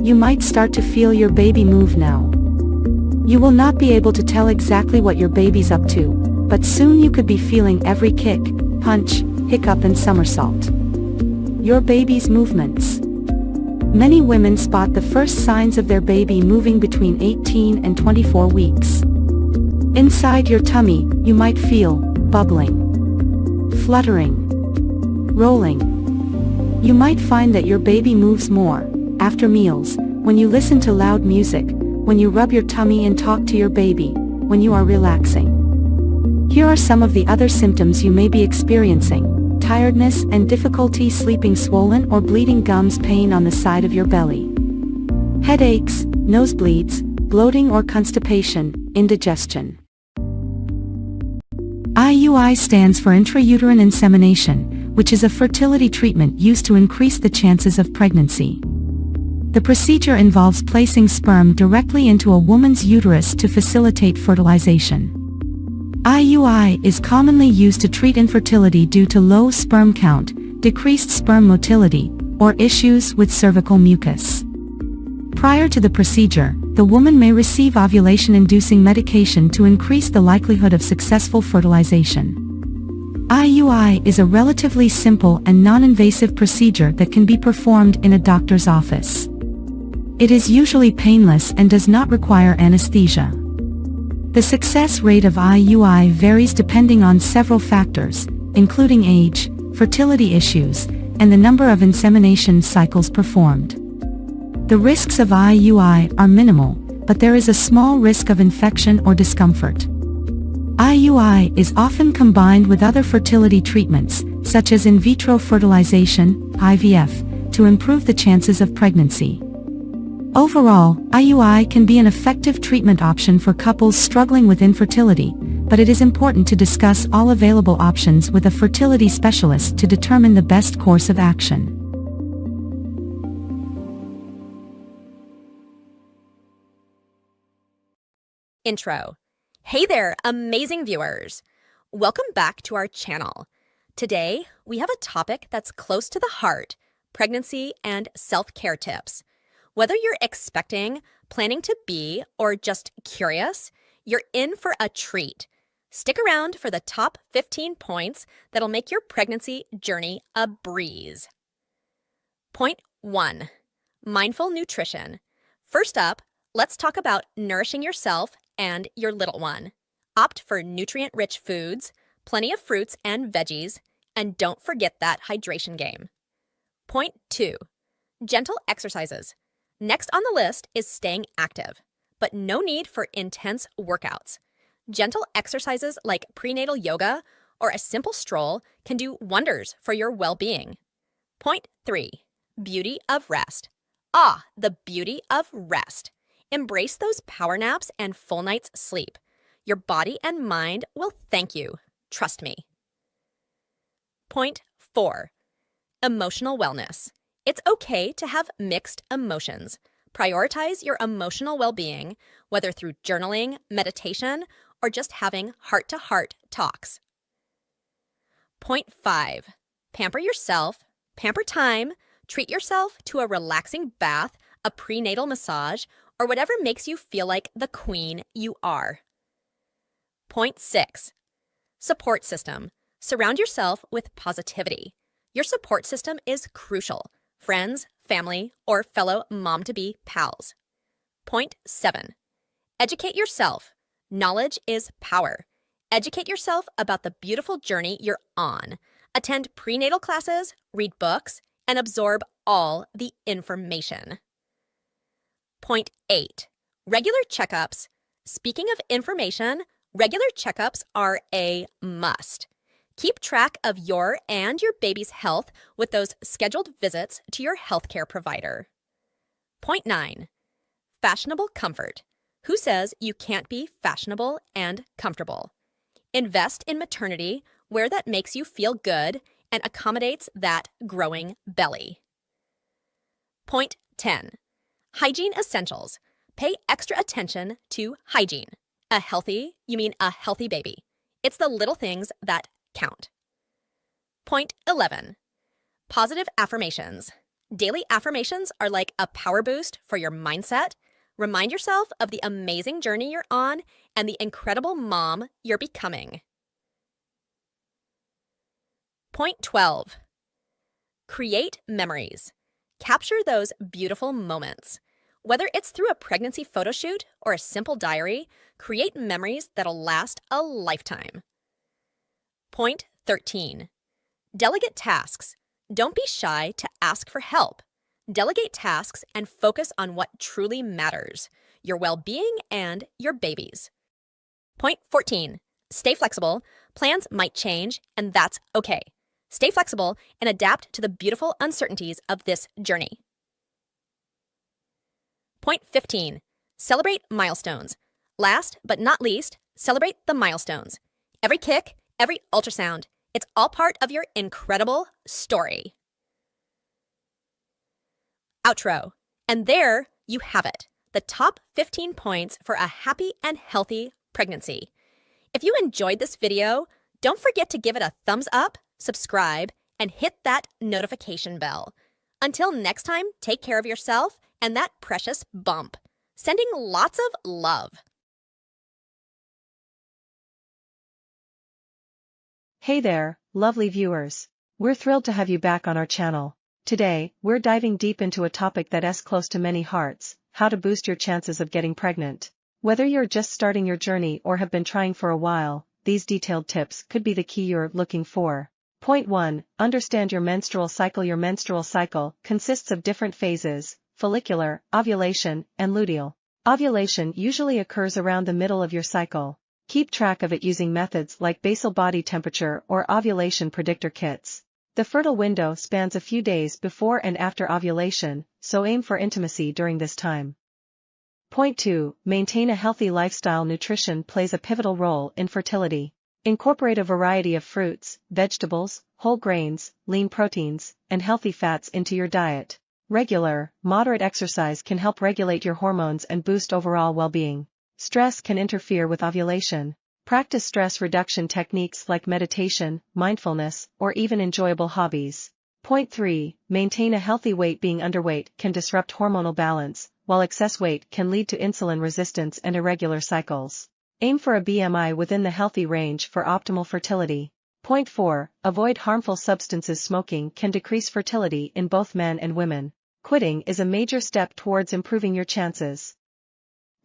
You might start to feel your baby move now. You will not be able to tell exactly what your baby's up to, but soon you could be feeling every kick, punch, hiccup and somersault. Your baby's movements. Many women spot the first signs of their baby moving between 18 and 24 weeks. Inside your tummy, you might feel bubbling, fluttering, rolling. You might find that your baby moves more after meals, when you listen to loud music, when you rub your tummy and talk to your baby, when you are relaxing. Here are some of the other symptoms you may be experiencing: tiredness and difficulty sleeping, swollen or bleeding gums, pain on the side of your belly, headaches, nosebleeds, bloating or constipation, indigestion. IUI stands for intrauterine insemination, which is a fertility treatment used to increase the chances of pregnancy. The procedure involves placing sperm directly into a woman's uterus to facilitate fertilization. IUI is commonly used to treat infertility due to low sperm count, decreased sperm motility, or issues with cervical mucus. Prior to the procedure, the woman may receive ovulation-inducing medication to increase the likelihood of successful fertilization. IUI is a relatively simple and non-invasive procedure that can be performed in a doctor's office. It is usually painless and does not require anesthesia. The success rate of IUI varies depending on several factors, including age, fertility issues, and the number of insemination cycles performed. The risks of IUI are minimal, but there is a small risk of infection or discomfort. IUI is often combined with other fertility treatments, such as in vitro fertilization, IVF, to improve the chances of pregnancy. Overall, IUI can be an effective treatment option for couples struggling with infertility, but it is important to discuss all available options with a fertility specialist to determine the best course of action. Intro. Hey there, amazing viewers! Welcome back to our channel. Today, we have a topic that's close to the heart: pregnancy and self-care tips. Whether you're expecting, planning to be, or just curious, you're in for a treat. Stick around for the top 15 points that'll make your pregnancy journey a breeze. Point 1. Mindful nutrition. First up, let's talk about nourishing yourself and your little one. Opt for nutrient-rich foods, plenty of fruits and veggies, and don't forget that hydration game. Point 2. Gentle exercises. Next on the list is staying active, but no need for intense workouts. Gentle exercises like prenatal yoga or a simple stroll can do wonders for your well-being. Point 3. Beauty of rest. Ah, the beauty of rest. Embrace those power naps and full night's sleep. Your body and mind will thank you. Trust me. Point 4. Emotional wellness. It's okay to have mixed emotions. Prioritize your emotional well-being, whether through journaling, meditation, or just having heart-to-heart talks. Point 5. Pamper yourself. Pamper time. Treat yourself to a relaxing bath, a prenatal massage, or whatever makes you feel like the queen you are. Point 6. Support system. Surround yourself with positivity. Your support system is crucial. Friends, family, or fellow mom-to-be pals. Point 7. Educate yourself. Knowledge is power. Educate yourself about the beautiful journey you're on. Attend prenatal classes, read books, and absorb all the information. Point 8. Regular checkups. Speaking of information, regular checkups are a must. Keep track of your and your baby's health with those scheduled visits to your healthcare provider. Point 9. Fashionable comfort. Who says you can't be fashionable and comfortable? Invest in maternity, wear that makes you feel good and accommodates that growing belly. Point 10. Hygiene essentials. Pay extra attention to hygiene. A healthy baby. It's the little things that count. Point 11. Positive affirmations. Daily affirmations are like a power boost for your mindset. Remind yourself of the amazing journey you're on and the incredible mom you're becoming. Point 12. Create memories. Capture those beautiful moments. Whether it's through a pregnancy photo shoot or a simple diary, create memories that'll last a lifetime. Point 13. Delegate tasks. Don't be shy to ask for help. Delegate tasks and focus on what truly matters, your well-being and your baby's. Point 14. Stay flexible. Plans might change, and that's okay. Stay flexible and adapt to the beautiful uncertainties of this journey. Point 15. Celebrate milestones. Last but not least, celebrate the milestones. Every kick, every ultrasound, it's all part of your incredible story. Outro. And there you have it, the top 15 points for a happy and healthy pregnancy. If you enjoyed this video, don't forget to give it a thumbs up, subscribe, and hit that notification bell. Until next time, take care of yourself and that precious bump. Sending lots of love. Hey there, lovely viewers. We're thrilled to have you back on our channel. Today, we're diving deep into a topic that's close to many hearts: how to boost your chances of getting pregnant. Whether you're just starting your journey or have been trying for a while, these detailed tips could be the key you're looking for. Point 1. Understand your menstrual cycle. Your menstrual cycle consists of different phases: follicular, ovulation, and luteal. Ovulation usually occurs around the middle of your cycle. Keep track of it using methods like basal body temperature or ovulation predictor kits. The fertile window spans a few days before and after ovulation, so aim for intimacy during this time. Point 2. Maintain a healthy lifestyle. Nutrition plays a pivotal role in fertility. Incorporate a variety of fruits, vegetables, whole grains, lean proteins, and healthy fats into your diet. Regular, moderate exercise can help regulate your hormones and boost overall well-being. Stress can interfere with ovulation. Practice stress reduction techniques like meditation, mindfulness, or even enjoyable hobbies. Point 3. Maintain a healthy weight. Being underweight can disrupt hormonal balance, while excess weight can lead to insulin resistance and irregular cycles. Aim for a BMI within the healthy range for optimal fertility. Point 4. Avoid harmful substances. Smoking can decrease fertility in both men and women. Quitting is a major step towards improving your chances.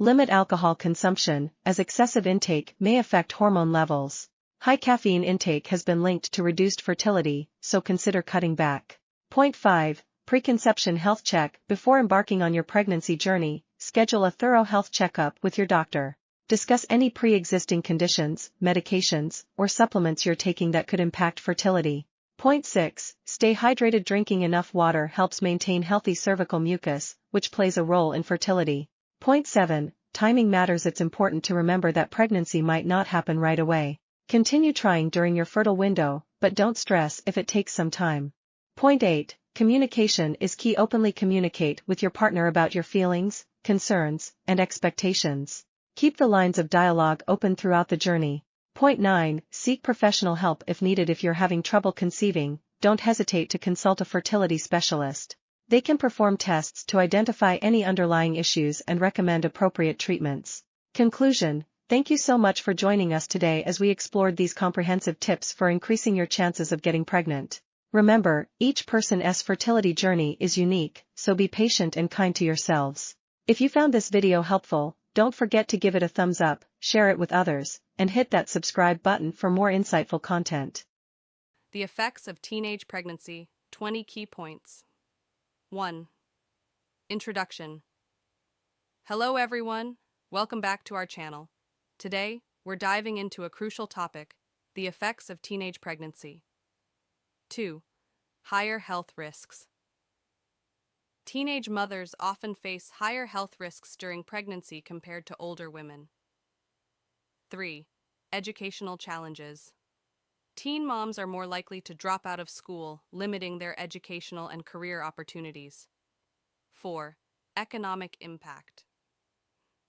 Limit alcohol consumption, as excessive intake may affect hormone levels. High caffeine intake has been linked to reduced fertility, so consider cutting back. Point 5. Preconception health check. Before embarking on your pregnancy journey, schedule a thorough health checkup with your doctor. Discuss any pre-existing conditions, medications, or supplements you're taking that could impact fertility. Point 6. Stay hydrated. Drinking enough water helps maintain healthy cervical mucus, which plays a role in fertility. Point 7. Timing matters. It's important to remember that pregnancy might not happen right away. Continue trying during your fertile window, but don't stress if it takes some time. Point 8. Communication is key. Openly communicate with your partner about your feelings, concerns, and expectations. Keep the lines of dialogue open throughout the journey. Point 9. Seek professional help if needed. If you're having trouble conceiving, don't hesitate to consult a fertility specialist. They can perform tests to identify any underlying issues and recommend appropriate treatments. Conclusion. Thank you so much for joining us today as we explored these comprehensive tips for increasing your chances of getting pregnant. Remember, each person's fertility journey is unique, so be patient and kind to yourselves. If you found this video helpful, don't forget to give it a thumbs up, share it with others, and hit that subscribe button for more insightful content. The effects of teenage pregnancy, 20 key points. 1. Introduction. Hello everyone, welcome back to our channel. Today, we're diving into a crucial topic: The effects of teenage pregnancy. 2. Higher health risks. Teenage mothers often face higher health risks during pregnancy compared to older women. 3. Educational challenges. Teen moms are more likely to drop out of school, limiting their educational and career opportunities. 4. Economic impact.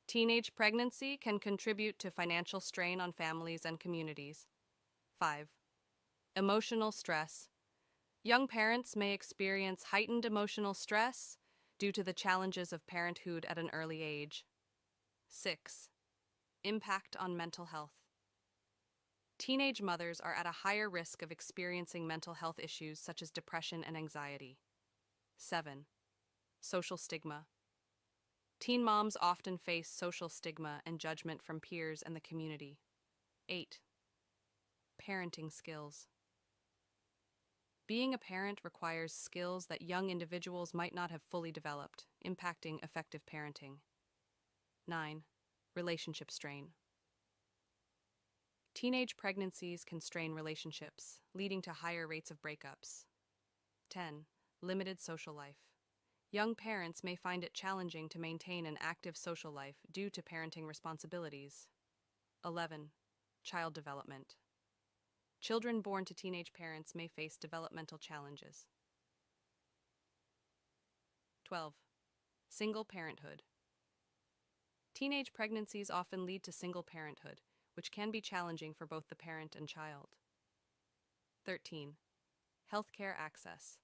Teenage pregnancy can contribute to financial strain on families and communities. 5. Emotional stress. Young parents may experience heightened emotional stress due to the challenges of parenthood at an early age. 6. Impact on mental health. Teenage mothers are at a higher risk of experiencing mental health issues such as depression and anxiety. 7. Social stigma. Teen moms often face social stigma and judgment from peers and the community. 8. Parenting skills. Being a parent requires skills that young individuals might not have fully developed, impacting effective parenting. 9. Relationship strain. Teenage pregnancies can strain relationships, leading to higher rates of breakups. 10. Limited social life. Young parents may find it challenging to maintain an active social life due to parenting responsibilities. 11. Child development. Children born to teenage parents may face developmental challenges. 12. Single parenthood. Teenage pregnancies often lead to single parenthood, which can be challenging for both the parent and child. 13. Healthcare access.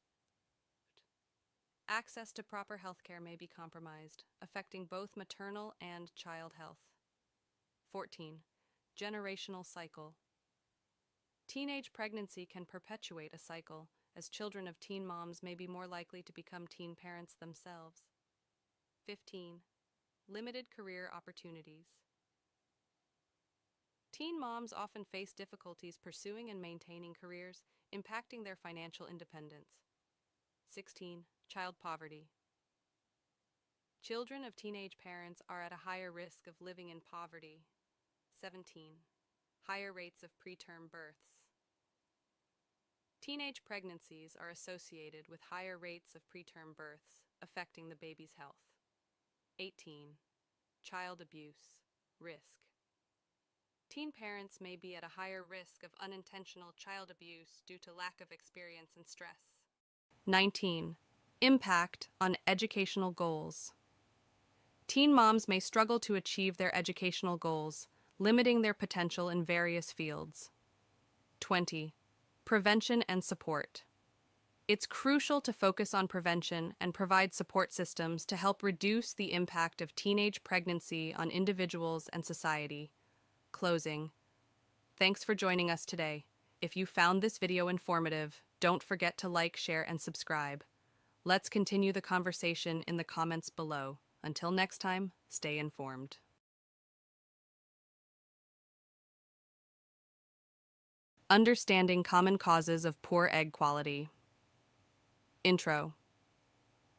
Access to proper healthcare may be compromised, affecting both maternal and child health. 14. Generational cycle. Teenage pregnancy can perpetuate a cycle, as children of teen moms may be more likely to become teen parents themselves. 15. Limited career opportunities. Teen moms often face difficulties pursuing and maintaining careers, impacting their financial independence. 16. Child poverty. Children of teenage parents are at a higher risk of living in poverty. 17. Higher rates of preterm births. Teenage pregnancies are associated with higher rates of preterm births, affecting the baby's health. 18. Child abuse. Risk. Teen parents may be at a higher risk of unintentional child abuse due to lack of experience and stress. 19. Impact on educational goals. Teen moms may struggle to achieve their educational goals, limiting their potential in various fields. 20. Prevention and support. It's crucial to focus on prevention and provide support systems to help reduce the impact of teenage pregnancy on individuals and society. Closing. Thanks for joining us today. If you found this video informative, don't forget to like, share, and subscribe. Let's continue the conversation in the comments below. Until next time, stay informed. Understanding common causes of poor egg quality. Intro.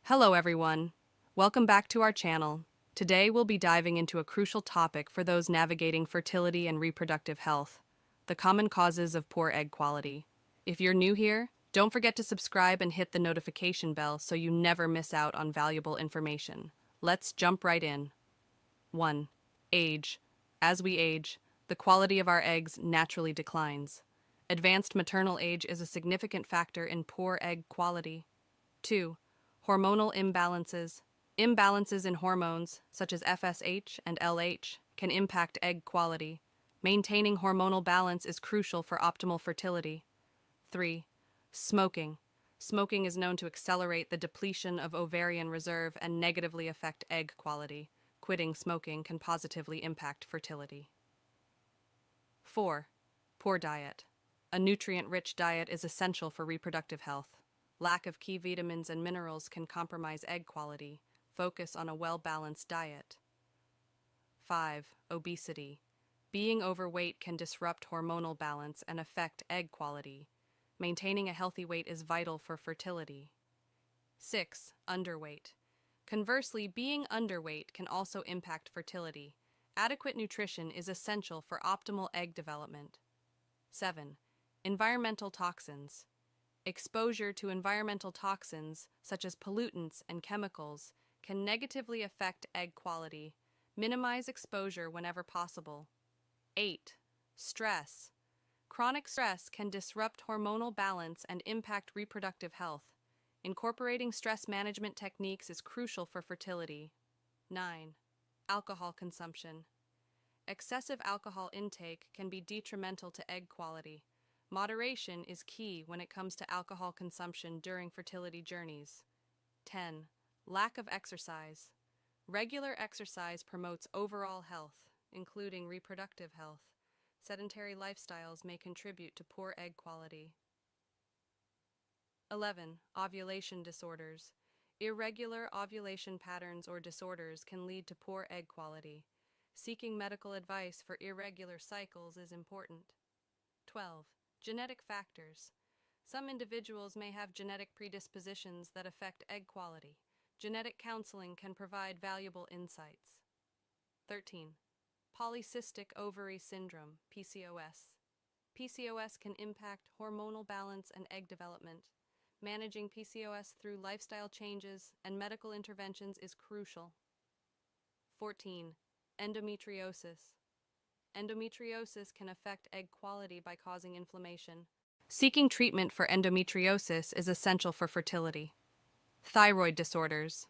Hello everyone. Welcome back to our channel. Today we'll be diving into a crucial topic for those navigating fertility and reproductive health, the common causes of poor egg quality. If you're new here, don't forget to subscribe and hit the notification bell so you never miss out on valuable information. Let's jump right in. 1. Age. As we age, the quality of our eggs naturally declines. Advanced maternal age is a significant factor in poor egg quality. 2. Hormonal imbalances. Imbalances in hormones, such as FSH and LH, can impact egg quality. Maintaining hormonal balance is crucial for optimal fertility. 3. Smoking. Smoking is known to accelerate the depletion of ovarian reserve and negatively affect egg quality. Quitting smoking can positively impact fertility. 4. Poor diet. A nutrient-rich diet is essential for reproductive health. Lack of key vitamins and minerals can compromise egg quality. Focus on a well-balanced diet. 5. Obesity. Being overweight can disrupt hormonal balance and affect egg quality. Maintaining a healthy weight is vital for fertility. 6. Underweight. Conversely, being underweight can also impact fertility. Adequate nutrition is essential for optimal egg development. 7. Environmental toxins. Exposure to environmental toxins, such as pollutants and chemicals, can negatively affect egg quality. Minimize exposure whenever possible. 8. Stress. Chronic stress can disrupt hormonal balance and impact reproductive health. Incorporating stress management techniques is crucial for fertility. 9. Alcohol consumption. Excessive alcohol intake can be detrimental to egg quality. Moderation is key when it comes to alcohol consumption during fertility journeys. 10. Lack of exercise. Regular exercise promotes overall health, including reproductive health. Sedentary lifestyles may contribute to poor egg quality. 11. Ovulation disorders. Irregular ovulation patterns or disorders can lead to poor egg quality. Seeking medical advice for irregular cycles is important. 12. Genetic factors. Some individuals may have genetic predispositions that affect egg quality. Genetic counseling can provide valuable insights. 13. Polycystic ovary syndrome, PCOS. PCOS can impact hormonal balance and egg development. Managing PCOS through lifestyle changes and medical interventions is crucial. 14. Endometriosis. Endometriosis can affect egg quality by causing inflammation. Seeking treatment for endometriosis is essential for fertility. Thyroid disorders.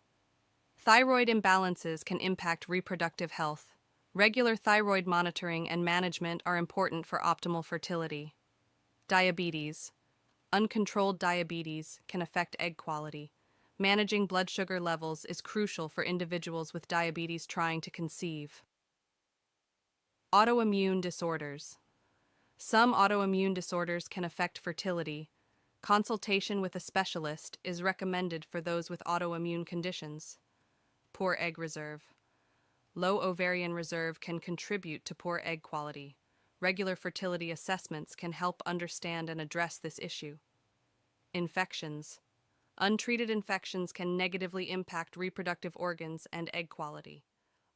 Thyroid imbalances can impact reproductive health. Regular thyroid monitoring and management are important for optimal fertility. Diabetes. Uncontrolled diabetes can affect egg quality. Managing blood sugar levels is crucial for individuals with diabetes trying to conceive. Autoimmune disorders. Some autoimmune disorders can affect fertility. Consultation with a specialist is recommended for those with autoimmune conditions. Poor egg reserve. Low ovarian reserve can contribute to poor egg quality. Regular fertility assessments can help understand and address this issue. Infections. Untreated infections can negatively impact reproductive organs and egg quality.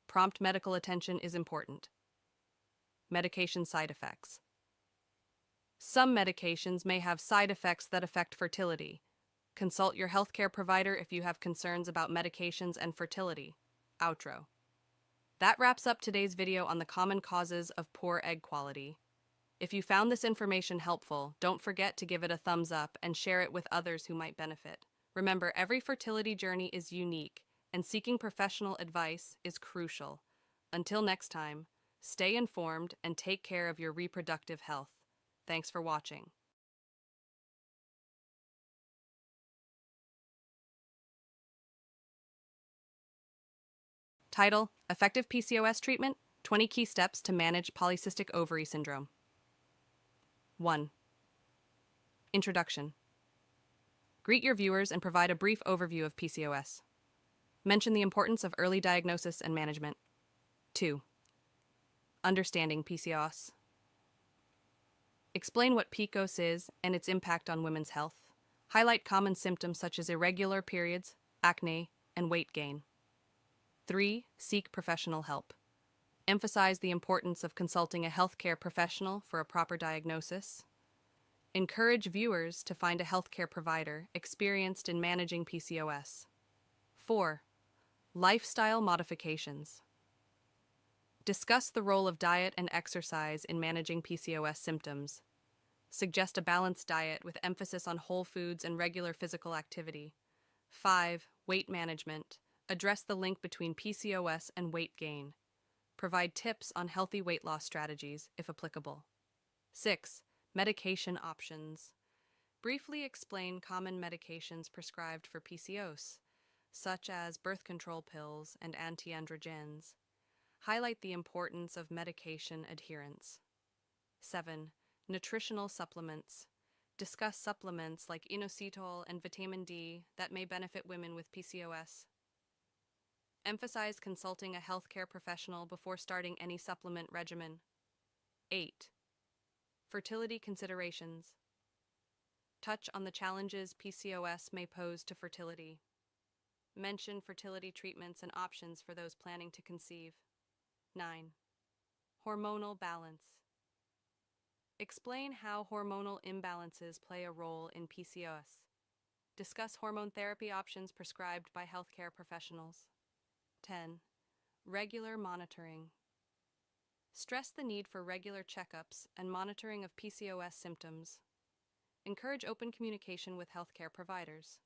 Prompt medical attention is important. Medication side effects. Some medications may have side effects that affect fertility. Consult your healthcare provider if you have concerns about medications and fertility. Outro. That wraps up today's video on the common causes of poor egg quality. If you found this information helpful, don't forget to give it a thumbs up and share it with others who might benefit. Remember, every fertility journey is unique, and seeking professional advice is crucial. Until next time, stay informed and take care of your reproductive health. Thanks for watching. Title: Effective PCOS Treatment, 20 Key Steps to Manage Polycystic Ovary Syndrome. 1. Introduction. Greet your viewers and provide a brief overview of PCOS. Mention the importance of early diagnosis and management. 2. Understanding PCOS. Explain what PCOS is and its impact on women's health. Highlight common symptoms such as irregular periods, acne, and weight gain. 3. Seek professional help. Emphasize the importance of consulting a healthcare professional for a proper diagnosis. Encourage viewers to find a healthcare provider experienced in managing PCOS. 4. Lifestyle modifications. Discuss the role of diet and exercise in managing PCOS symptoms. Suggest a balanced diet with emphasis on whole foods and regular physical activity. 5. Weight management. Address the link between PCOS and weight gain. Provide tips on healthy weight loss strategies, if applicable. 6. Medication options. Briefly explain common medications prescribed for PCOS, such as birth control pills and anti-androgens. Highlight the importance of medication adherence. 7. Nutritional supplements. Discuss supplements like inositol and vitamin D that may benefit women with PCOS. Emphasize consulting a healthcare professional before starting any supplement regimen. 8. Fertility considerations. Touch on the challenges PCOS may pose to fertility. Mention fertility treatments and options for those planning to conceive. 9. Hormonal balance. Explain how hormonal imbalances play a role in PCOS. Discuss hormone therapy options prescribed by healthcare professionals. 10. Regular monitoring. Stress the need for regular checkups and monitoring of PCOS symptoms. Encourage open communication with healthcare providers.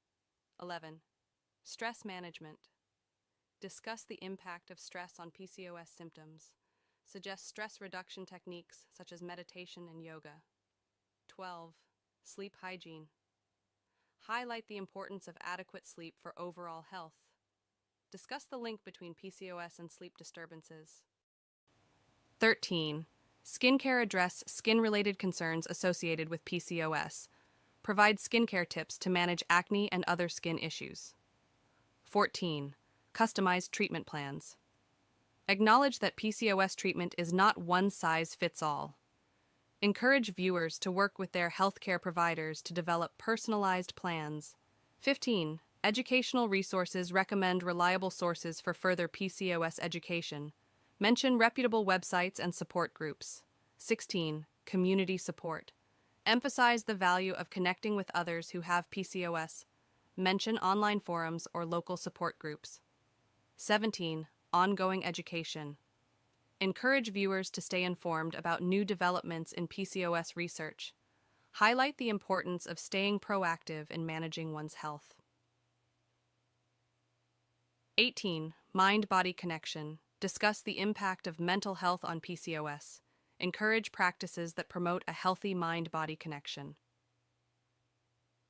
11. Stress management. Discuss the impact of stress on PCOS symptoms. Suggest stress reduction techniques such as meditation and yoga. 12. Sleep hygiene. Highlight the importance of adequate sleep for overall health. Discuss the link between PCOS and sleep disturbances. 13. Skincare. Address skin-related concerns associated with PCOS. Provide skincare tips to manage acne and other skin issues. 14. Customized treatment plans. Acknowledge that PCOS treatment is not one size fits all. Encourage viewers to work with their healthcare providers to develop personalized plans. 15. Educational resources. Recommend reliable sources for further PCOS education. Mention reputable websites and support groups. 16. Community support. Emphasize the value of connecting with others who have PCOS. Mention online forums or local support groups. 17. Ongoing education. Encourage viewers to stay informed about new developments in PCOS research. Highlight the importance of staying proactive in managing one's health. 18. Mind-body connection. Discuss the impact of mental health on PCOS. Encourage practices that promote a healthy mind-body connection.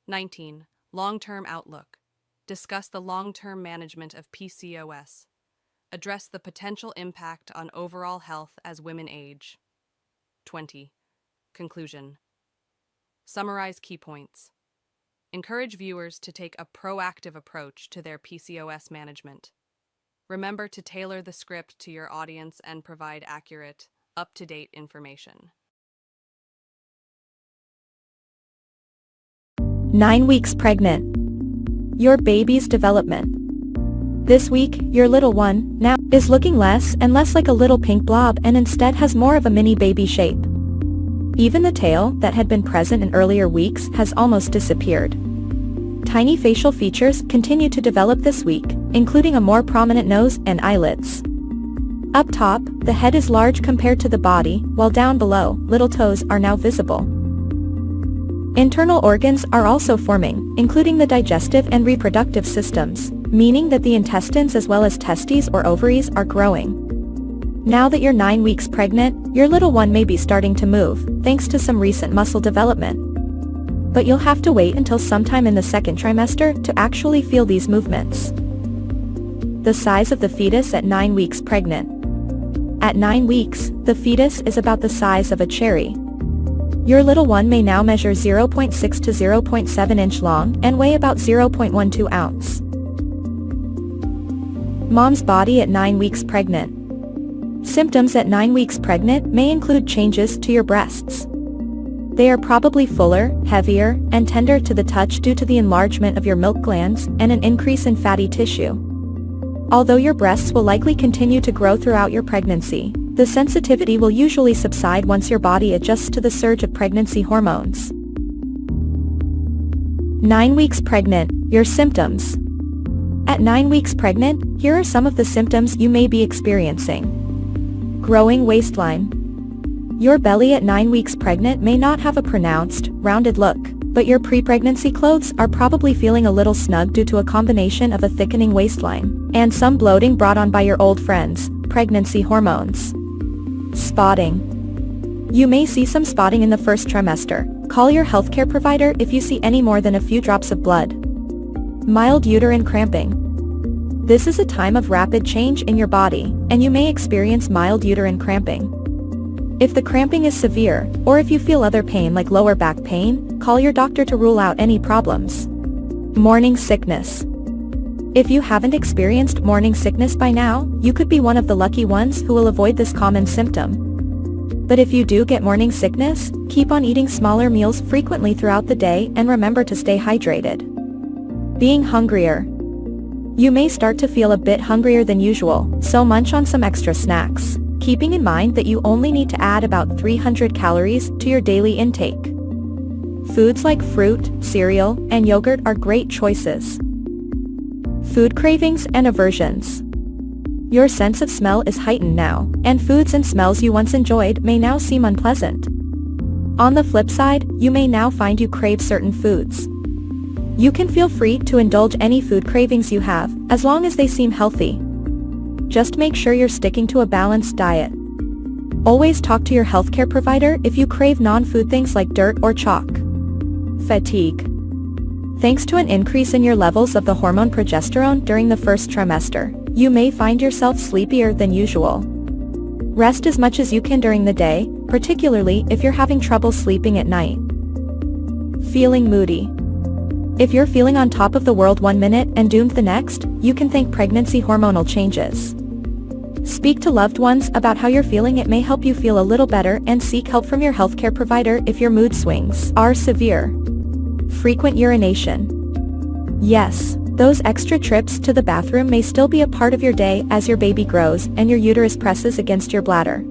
19. Long-term outlook. Discuss the long-term management of PCOS. Address the potential impact on overall health as women age. 20. Conclusion. Summarize key points. Encourage viewers to take a proactive approach to their PCOS management. Remember to tailor the script to your audience and provide accurate, up-to-date information. 9 weeks pregnant. Your baby's development. This week, your little one, now, is looking less and less like a little pink blob and instead has more of a mini baby shape. Even the tail that had been present in earlier weeks has almost disappeared. Tiny facial features continue to develop this week, including a more prominent nose and eyelids. Up top, the head is large compared to the body, while down below, little toes are now visible. Internal organs are also forming, including the digestive and reproductive systems, meaning that the intestines as well as testes or ovaries are growing. Now that you're 9 weeks pregnant, your little one may be starting to move, thanks to some recent muscle development. But you'll have to wait until sometime in the second trimester to actually feel these movements. The size of the fetus at 9 weeks pregnant. At 9 weeks, the fetus is about the size of a cherry. Your little one may now measure 0.6 to 0.7 inch long and weigh about 0.12 ounce. Mom's body at 9 weeks pregnant. Symptoms at 9 weeks pregnant may include changes to your breasts. They are probably fuller, heavier, and tender to the touch due to the enlargement of your milk glands and an increase in fatty tissue. Although your breasts will likely continue to grow throughout your pregnancy, the sensitivity will usually subside once your body adjusts to the surge of pregnancy hormones. 9 weeks pregnant, your symptoms. At 9 weeks pregnant, here are some of the symptoms you may be experiencing. Growing waistline. Your belly at 9 weeks pregnant may not have a pronounced, rounded look, but your pre-pregnancy clothes are probably feeling a little snug due to a combination of a thickening waistline and some bloating brought on by your old friends, pregnancy hormones. Spotting. You may see some spotting in the first trimester. Call your healthcare provider if you see any more than a few drops of blood. Mild uterine cramping. This is a time of rapid change in your body, and you may experience mild uterine cramping. If the cramping is severe, or if you feel other pain like lower back pain, call your doctor to rule out any problems. Morning sickness. If you haven't experienced morning sickness by now, you could be one of the lucky ones who will avoid this common symptom. But if you do get morning sickness, keep on eating smaller meals frequently throughout the day and remember to stay hydrated. Being hungrier. You may start to feel a bit hungrier than usual, so munch on some extra snacks. keeping in mind that you only need to add about 300 calories to your daily intake. Foods like fruit, cereal, and yogurt are great choices. Food cravings and aversions. Your sense of smell is heightened now, and foods and smells you once enjoyed may now seem unpleasant. On the flip side, you may now find you crave certain foods. You can feel free to indulge any food cravings you have, as long as they seem healthy. Just make sure you're sticking to a balanced diet. Always talk to your healthcare provider if you crave non-food things like dirt or chalk. Fatigue. Thanks to an increase in your levels of the hormone progesterone during the first trimester, you may find yourself sleepier than usual. Rest as much as you can during the day, particularly if you're having trouble sleeping at night. Feeling moody. If you're feeling on top of the world one minute and doomed the next, you can thank pregnancy hormonal changes. Speak to loved ones about how you're feeling. It may help you feel a little better, and seek help from your healthcare provider if your mood swings are severe. Frequent urination. Yes, those extra trips to the bathroom may still be a part of your day as your baby grows and your uterus presses against your bladder.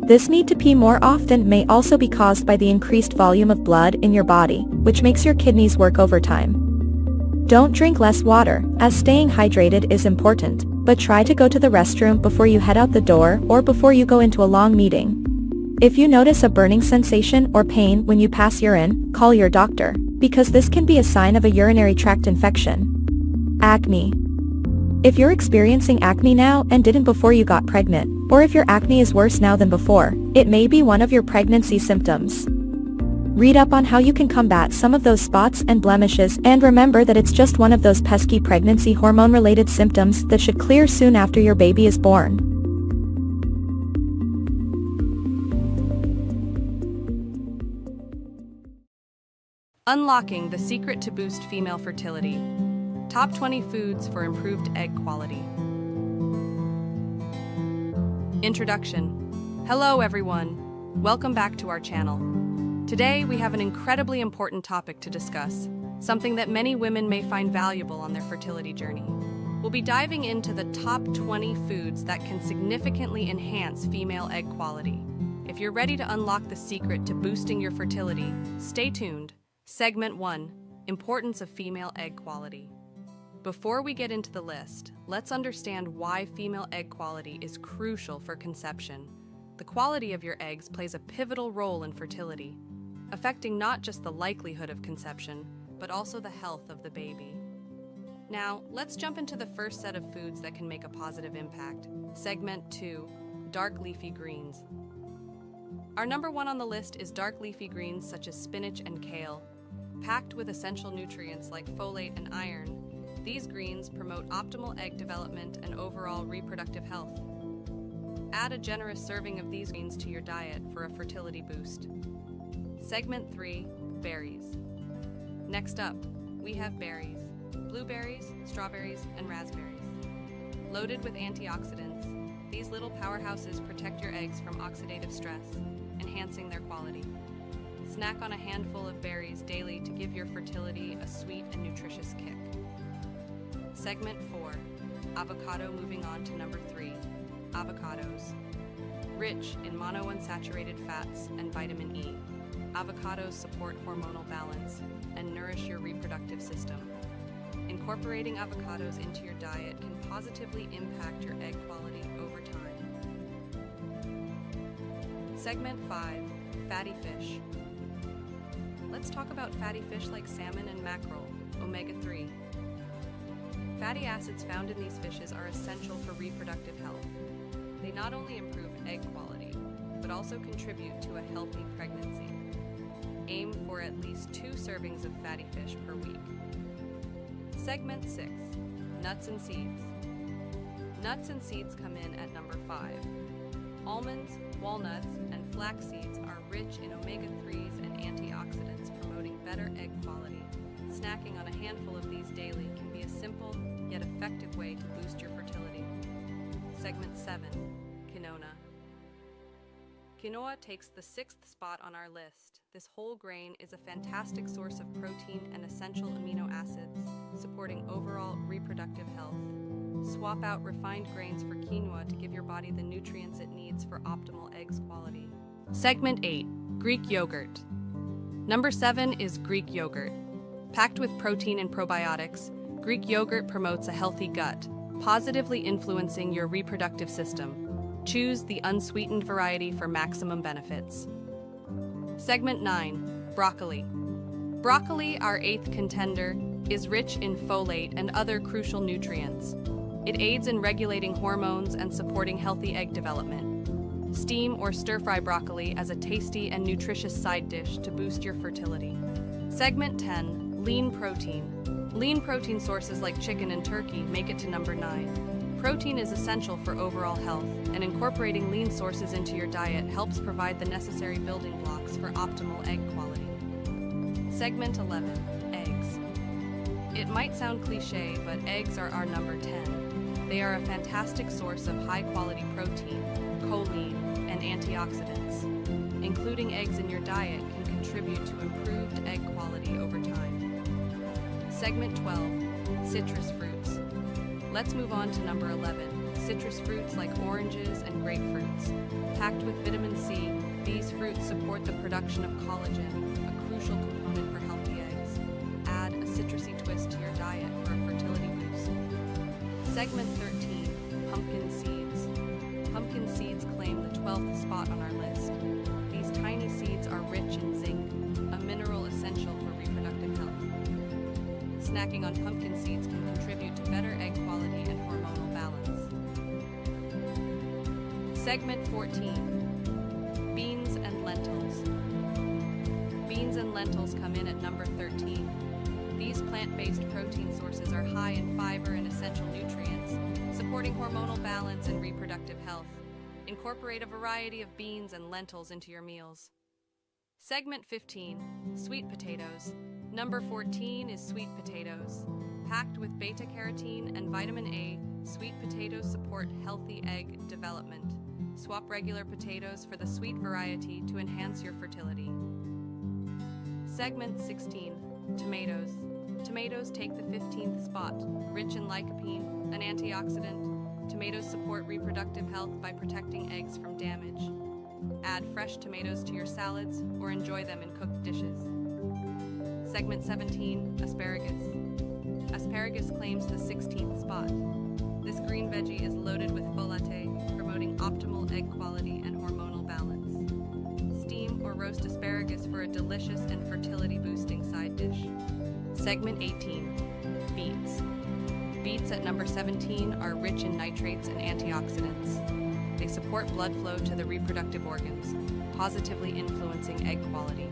This need to pee more often may also be caused by the increased volume of blood in your body, which makes your kidneys work overtime. Don't drink less water, as staying hydrated is important, but try to go to the restroom before you head out the door or before you go into a long meeting. If you notice a burning sensation or pain when you pass urine, call your doctor, because this can be a sign of a urinary tract infection. Acne. If you're experiencing acne now and didn't before you got pregnant, or if your acne is worse now than before, it may be one of your pregnancy symptoms. Read up on how you can combat some of those spots and blemishes, and remember that it's just one of those pesky pregnancy hormone-related symptoms that should clear soon after your baby is born. Unlocking the secret to boost female fertility. Top 20 foods for improved egg quality. Introduction. Hello everyone. Welcome back to our channel. Today we have an incredibly important topic to discuss, something that many women may find valuable on their fertility journey. We'll be diving into the top 20 foods that can significantly enhance female egg quality. If you're ready to unlock the secret to boosting your fertility, stay tuned. Segment 1. Importance of female egg quality. Before we get into the list, let's understand why female egg quality is crucial for conception. The quality of your eggs plays a pivotal role in fertility, affecting not just the likelihood of conception, but also the health of the baby. Now, let's jump into the first set of foods that can make a positive impact. Segment 2. Dark leafy greens. Our number 1 on the list is dark leafy greens such as spinach and kale. Packed with essential nutrients like folate and iron, these greens promote optimal egg development and overall reproductive health. Add a generous serving of these greens to your diet for a fertility boost. Segment 3. Berries. Next up, we have berries. Blueberries, strawberries, and raspberries. Loaded with antioxidants, these little powerhouses protect your eggs from oxidative stress, enhancing their quality. Snack on a handful of berries daily to give your fertility a sweet and nutritious kick. Segment 4. Avocado. Moving on to number 3. Avocados. Rich in monounsaturated fats and vitamin E, avocados support hormonal balance and nourish your reproductive system. Incorporating avocados into your diet can positively impact your egg quality over time. Segment 5. Fatty fish. Let's talk about fatty fish like salmon and mackerel, omega-3. Fatty acids found in these fishes are essential for reproductive health. They not only improve egg quality, but also contribute to a healthy pregnancy. Aim for at least 2 servings of fatty fish per week. Segment 6. Nuts and seeds. Nuts and seeds come in at number 5. Almonds, walnuts, and flax seeds are rich in omega-3s and antioxidants, promoting better egg quality. Snacking on a handful of these daily can be a simple yet effective way to boost your fertility. Segment 7. Quinoa. Quinoa takes the 6th spot on our list. This whole grain is a fantastic source of protein and essential amino acids, supporting overall reproductive health. Swap out refined grains for quinoa to give your body the nutrients it needs for optimal eggs quality. Segment 8. Greek yogurt. Number 7 is Greek yogurt. Packed with protein and probiotics, Greek yogurt promotes a healthy gut, positively influencing your reproductive system. Choose the unsweetened variety for maximum benefits. Segment 9. Broccoli. Broccoli, our 8th contender, is rich in folate and other crucial nutrients. It aids in regulating hormones and supporting healthy egg development. Steam or stir-fry broccoli as a tasty and nutritious side dish to boost your fertility. Segment 10. Lean protein. Lean protein sources like chicken and turkey make it to number 9. Protein is essential for overall health, and incorporating lean sources into your diet helps provide the necessary building blocks for optimal egg quality. Segment 11. Eggs. It might sound cliche, but eggs are our number 10. They are a fantastic source of high-quality protein, choline, and antioxidants. Including eggs in your diet can contribute to improved egg quality over time. Segment 12. Citrus fruits. Let's move on to number 11. Citrus fruits like oranges and grapefruits. Packed with vitamin C, these fruits support the production of collagen, a crucial component for healthy eggs. Add a citrusy twist to your diet for a fertility boost. Segment 13. Pumpkin seeds. Pumpkin seeds claim the 12th spot on our list. These tiny seeds are rich in zinc, a mineral essential for reproductive health. Snacking on pumpkin seeds can contribute to better egg quality and hormonal balance. Segment 14. Beans and lentils. Beans and lentils come in at number 13. These plant-based protein sources are high in fiber and essential nutrients, supporting hormonal balance and reproductive health. Incorporate a variety of beans and lentils into your meals. Segment 15. Sweet potatoes. Number 14 is sweet potatoes. Packed with beta-carotene and vitamin A, sweet potatoes support healthy egg development. Swap regular potatoes for the sweet variety to enhance your fertility. Segment 16. Tomatoes. Tomatoes take the 15th spot. Rich in lycopene, an antioxidant, tomatoes support reproductive health by protecting eggs from damage. Add fresh tomatoes to your salads or enjoy them in cooked dishes. Segment 17. Asparagus. Asparagus claims the 16th spot. This green veggie is loaded with folate, promoting optimal egg quality and hormonal balance. Steam or roast asparagus for a delicious and fertility-boosting side dish. Segment 18. Beets. Beets at number 17 are rich in nitrates and antioxidants. They support blood flow to the reproductive organs, positively influencing egg quality.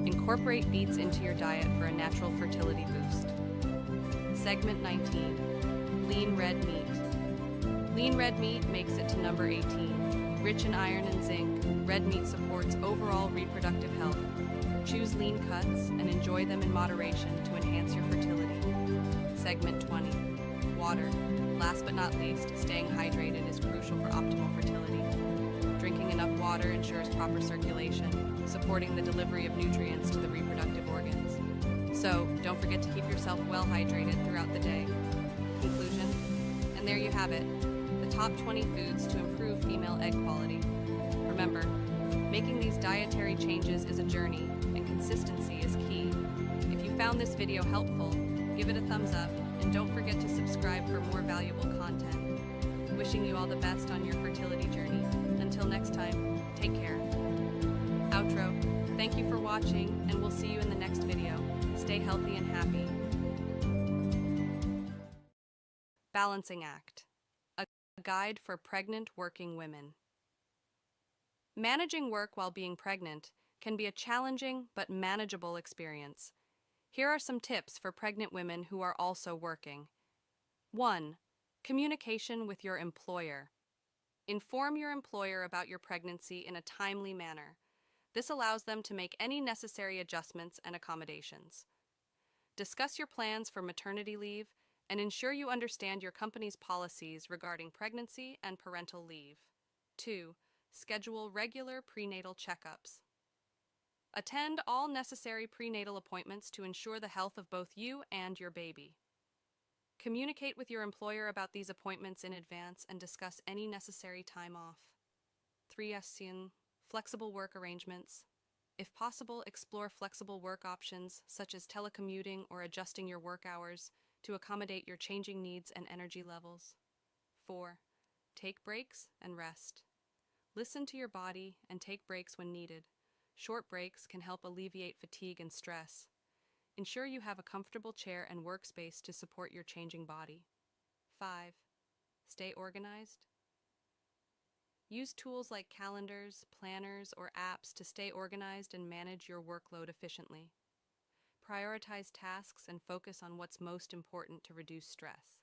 Incorporate beets into your diet for a natural fertility boost. Segment 19. Lean red meat. Lean red meat makes it to number 18. Rich in iron and zinc, red meat supports overall reproductive health. Choose lean cuts and enjoy them in moderation to enhance your fertility. Segment 20. Water. Last but not least, staying hydrated is crucial for optimal fertility. Drinking enough water ensures proper circulation, supporting the delivery of nutrients to the reproductive organs. So, don't forget to keep yourself well hydrated throughout the day. Conclusion. And there you have it, the top 20 foods to improve female egg quality. Remember, making these dietary changes is a journey, and consistency is key. If you found this video helpful, give it a thumbs up, and don't forget to subscribe for more valuable content. Wishing you all the best on your fertility journey. Until next time, take care. Outro. Thank you for watching, and we'll see you in the next video. Stay healthy and happy. Balancing Act. A guide for pregnant working women. Managing work while being pregnant can be a challenging but manageable experience. Here are some tips for pregnant women who are also working. 1. Communication with your employer. Inform your employer about your pregnancy in a timely manner. This allows them to make any necessary adjustments and accommodations. Discuss your plans for maternity leave and ensure you understand your company's policies regarding pregnancy and parental leave. 2. Schedule regular prenatal checkups. Attend all necessary prenatal appointments to ensure the health of both you and your baby. Communicate with your employer about these appointments in advance and discuss any necessary time off. 3. Flexible work arrangements. If possible, explore flexible work options such as telecommuting or adjusting your work hours to accommodate your changing needs and energy levels. 4. Take breaks and rest. Listen to your body and take breaks when needed. Short breaks can help alleviate fatigue and stress. Ensure you have a comfortable chair and workspace to support your changing body. 5. Stay organized. Use tools like calendars, planners, or apps to stay organized and manage your workload efficiently. Prioritize tasks and focus on what's most important to reduce stress.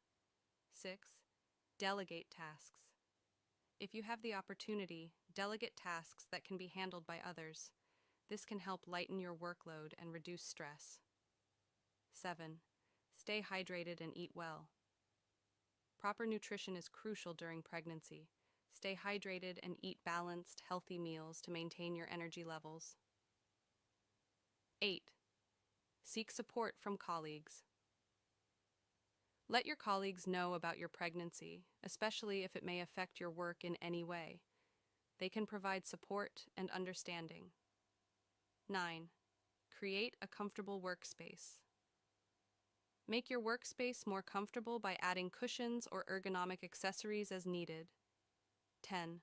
6. Delegate tasks. If you have the opportunity, delegate tasks that can be handled by others. This can help lighten your workload and reduce stress. 7. Stay hydrated and eat well. Proper nutrition is crucial during pregnancy. Stay hydrated and eat balanced, healthy meals to maintain your energy levels. 8. Seek support from colleagues. Let your colleagues know about your pregnancy, especially if it may affect your work in any way. They can provide support and understanding. 9. Create a comfortable workspace. Make your workspace more comfortable by adding cushions or ergonomic accessories as needed. 10.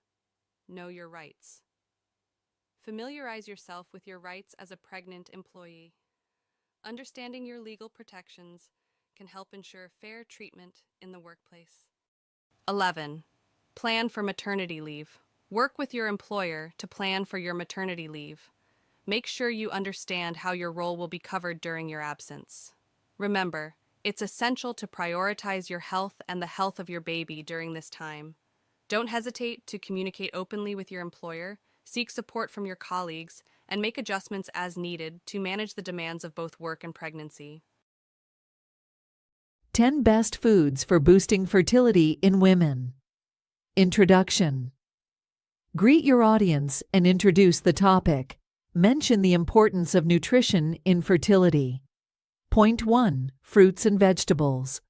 Know your rights. Familiarize yourself with your rights as a pregnant employee. Understanding your legal protections can help ensure fair treatment in the workplace. 11. Plan for maternity leave. Work with your employer to plan for your maternity leave. Make sure you understand how your role will be covered during your absence. Remember, it's essential to prioritize your health and the health of your baby during this time. Don't hesitate to communicate openly with your employer, seek support from your colleagues, and make adjustments as needed to manage the demands of both work and pregnancy. 10 Best Foods for Boosting Fertility in Women. Introduction. Greet your audience and introduce the topic. Mention the importance of nutrition in fertility. Point 1. Fruits and vegetables.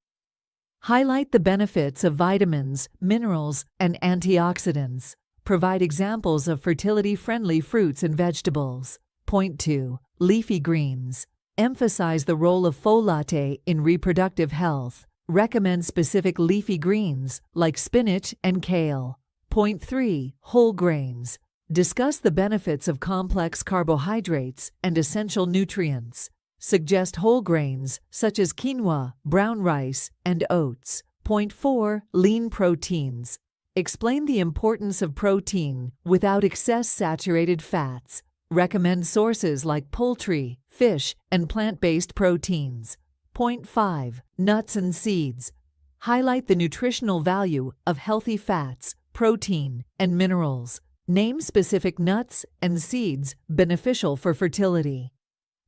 Highlight the benefits of vitamins, minerals, and antioxidants. Provide examples of fertility-friendly fruits and vegetables. Point 2. Leafy greens. Emphasize the role of folate in reproductive health. Recommend specific leafy greens like spinach and kale. Point 3. Whole grains. Discuss the benefits of complex carbohydrates and essential nutrients. Suggest whole grains such as quinoa, brown rice, and oats. Point 4. Lean proteins. Explain the importance of protein without excess saturated fats. Recommend sources like poultry, fish, and plant-based proteins. Point 5. Nuts and seeds. Highlight the nutritional value of healthy fats, protein, and minerals. Name specific nuts and seeds beneficial for fertility.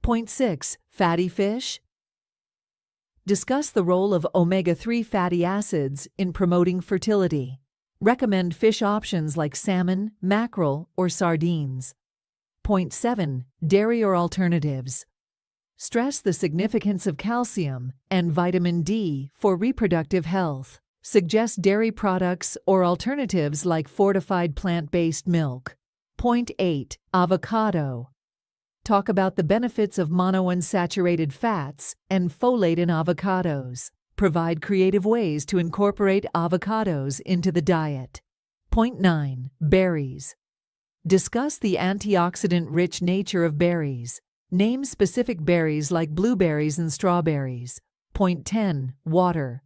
Point 6. Fatty fish. Discuss the role of omega-3 fatty acids in promoting fertility. Recommend fish options like salmon, mackerel, or sardines. Point 7. Dairy or alternatives. Stress the significance of calcium and vitamin D for reproductive health. Suggest dairy products or alternatives like fortified plant-based milk. Point 8. Avocado. Talk about the benefits of monounsaturated fats and folate in avocados. Provide creative ways to incorporate avocados into the diet. Point 9. Berries. Discuss the antioxidant-rich nature of berries. Name specific berries like blueberries and strawberries. Point 10. Water.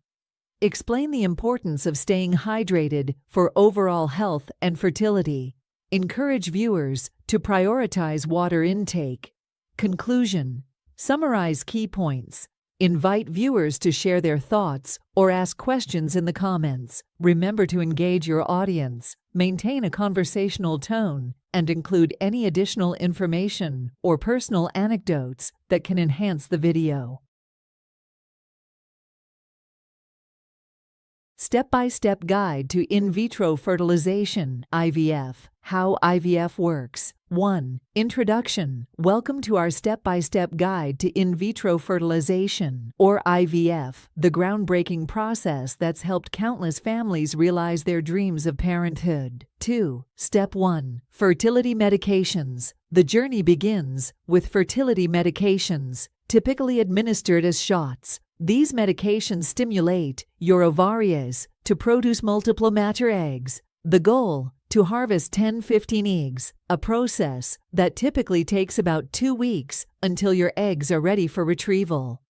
Explain the importance of staying hydrated for overall health and fertility. Encourage viewers to prioritize water intake. Conclusion. Summarize key points. Invite viewers to share their thoughts or ask questions in the comments. Remember to engage your audience, maintain a conversational tone, and include any additional information or personal anecdotes that can enhance the video. Step-by-step guide to in vitro fertilization, IVF. How IVF works. 1. Introduction. Welcome to our step-by-step guide to in vitro fertilization, or IVF, the groundbreaking process that's helped countless families realize their dreams of parenthood. 2. Step 1. Fertility medications. The journey begins with fertility medications, typically administered as shots. These medications stimulate your ovaries to produce multiple mature eggs. The goal: to harvest 10-15 eggs, a process that typically takes about 2 weeks until your eggs are ready for retrieval.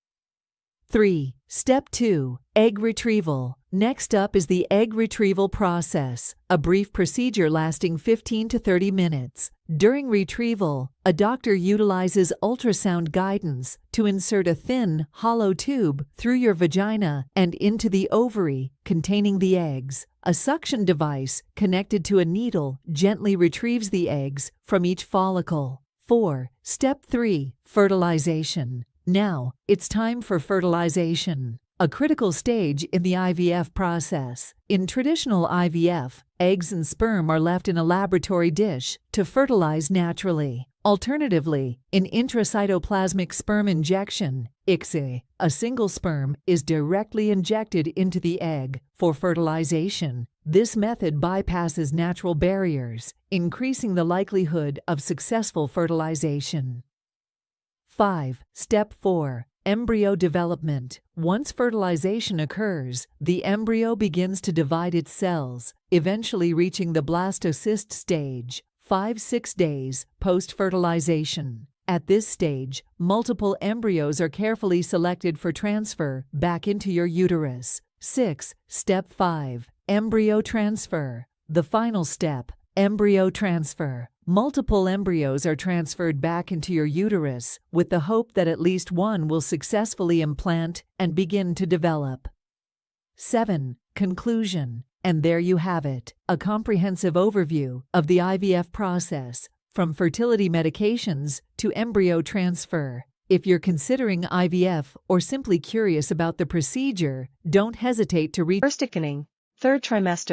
3. Step 2. Egg retrieval. Next up is the egg retrieval process, a brief procedure lasting 15 to 30 minutes. During retrieval, a doctor utilizes ultrasound guidance to insert a thin, hollow tube through your vagina and into the ovary containing the eggs. A suction device connected to a needle gently retrieves the eggs from each follicle. 4. Step 3. Fertilization. Now, it's time for fertilization, a critical stage in the IVF process. In traditional IVF, eggs and sperm are left in a laboratory dish to fertilize naturally. Alternatively, in intracytoplasmic sperm injection, ICSI, a single sperm is directly injected into the egg for fertilization. This method bypasses natural barriers, increasing the likelihood of successful fertilization. 5. Step 4. Embryo development. Once fertilization occurs, the embryo begins to divide its cells, eventually reaching the blastocyst stage, 5-6 days post-fertilization. At this stage, multiple embryos are carefully selected for transfer back into your uterus. 6. Step 5. Embryo transfer. The final step, embryo transfer. Multiple embryos are transferred back into your uterus with the hope that at least one will successfully implant and begin to develop. 7. Conclusion. And there you have it, a comprehensive overview of the IVF process, from fertility medications to embryo transfer. If you're considering IVF or simply curious about the procedure, don't hesitate to reach First thickening, third trimester.